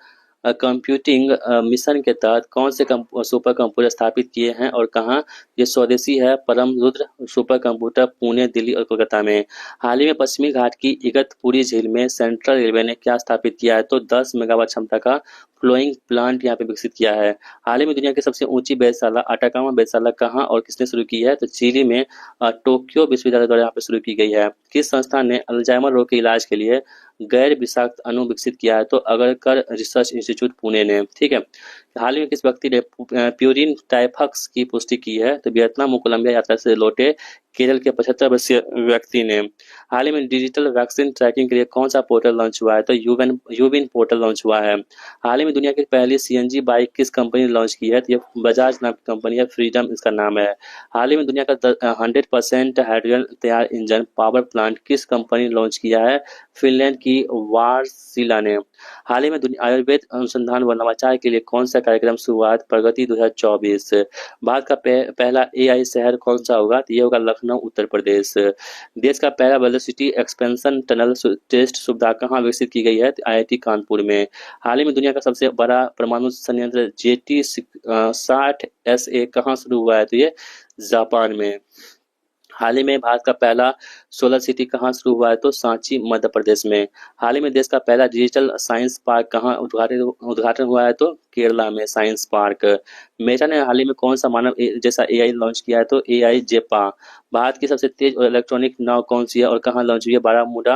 कंप्यूटिंग मिशन के तहत कौन से सुपर कंप्यूटर स्थापित किए हैं और कहाँ? ये स्वदेशी है परम रुद्र सुपर कंप्यूटर पुणे, दिल्ली और कोलकाता में। हाल ही में पश्चिमी घाट की इगतपुरी झील में सेंट्रल रेलवे ने क्या स्थापित किया है? तो 10 मेगावाट क्षमता का फ्लोइंग प्लांट यहाँ पे विकसित किया है। हाल ही में दुनिया की सबसे ऊंची वेधशाला अटाकामा वेधशाला कहाँ और किसने शुरू की है? तो चिली में टोक्यो विश्वविद्यालय द्वारा यहाँ पे शुरू की गई है। किस संस्थान ने अल्जाइमर रोग के इलाज के लिए गैर विषाक्त अणु विकसित किया है? तो अगरकर रिसर्च इंस्टीट्यूट पुणे ने। ठीक है। हाल ही में किस व्यक्ति ने प्यूरिन टाइफस की पुष्टि की है? तो वियतनाम और कोलंबिया यात्रा से लौटे केरल के 75 वर्षीय व्यक्ति ने। हाल ही में डिजिटल वैक्सीन ट्रैकिंग के लिए कौन सा पोर्टल लॉन्च हुआ है? तो यूविन पोर्टल लॉन्च हुआ है। हाल ही में दुनिया की पहली सीएनजी बाइक किस कंपनी ने लॉन्च की है? तो ये बजाज नाम की कंपनी है, फ्रीडम इसका नाम है। हाल ही में दुनिया का 100% हाइड्रोजन तैयार इंजन पावर प्लांट किस कंपनी ने लॉन्च किया है? फिनलैंड की वार्सिला ने। हाल ही में आयुर्वेद अनुसंधान व नवाचार के लिए कौन सा कार्यक्रम शुरुआत? प्रगति 2024। भारत का पहला एआई शहर कौन सा होगा? तो ये होगा लखनऊ, उत्तर प्रदेश। देश का पहला वेलोसिटी एक्सपेंशन टनल टेस्ट सुविधा कहाँ विकसित की गई है? तो आईआईटी कानपुर में। हाल ही में दुनिया का सबसे बड़ा परमाणु संयंत्र जेटी 60SA कहाँ शुरू हुआ है? तो ये जापान में। हाल ही में भारत का पहला सोलर सिटी कहाँ शुरू हुआ है? तो सांची, मध्य प्रदेश में। हाल ही में देश का पहला डिजिटल साइंस पार्क कहाँ उद्घाटन हुआ है? तो केरला में साइंस पार्क। मेटा ने हाल ही में कौन सा मानव जैसा एआई लॉन्च किया है? तो एआई जेपा। भारत की सबसे तेज इलेक्ट्रॉनिक नाव कौन सी है और कहाँ लॉन्च हुई है? बारामूला,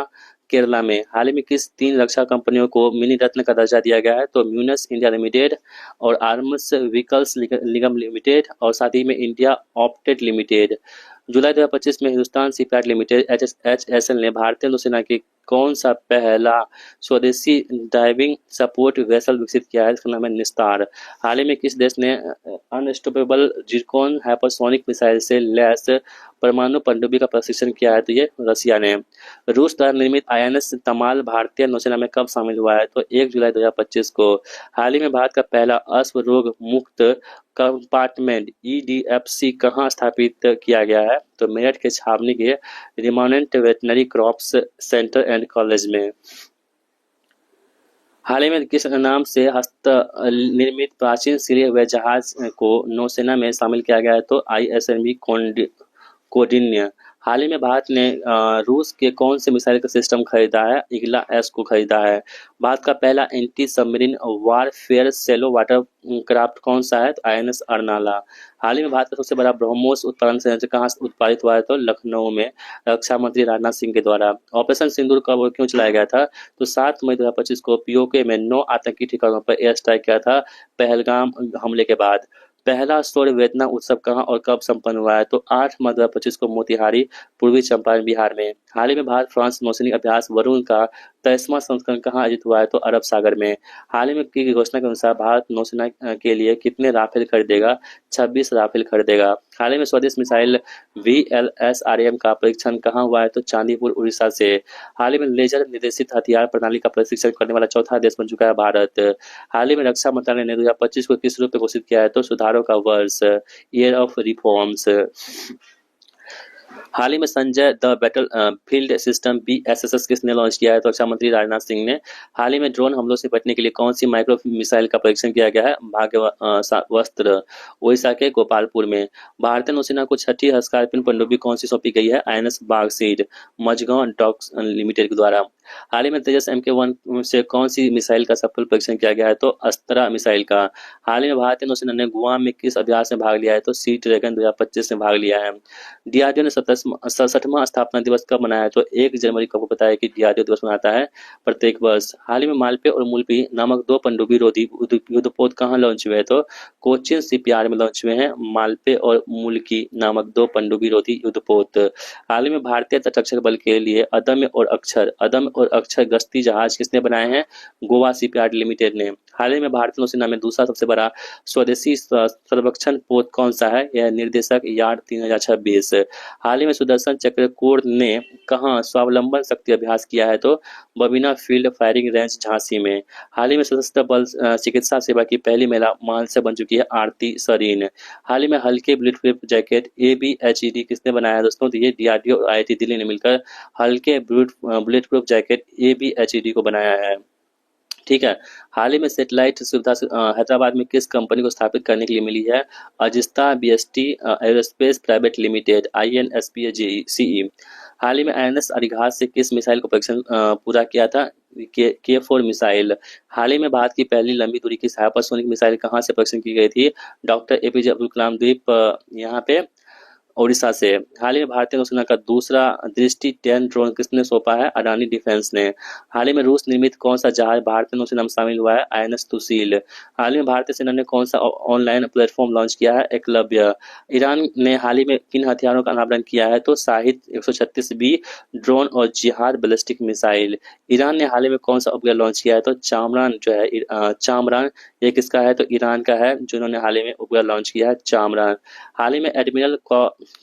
केरला में। हाल ही में किस 3 रक्षा कंपनियों को मिनी रत्न का दर्जा दिया गया है? तो म्यूनस इंडिया लिमिटेड और आर्म्स व्हीकल्स निगम लिमिटेड और साथ ही में इंडिया ऑप्टेड लिमिटेड। जुलाई 2025 में हिंदुस्तान शिपयार्ड लिमिटेड HSL ने भारतीय नौसेना की कौन सा पहला स्वदेशी डाइविंग सपोर्ट वेसल विकसित किया है? इसका नाम है निस्तार। हाल ही में किस देश ने अनस्टॉपेबल जिरकॉन हाइपरसोनिक मिसाइल से लैस परमाणु पनडुब्बी का प्रशिक्षण किया है? तो ये रसिया ने। रूस द्वारा निर्मित INS तमाल भारतीय नौसेना में कब शामिल हुआ है? तो 1 जुलाई 2025 को। हाल ही में भारत का पहला अश्व रोग मुक्त कंपार्टमेंट EDFC कहाँ स्थापित किया गया है? तो मेरठ के छावनी के remount veterinary corps centre and college में। हाल ही में किस नाम से हस्त निर्मित प्राचीन सिरे हुए जहाज को नौसेना में शामिल किया गया है? तो ISNV कौंडिन्य। हाल ही में भारत ने रूस के कौन से मिसाइल का सिस्टम खरीदा है? इग्ला S को खरीदा है। भारत का पहला anti submarine warfare shallow water craft कौन सा है? तो INS अर्नाला। हाल ही में भारत का सबसे बड़ा ब्रह्मोस उत्पादन संयंत्र कहाँ उत्पादित हुआ है? तो लखनऊ में, रक्षा मंत्री राजनाथ सिंह के द्वारा। ऑपरेशन सिंदूर कब और क्यों चलाया गया था? तो 7 मई 2025 को POK में 9 आतंकी ठिकानों पर एयर स्ट्राइक किया था पहलगाम हमले के बाद। पहला सौर वेदना उत्सव कहाँ और कब संपन्न हुआ है? तो 8 मई 2025 को मोतिहारी, पूर्वी चंपारण, बिहार में। हाल ही में भारत फ्रांस नौसैनिक अभ्यास वरुण का 23वां संस्करण कहाँ आयोजित हुआ है? तो अरब सागर में। हाल ही में की घोषणा के अनुसार भारत नौसेना के लिए कितने राफेल खरीदेगा? 26 राफेल खरीदेगा। हाल ही में स्वदेश मिसाइल VLSRM का परीक्षण कहाँ हुआ है? तो चांदीपुर, उड़ीसा से। हाल ही में लेजर निर्देशित हथियार प्रणाली का परीक्षण करने वाला चौथा देश बन चुका है भारत। हाल ही में रक्षा मंत्रालय ने 2025 को किस रूप में घोषित किया है? तो सुधारों का वर्ष, ईयर ऑफ रिफॉर्म्स। हाल ही में Sanjay the battle field system BSS किसने लॉन्च किया है? तो रक्षा मंत्री राजनाथ सिंह ने। हाल ही में ड्रोन हमलों से बचने के लिए कौन सी माइक्रो मिसाइल का परीक्षण किया गया है? भाग्यवस्त्र, ओडिशा के गोपालपुर में। भारतीय नौसेना को 6ठी स्कॉर्पियन पनडुब्बी कौन सी सौंपी गई है? INS बागसीड, मझगांव डॉक्स लिमिटेड के द्वारा। हाल ही में तेजस MK1 से कौन सी मिसाइल का सफल परीक्षण किया गया है? तो अस्त्रा मिसाइल का। हाल ही में भारतीय नौसेना ने गुआम में किस अभ्यास में भाग लिया है? तो सी ड्रैगन 2025 में भाग लिया है। DRDO ने 67वां स्थापना दिवस कब मनाया है? तो 1 जनवरी को। आपको पता है कि DRDO दिवस मनाता है प्रत्येक वर्ष। हाल ही में मालपे और मुल्पी नामक 2 पनडुब्बी रोधी युद्धपोत कहाँ लॉन्च हुए? तो कोचिन शिपयार्ड में लॉन्च हुए हैं मालपे और मुल्की नामक 2 पनडुब्बी रोधी युद्धपोत। हाल ही में भारतीय तटरक्षक बल के लिए अदम्य और अक्षर गश्ती जहाज किसने बनाए हैं? गोवा शिपयार्ड लिमिटेड ने। हाल ही में भारतीय नौसेना में दूसरा सबसे बड़ा स्वदेशी सर्वेक्षण पोत कौन सा है? यह निर्देशक यार्ड 3026। हाल ही में सुदर्शन चक्र कोर ने कहाँ स्वावलंबन शक्ति अभ्यास किया है? तो Babina field firing range Jhansi में। हाल ही में सशस्त्र बल चिकित्सा सेवा की पहली महिला मानस बन चुकी है आरती सरीन। हाल ही में हल्के बुलेट प्रूफ जैकेट ABHED किसने बनाया दोस्तों? तो ये DRDO और IIT दिल्ली ने मिलकर हल्के बुलेट प्रूफ जैकेट ABHED को बनाया है। ठीक है। हाल ही में सैटेलाइट सुविधा हैदराबाद में किस कंपनी को स्थापित करने के लिए मिली है? अजिस्ता BST aerospace private limited INSPAGCE। हाल ही में INS अरिघात से किस मिसाइल को परीक्षण पूरा किया था? K4 missile. हाल ही में भारत की पहली लंबी दूरी की हाइपरसोनिक मिसाइल कहाँ से परीक्षण की गई थी? डॉक्टर APJ अब्दुल कलाम द्वीप यहाँ पे ओडिशा से। हाल ही में भारतीय नौसेना का दूसरा दृष्टि 10 ड्रोन किसने सौंपा है? अडानी डिफेंस ने। हाल ही में रूस निर्मित कौन सा जहाज भारतीय नौसेना में शामिल हुआ है? INS तुसील। हाल ही में भारतीय सेना ने कौन सा ऑनलाइन प्लेटफॉर्म लॉन्च किया है? एकलव्य। ईरान ने हाल ही में किन हथियारों का अनावरण किया है? तो शाहिद 136B ड्रोन और जिहाद बैलिस्टिक मिसाइल। ईरान ने हाल ही में कौन सा उपग्रह लॉन्च किया है? तो चामरान जो है चामरान, ये किसका है? तो ईरान का है, जिन्होंने हाल ही में उपग्रह लॉन्च किया है चामरान। हाल ही में एडमिरल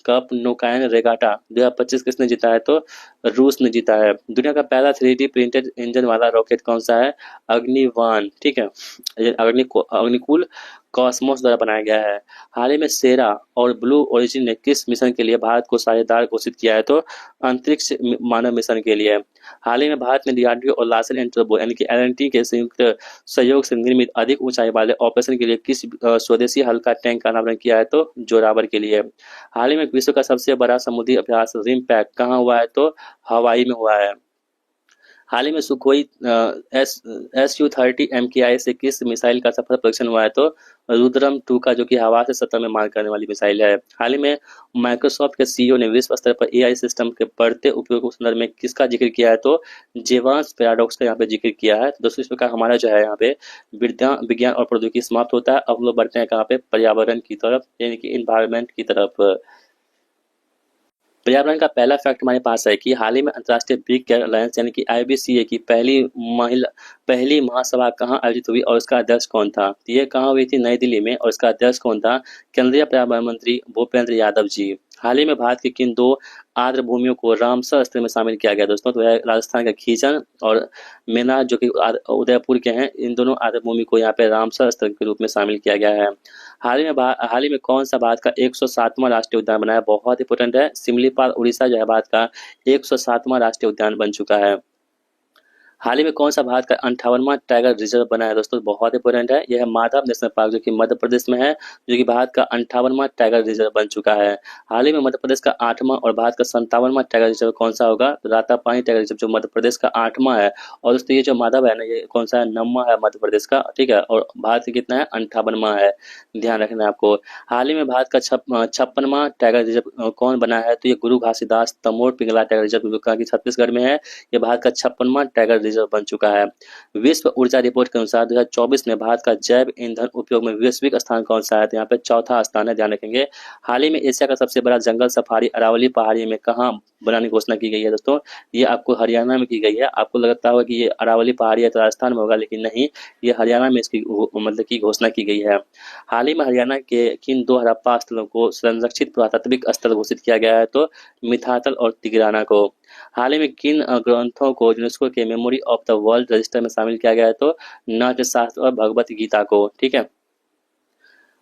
कप नौकायन रेगाटा 2025 किसने जीता है? तो रूस ने जीता है। दुनिया का पहला 3D प्रिंटेड इंजन वाला रॉकेट कौन सा है? अग्निवान। ठीक है, ये अग्निकुल कॉस्मोस द्वारा बनाया गया है। हाल ही में सेरा और ब्लू ओरिजिन ने किस मिशन के लिए भारत को साझेदार घोषित किया है? तो अंतरिक्ष मानव मिशन के लिए। हाल ही में भारत ने DRDO और लार्सन एंड टर्बो यानी कि LNT के संयुक्त सहयोग से निर्मित अधिक ऊंचाई वाले ऑपरेशन के लिए किस स्वदेशी हल्का टैंक का अनावरण किया है? तो जोरावर के लिए। हाल ही में विश्व का सबसे बड़ा समुद्री अभ्यास रिम पैक कहाँ हुआ है? तो हवाई में हुआ है। हाल ही में सुखोई Su-30 MKI से किस मिसाइल का सफल परीक्षण हुआ है? तो रुद्रम 2 का, जो कि हवा से सतह में मार करने वाली मिसाइल है। हाल ही में माइक्रोसॉफ्ट के CEO ने विश्व स्तर पर AI सिस्टम के बढ़ते उपयोग के संदर्भ में किसका जिक्र किया है? तो जेवांस पैराडॉक्स का यहाँ पे जिक्र किया है। दोस्तों, इस प्रकार हमारा जो है यहाँ पे विज्ञान और प्रौद्योगिकी समाप्त होता है। अब हम लोग बढ़ते हैं कहाँ पे? पर्यावरण की तरफ, यानी कि इन्वायरमेंट की तरफ। पर्यावरण का पहला फैक्ट हमारे पास है कि हाल ही में अंतर्राष्ट्रीय बिग केयर अलायंस यानी कि IBCA की पहली महासभा कहाँ आयोजित हुई और उसका अध्यक्ष कौन था? तो ये कहाँ हुई थी? नई दिल्ली में। और इसका अध्यक्ष कौन था? केंद्रीय पर्यावरण मंत्री भूपेंद्र यादव जी। हाल ही में भारत के किन दो आर्द्र भूमियों को रामसर स्थल में शामिल किया गया दोस्तों? तो है राजस्थान का खींचन और मेना, जो कि उदयपुर के हैं। इन दोनों आर्द्र भूमि को यहाँ पे रामसर स्थल के रूप में शामिल किया गया है। हाल ही में कौन सा भारत का 107वां राष्ट्रीय उद्यान बना है? बहुत इंपोर्टेंट है। सिमलीपाल उड़ीसा जो है भारत का 107वां राष्ट्रीय उद्यान बन चुका है। हाल ही में कौन सा भारत का 58वां टाइगर रिजर्व बना है दोस्तों? बहुत इंपोर्टेंट है। यह है माधव नेशनल पार्क, जो कि मध्य प्रदेश में है, जो कि भारत का 58वां टाइगर रिजर्व बन चुका है। हाल ही में मध्य प्रदेश का 8वां और भारत का 57वां टाइगर रिजर्व कौन सा होगा? तो रातापानी टाइगर रिजर्व, जो मध्य प्रदेश का 8वां है। और दोस्तों, ये जो माधव है ना, ये कौन सा है? 9वां है मध्य प्रदेश का। ठीक है, और भारत का कितना है? 58वां है। ध्यान रखना है आपको। हाल ही में भारत का 56वां टाइगर रिजर्व कौन बना है? तो ये गुरु घासीदास तमोर पिंगला टाइगर रिजर्व, जो कि छत्तीसगढ़ में है। ये भारत का 56वां टाइगर रिजर्व बन चुका है। विश्व ऊर्जा रिपोर्ट के अनुसार 2024 में भारत का जैव ईंधन उपयोग में वैश्विक स्थान कौन सा है? तो यहाँ पे चौथा स्थान है, ध्यान रखेंगे। हाल ही में एशिया का सबसे बड़ा जंगल सफारी अरावली पहाड़ी में कहाँ बनाने की घोषणा की गई है दोस्तों? ये आपको हरियाणा में की गई है। आपको लगता होगा कि ये अरावली पहाड़ी है तो राजस्थान में होगा, लेकिन नहीं, ये हरियाणा में इसकी मतलब की घोषणा की गई है। हाल ही में हरियाणा के किन दो हड़प्पा स्थलों को संरक्षित पुरातात्विक स्थल घोषित किया गया है? तो मिथातल और तिगराना को। हाल ही में किन ग्रंथों को यूनेस्को के memory of the world register में शामिल किया गया है? तो नाट्यशास्त्र और भगवत गीता को। ठीक है।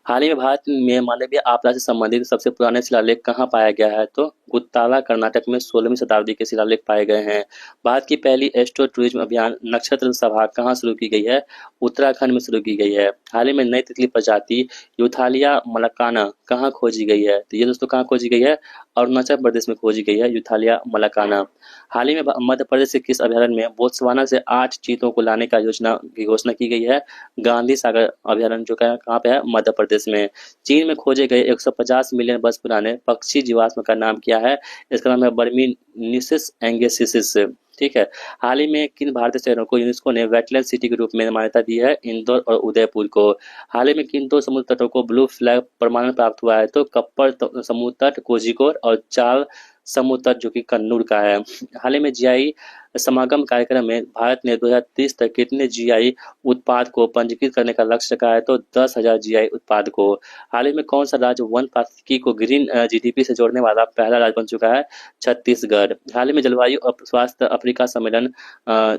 हाल ही में भारत में मानवीय आपदा से संबंधित सबसे पुराने शिलालेख कहाँ पाया गया है? तो गुत्ताला कर्नाटक में 16वीं शताब्दी के शिलालेख पाए गए हैं। भारत की पहली एस्ट्रो टूरिज्म अभियान नक्षत्र सभा कहाँ शुरू की गई है? उत्तराखंड में शुरू की गई है। हाल ही में नई तितली प्रजाति यूथालिया मलकाना कहाँ खोजी गई है? तो ये दोस्तों कहाँ खोजी गई है? अरुणाचल प्रदेश में खोजी गई है यूथालिया मलकाना। हाल ही में मध्य प्रदेश के किस अभ्यारण्य में बोत्सवाना से 8 चीतों को लाने का योजना की घोषणा की गई है? गांधी सागर अभ्यारण्य, जो कहाँ पे है? मध्य प्रदेश में। चीन में खोजे गए 150 मिलियन वर्ष पुराने पक्षी जीवाश्म का नाम क्या है? इसका नाम है बर्मीनिसिस एंगेसिस। ठीक है। हाल ही में किन भारतीय शहरों को यूनेस्को ने वेटलैंड सिटी के रूप में मान्यता दी है? इंदौर और उदयपुर को। हाल ही में किन दो समुद्र तटों को ब्लू फ्लैग प्रमाणन प्राप्त हुआ है? तो कप्पर समुद्र तट कोझिकोड और चाल समुद्र तट, जो कि कन्नूर का है। हाल ही में GI समागम कार्यक्रम में भारत ने 2030 तक कितने जीआई उत्पाद को पंजीकृत करने का लक्ष्य रखा है? तो 10,000 जीआई उत्पाद को। हाल ही में कौन सा राज्य वन पारिस्थितिकी को ग्रीन जीडीपी से जोड़ने वाला पहला राज्य बन चुका है? छत्तीसगढ़। हाल ही में जलवायु और स्वास्थ्य अफ्रीका सम्मेलन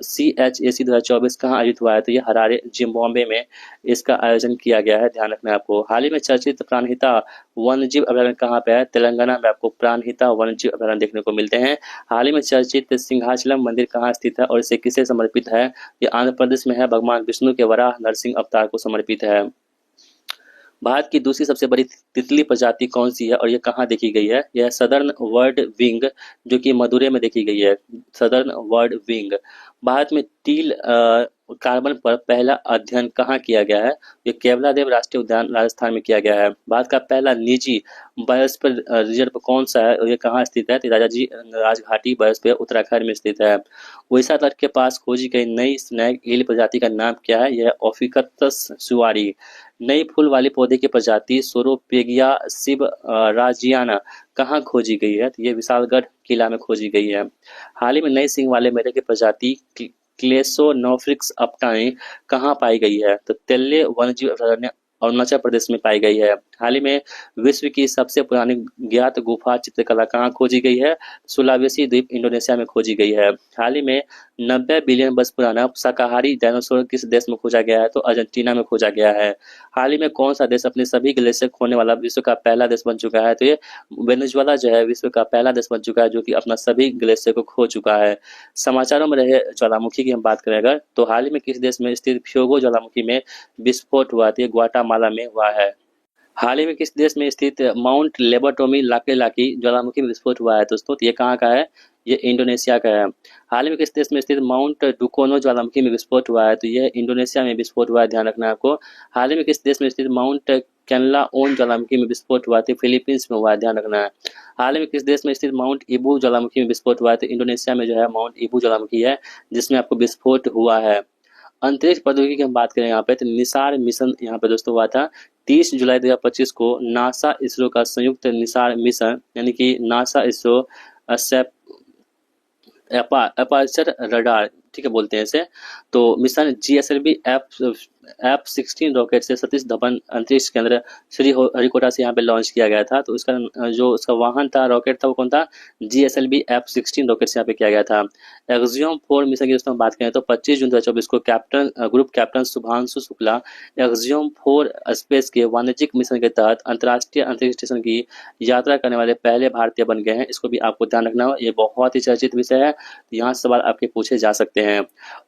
CHAC 2024 कहाँ आयोजित हुआ है? तो ये हरारे जिम्बाब्वे में इसका आयोजन किया गया है, ध्यान रखना है आपको। हाल ही में चर्चित प्राणहिता वन्यजीव अभयारण्य कहाँ पे है? तेलंगाना में आपको प्राणहिता वन्यजीव अभयारण्य देखने को मिलते हैं। हाल ही में चर्चित सिंहाचलम मंदिर कहाँ स्थित है और इसे किसे समर्पित है? ये आंध्र प्रदेश में है, भगवान विष्णु के वराह नरसिंह अवतार को समर्पित है। भारत की दूसरी सबसे बड़ी तितली प्रजाति कौन सी है और ये कहाँ देखी गई है? यह सदर्न वर्ड विंग, जो कि मदुरै में देखी गई है, सदर्न वर्ड विंग। भारत में टील कार्बन पर पहला अध्ययन कहाँ किया गया है? ये केवलादेव राष्ट्रीय उद्यान राजस्थान में किया गया है। भारत का पहला निजी बायोस्फीयर रिजर्व कौन सा है और ये कहाँ स्थित है? तो राजाजी राजघाटी बायोस्फीयर उत्तराखंड में स्थित है। उड़ीसा तट के पास खोजी गई नई स्नैग ईल प्रजाति का नाम क्या है? यह ओफिकत्तस सुवारी। नई फूल वाली पौधे की प्रजाति सोरोपेगिया शिवराजियाना कहाँ खोजी गई है? तो ये विशालगढ़ किला में खोजी गई है। हाल ही में नई सींग वाले मेढक की प्रजाति क्लेसोनोफ्रिक्स अपटाई कहाँ पाई गई है? तो तेल्ले वन्यजीव अभयारण्य अरुणाचल प्रदेश में पाई गई है। हाल ही में विश्व की सबसे पुरानी ज्ञात गुफा चित्रकला कहाँ खोजी गई है? सुलावेसी द्वीप इंडोनेशिया में खोजी गई है। हाल ही में 90 बिलियन वर्ष पुराना शाकाहारी डायनासोर किस देश में खोजा गया है? तो अर्जेंटीना में खोजा गया है। हाल ही में कौन सा देश अपने सभी ग्लेशियर खोने वाला विश्व का पहला देश बन चुका है? तो ये वेनेजुएला जो है विश्व का पहला देश बन चुका है जो कि अपना सभी ग्लेशियर को खो चुका है। समाचारों में रहे ज्वालामुखी की हम बात करें अगर, तो हाल ही में किस देश में स्थित फ्योगो ज्वालामुखी में विस्फोट हुआ? तो ये ग्वाटामाला में हुआ है। हाल ही में किस देश में स्थित माउंट लेबोटोमी लाकी ज्वालामुखी में विस्फोट हुआ है दोस्तों? तो ये कहाँ का है? ये इंडोनेशिया का है। हाल ही में किस देश में स्थित माउंट डुकोनो ज्वालामुखी में विस्फोट हुआ है? तो यह इंडोनेशिया में विस्फोट हुआ है, ध्यान रखना है आपको। हाल ही में किस देश में स्थित माउंट कैनलाओन ज्वालामुखी में विस्फोट हुआ? तो फिलीपींस में हुआ है, ध्यान रखना है। हाल ही में किस देश में स्थित माउंट इबू ज्वालामुखी में विस्फोट हुआ है? तो इंडोनेशिया में जो है माउंट इबू ज्वालामुखी है जिसमें आपको विस्फोट हुआ है। अंतरिक्ष प्रौद्योगिकी की हम बात करें यहाँ पे, तो निसार मिशन यहाँ पे दोस्तों हुआ था 30 जुलाई 2025 को। नासा इसरो का संयुक्त निसार मिशन, यानी कि नासा इसरो अपर्चर रडार, ठीक है बोलते हैं इसे, तो मिशन GSLV F-16 रॉकेट से सतीश धवन अंतरिक्ष केंद्र श्रीहरिकोटा से यहाँ पे लॉन्च किया गया था। तो इसका जो उसका वाहन था, रॉकेट था, वो कौन था? GSLV F-16 रॉकेट से यहाँ पे किया गया था। एक्सियम 4 मिशन की दोस्तों बात करें तो 25 जून 2024 को group captain Shubhanshu Shukla axiom 4 space के वाणिज्यिक मिशन के तहत अंतर्राष्ट्रीय अंतरिक्ष स्टेशन की यात्रा करने वाले पहले भारतीय बन गए हैं। इसको भी आपको ध्यान रखना हो, ये बहुत ही चर्चित विषय है, यहाँ सवाल आपके पूछे जा सकते हैं।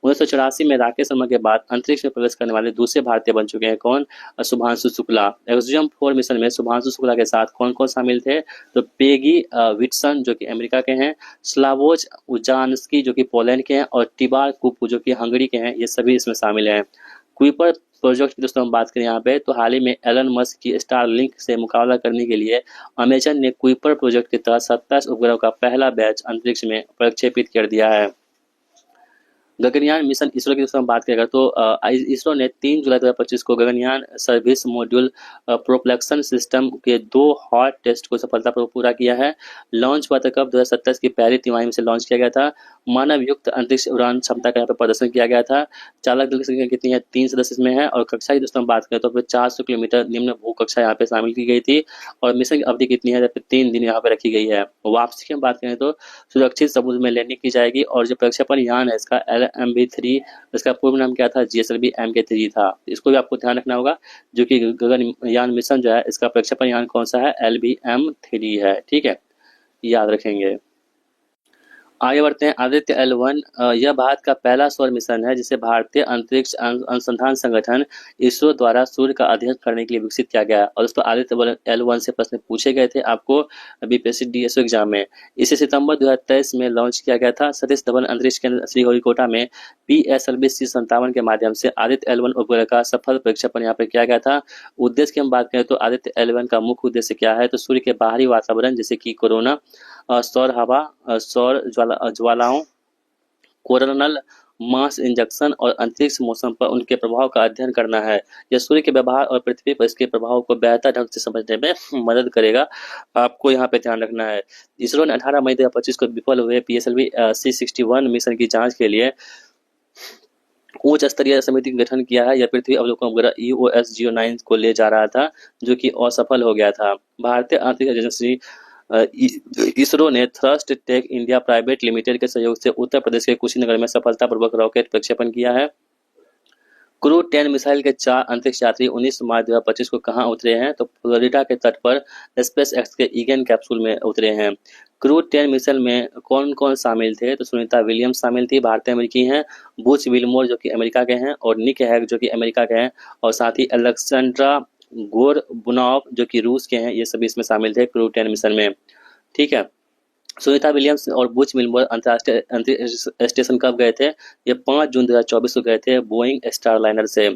1984 में राकेश शर्मा के बाद अंतरिक्ष में प्रवेश करने वाले दूसरे भारतीय बन चुके हैं, कौन? शुभांशु शुक्ला। एक्सियम 4 मिशन में शुभांशु शुक्ला के साथ कौन कौन शामिल थे? तो पेगी विट्सन जो कि अमेरिका के हैं, स्लावोज उजानस्की जो कि पोलैंड के हैं, और टिबार कुपू जो कि हंगरी के हैं, ये सभी इसमें शामिल हैं। कुइपर प्रोजेक्ट की दोस्तों हम बात करें यहाँ पे, तो हाल ही में एलन मस्क की स्टारलिंक से मुकाबला करने के लिए अमेजन ने कुइपर प्रोजेक्ट के तहत 27 उपग्रहों का पहला बैच अंतरिक्ष में प्रक्षेपित कर दिया है। गगनयान मिशन इसरो की दोस्तों हम बात करेगा, तो इसरो ने 3 जुलाई 2025 को Gaganyaan service module propulsion system के 2 हॉट टेस्ट को सफलतापूर्वक पूरा किया है। लॉन्च हुआ था कब? 2027 की पहली तिमाही में से लॉन्च किया गया था। मानव युक्त अंतरिक्ष उड़ान क्षमता का यहाँ पर प्रदर्शन किया गया था। चालक दल की संख्या कितनी है? 3 सदस्य इसमें है। और कक्षा की दोस्तों हम बात करें तो 400 किलोमीटर निम्न भू कक्षा यहाँ पे शामिल की गई थी। और मिशन की अवधि कितनी है? 3 दिन यहाँ पे रखी गई है। वापसी की हम बात करें तो सुरक्षित समुद्र में लैंडिंग की जाएगी। और जो प्रक्षेपण यान है इसका LMB-3, इसका पूर्व नाम क्या था? GSLV MK3 था। इसको भी आपको ध्यान रखना होगा, जो कि गगनयान मिशन जो है इसका प्रक्षेपण यान कौन सा है? LBM-3 है, ठीक है, याद रखेंगे। आगे बढ़ते हैं। आदित्य L1 यह भारत का पहला सौर मिशन है जिसे भारतीय अंतरिक्ष अनुसंधान संगठन इसरो द्वारा सूर्य का अध्ययन करने के लिए विकसित किया गया। और दोस्तों आदित्य L1 से प्रश्न पूछे गए थे आपको BPSC DSO एग्जाम में। इसे सितंबर 2023 में लॉन्च किया गया था। सतीश धवन अंतरिक्ष केंद्र श्रीहरिकोटा में PSLV C57 के माध्यम से आदित्य L1 उपग्रह का सफल प्रक्षेपण यहाँ पर किया गया था। उद्देश्य की हम बात करें तो आदित्य L1 का मुख्य उद्देश्य क्या है? तो सूर्य के बाहरी वातावरण जैसे कि कोरोना, सौर हवा, सौर ज्वालाओं, कोरोनल मास इंजेक्शन और अंतरिक्ष मौसम पर उनके प्रभाव का अध्ययन करना है। यह सूर्य के व्यवहार और पृथ्वी पर इसके प्रभाव को बेहतर ढंग से समझने में मदद करेगा। आपको यहाँ पे ध्यान रखना है। इसरो ने 18 मई 2025 को विफल हुए PSLV C61 मिशन की जांच के लिए उच्च स्तरीय समिति का गठन किया है। यह पृथ्वी अवलोकन उपग्रह EOS-09 को ले जा रहा था, जो कि असफल हो गया था। भारतीय अंतरिक्ष एजेंसी इसरो ने Thrust Tech India private limited के सहयोग से उत्तर प्रदेश के कुशीनगर में सफलतापूर्वक रॉकेट प्रक्षेपण किया है। क्रू 10 मिसाइल के 4 अंतरिक्ष यात्री 19 मार्च 2025 को कहां उतरे हैं? तो फ्लोरिडा के तट पर स्पेस एक्स के ईगन कैप्सूल में उतरे हैं। क्रू 10 मिसाइल में कौन कौन शामिल थे? तो सुनीता विलियम्स शामिल थी, भारतीय अमेरिकी हैं। बुच विल्मोर जो कि अमेरिका के हैं, और निक हैग जो कि अमेरिका के हैं, और साथ ही अलेक्जेंड्रा गोरबुनोव जो कि रूस के हैं। ये सभी इसमें शामिल थे क्रू 10 मिशन में। ठीक है। सुनीता विलियम्स और बुच विल्मोर अंतर्राष्ट्रीय अंतरिक्ष स्टेशन कब गए थे? ये 5 जून 2024 को गए थे बोइंग स्टारलाइनर से।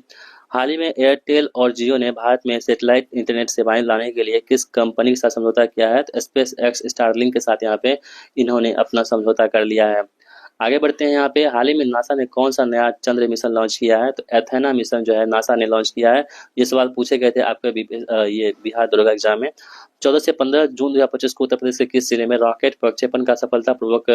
हाल ही में एयरटेल और जियो ने भारत में सैटेलाइट इंटरनेट सेवाएं लाने के लिए किस कंपनी के साथ समझौता किया है? तो स्पेस एक्स स्टारलिंक के साथ यहाँ पे इन्होंने अपना समझौता कर लिया है। आगे बढ़ते हैं। यहाँ पे हाल ही में नासा ने कौन सा नया चंद्र मिशन लॉन्च किया है? तो एथेना मिशन जो है नासा ने लॉन्च किया है। ये सवाल पूछे गए थे आपके ये बिहार दरोगा एग्जाम में। 14 से 15 जून 2025 को उत्तर प्रदेश के किस जिले में रॉकेट प्रक्षेपण का सफलतापूर्वक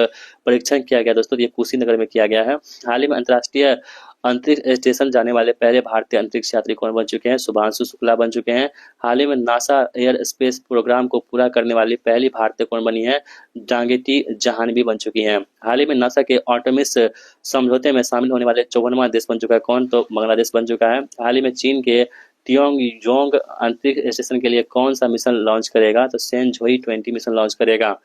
परीक्षण किया गया? दोस्तों ये कुशीनगर में किया गया है। हाल ही में अंतर्राष्ट्रीय अंतरिक्ष स्टेशन जाने वाले पहले भारतीय अंतरिक्ष यात्री कौन बन चुके हैं? शुभांशु शुक्ला बन चुके हैं। हाल ही में नासा एयर स्पेस प्रोग्राम को पूरा करने वाली पहली भारतीय कौन बनी है? जांगेटी जाह्नवी बन चुकी हैं। हाल ही में नासा के आर्टेमिस समझौते में शामिल होने वाले 54वां देश बन चुका है कौन? तो बांग्लादेश बन चुका है। हाल ही में चीन के तियोंगयोंग अंतरिक्ष स्टेशन के लिए कौन सा मिशन लॉन्च करेगा? तो सेंझोई 20 मिशन लॉन्च करेगा।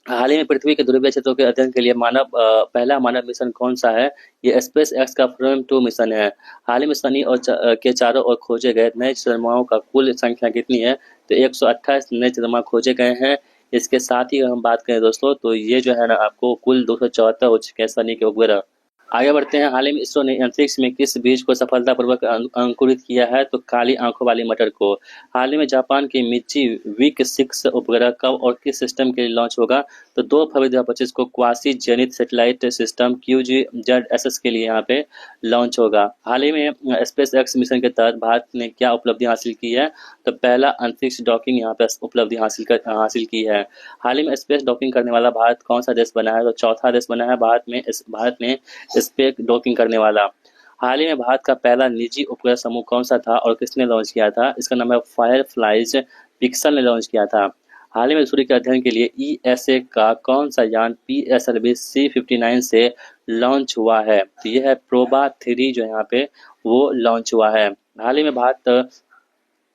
हाल ही में पृथ्वी के ध्रुवीय क्षेत्रों के अध्ययन के लिए पहला मानव मिशन कौन सा है? ये स्पेस एक्स का फ्रेम 2 मिशन है। हाल ही में शनि और के चारों ओर खोजे गए नए चंद्रमाओं का कुल संख्या कितनी है? तो 128 नए चंद्रमा खोजे गए हैं। इसके साथ ही हम बात करें दोस्तों, तो ये जो है ना आपको कुल 274 हो चुके हैं शनि के उपग्रह। आगे बढ़ते हैं। हाल ही में इसरो ने अंतरिक्ष में किस बीज को सफलतापूर्वक अंकुरित किया है? तो काली आंखों वाली मटर को। हाल ही में जापान की मिची वीक 6 उपग्रह कब और किस सिस्टम के लिए लॉन्च होगा? तो 2 फरवरी 2025 को quasi zenith satellite system QGZSS के लिए यहाँ पे लॉन्च होगा। हाल ही में स्पेस एक्स मिशन के तहत भारत ने क्या उपलब्धि हासिल की है? तो पहला अंतरिक्ष डॉकिंग यहाँ पे उपलब्धि हासिल की है। हाल ही में स्पेस डॉकिंग करने वाला भारत कौन सा देश बना है? तो चौथा देश बना है भारत में स्पेस डॉकिंग करने वाला। हाल ही में भारत का पहला निजी उपग्रह समूह कौन सा था और किसने लॉन्च किया था? इसका नाम है फायरफ्लाइज, पिक्सल ने लॉन्च किया था। हाल ही में सूर्य के अध्ययन के लिए ESA का कौन सा यान PSLV C59 से लॉन्च हुआ है? तो यह है प्रोबा 3 जो यहाँ पे वो लॉन्च हुआ है। हाल ही में भारत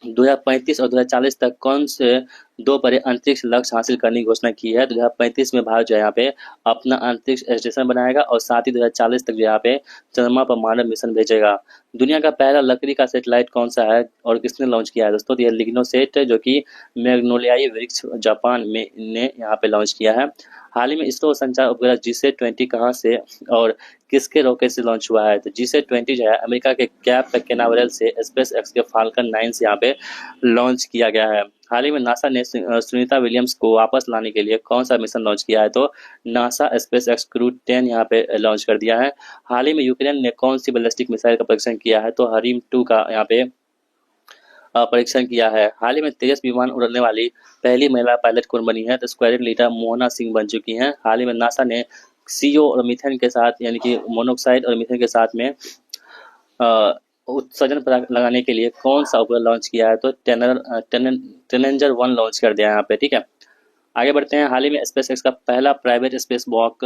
2035 और 2040 तक कौन से 2 बड़े अंतरिक्ष लक्ष्य हासिल करने की घोषणा की है? तो 2035 में भारत जो है यहाँ पे अपना अंतरिक्ष स्टेशन बनाएगा, और साथ ही 2040 तक जो यहाँ पे चंद्रमा पर मानव मिशन भेजेगा। दुनिया का पहला लकड़ी का सैटेलाइट कौन सा है और किसने लॉन्च किया है? दोस्तों ये लिग्नोसेट जो कि मैग्नोलियाई वृक्ष जापान में ने यहाँ पे लॉन्च किया है। हाल ही में इसरो संचार उपग्रह GSAT-20 कहाँ से और किसके रॉकेट से लॉन्च हुआ है? तो GSAT-20 जो है अमेरिका के कैप कैनावरेल से स्पेस एक्स के फाल्कन 9 से यहाँ पे लॉन्च किया गया है। हाल ही में नासा ने सुनीता विलियम्स को वापस लाने के लिए कौन सा मिशन लॉन्च किया है? तो नासा स्पेस एक्स क्रू 10 यहाँ पे लॉन्च कर दिया है। हाल ही में यूक्रेन ने कौन सी बैलिस्टिक मिसाइल का परीक्षण किया है? तो हरीम 2 का यहाँ पे परीक्षण किया है। हाल ही में तेजस विमान उड़ाने वाली पहली महिला पायलट कौन बनी है? तो स्क्वाड्रन लीडर मोहना सिंह बन चुकी हैं। हाल ही में नासा ने CO और मीथेन के साथ यानी कि मोनोक्साइड और मीथेन के साथ में उत्सर्जन पता लगाने के लिए कौन सा उपग्रह लॉन्च किया है? तो टेनेंजर 1 लॉन्च कर दिया है यहाँ पे। ठीक है, आगे बढ़ते हैं। हाल ही में स्पेस एक्स का पहला प्राइवेट स्पेस वॉक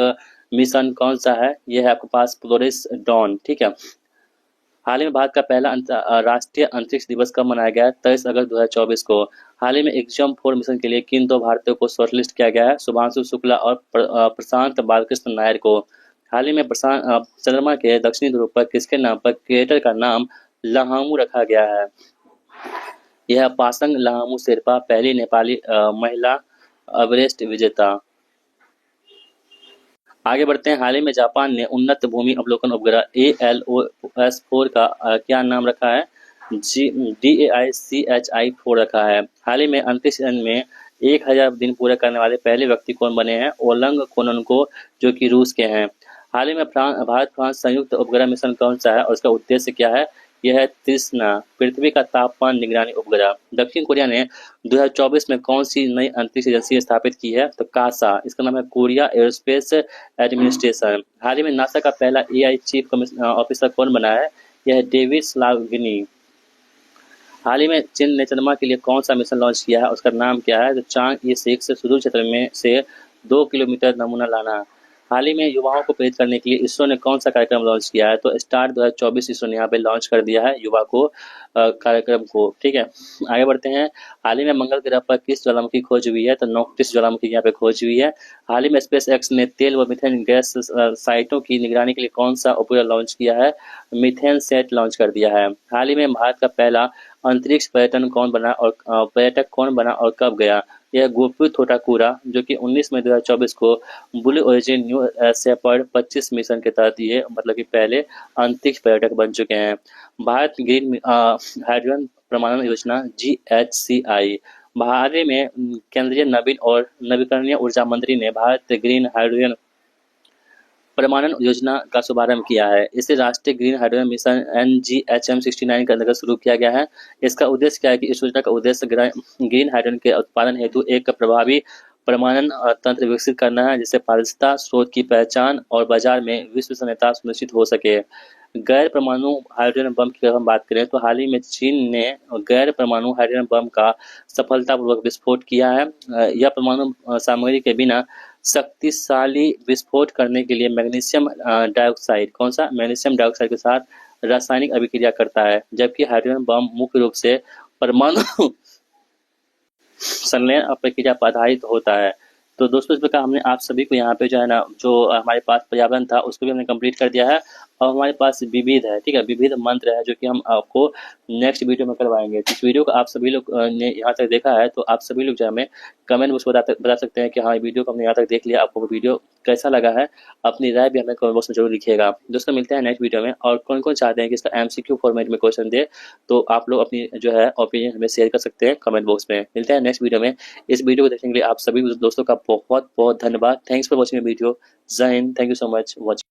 मिशन कौन सा है? यह है आपके पास पोलरिस डॉन। ठीक है, हाल ही में भारत का पहला राष्ट्रीय अंतरिक्ष दिवस कब मनाया गया है? 23 अगस्त 2024 को। हाल ही में एग्जाम 4 मिशन के लिए किन 2 भारतीयों को शॉर्टलिस्ट किया गया है? शुभांशु शुक्ला और प्रशांत बालकृष्ण नायर को। हाल ही में चंद्रमा के दक्षिणी ध्रुव पर किसके नाम पर क्रिएटर का नाम लहामू रखा गया है? यह पासंग लहामू शेरपा, पहली नेपाली महिला एवरेस्ट विजेता। आगे बढ़ते हैं। हाल ही में जापान ने उन्नत भूमि अवलोकन उपग्रह ALOS-4 का क्या नाम रखा है? DAICHI-4 रखा है। हाल ही में अंतरिक्ष यान में 1000 दिन पूरे करने वाले पहले व्यक्ति कौन बने हैं? ओलंग कोननको जो कि रूस के हैं। हाल ही में भारत फ्रांस संयुक्त उपग्रह मिशन कौन सा है और उसका उद्देश्य क्या है? यह है तृष्णा, पृथ्वी का तापमान निगरानी उपग्रह। दक्षिण कोरिया ने 2024 में कौन सी नई अंतरिक्ष एजेंसी स्थापित की है? तो कासा, इसका नाम है कोरिया एयरोस्पेस एडमिनिस्ट्रेशन। हाल ही में नासा का पहला एआई चीफ ऑफिसर कौन बना है? यह है डेविड स्लाविनी। हाल ही में चीन ने चंद्रमा के लिए कौन सा मिशन लॉन्च किया है? उसका नाम क्या है? तो चांग-ई-6 सुदूर क्षेत्र में से 2 किलोमीटर नमूना लाना। हाल ही में युवाओं को प्रेरित करने के लिए इसरो ने कौन सा कार्यक्रम लॉन्च किया है? तो स्टार्ट 2024 इसरो ने यहाँ पे लॉन्च कर दिया है युवा को कार्यक्रम को। ठीक है, आगे बढ़ते हैं। हाल ही में मंगल ग्रह पर किस ज्वालामुखी खोज हुई है? तो नोक्टिस ज्वालामुखी यहाँ पे खोज हुई है। हाल ही में स्पेस एक्स ने तेल व मीथेन गैस साइटों की निगरानी के लिए कौन सा उपग्रह लॉन्च किया है? मीथेन सेट लॉन्च कर दिया है। हाल ही में भारत का पहला अंतरिक्ष पर्यटक कौन बना और कब गया? यह गोपी थोटाकुरा, जो कि 19 मई 2024 को blue origin New Shepard 25 mission के तहत ये मतलब कि पहले अंतरिक्ष पर्यटक बन चुके हैं। भारत ग्रीन हाइड्रोजन प्रमाणन योजना GHCI। हाल ही में केंद्रीय नवीन और नवीकरणीय ऊर्जा मंत्री ने भारत ग्रीन हाइड्रोजन प्रमाणन योजना का शुभारंभ किया है। इसे राष्ट्रीय ग्रीन हाइड्रोजन मिशन NGHM69 के अंतर्गत शुरू किया गया है। इसका उद्देश्य क्या है कि इस योजना का उद्देश्य ग्रीन हाइड्रोजन के उत्पादन हेतु एक प्रभावी प्रमाणन तंत्र विकसित करना है, जिससे पारदर्शिता, स्रोत की पहचान और बाजार में विश्वसनीयता सुनिश्चित हो सके। गैर परमाणु हाइड्रोजन बम की अगर हम बात करें तो हाल ही में चीन ने गैर परमाणु हाइड्रोजन बम का सफलतापूर्वक विस्फोट किया है। यह परमाणु सामग्री के बिना शक्तिशाली विस्फोट करने के लिए मैग्नीशियम डाइऑक्साइड, कौन सा? मैग्नीशियम डाइऑक्साइड के साथ रासायनिक अभिक्रिया करता है, जबकि हाइड्रोजन बम मुख्य रूप से परमाणु संलयन प्रक्रिया पर आधारित होता है। तो दोस्तों, इस प्रकार हमने आप सभी को यहाँ पे जो है ना, जो हमारे पास पर्यावरण था उसको भी हमने कंप्लीट कर दिया है और हमारे पास विविध है, ठीक है, विविध मंत्र है जो कि हम आपको नेक्स्ट वीडियो में करवाएंगे। इस वीडियो को आप सभी लोग ने यहाँ तक देखा है तो आप सभी लोग जो हमें कमेंट बॉक्स बता सकते हैं कि हाँ, वीडियो को हमने यहाँ तक देख लिया, आपको वीडियो कैसा लगा है। अपनी राय भी हमें कमेंट बॉक्स में जरूर लिखिएगा। दोस्तों, मिलते हैं नेक्स्ट वीडियो में। और कौन कौन चाहते हैं कि इसका MCQ फॉर्मेट में क्वेश्चन दे, तो आप लोग अपनी जो है ओपिनियन हमें शेयर कर सकते हैं कमेंट बॉक्स में। मिलते हैं नेक्स्ट वीडियो में। इस वीडियो को देखने के लिए आप सभी दोस्तों का बहुत बहुत धन्यवाद। Thanks for watching video. जय Hind. Thank you so much watching.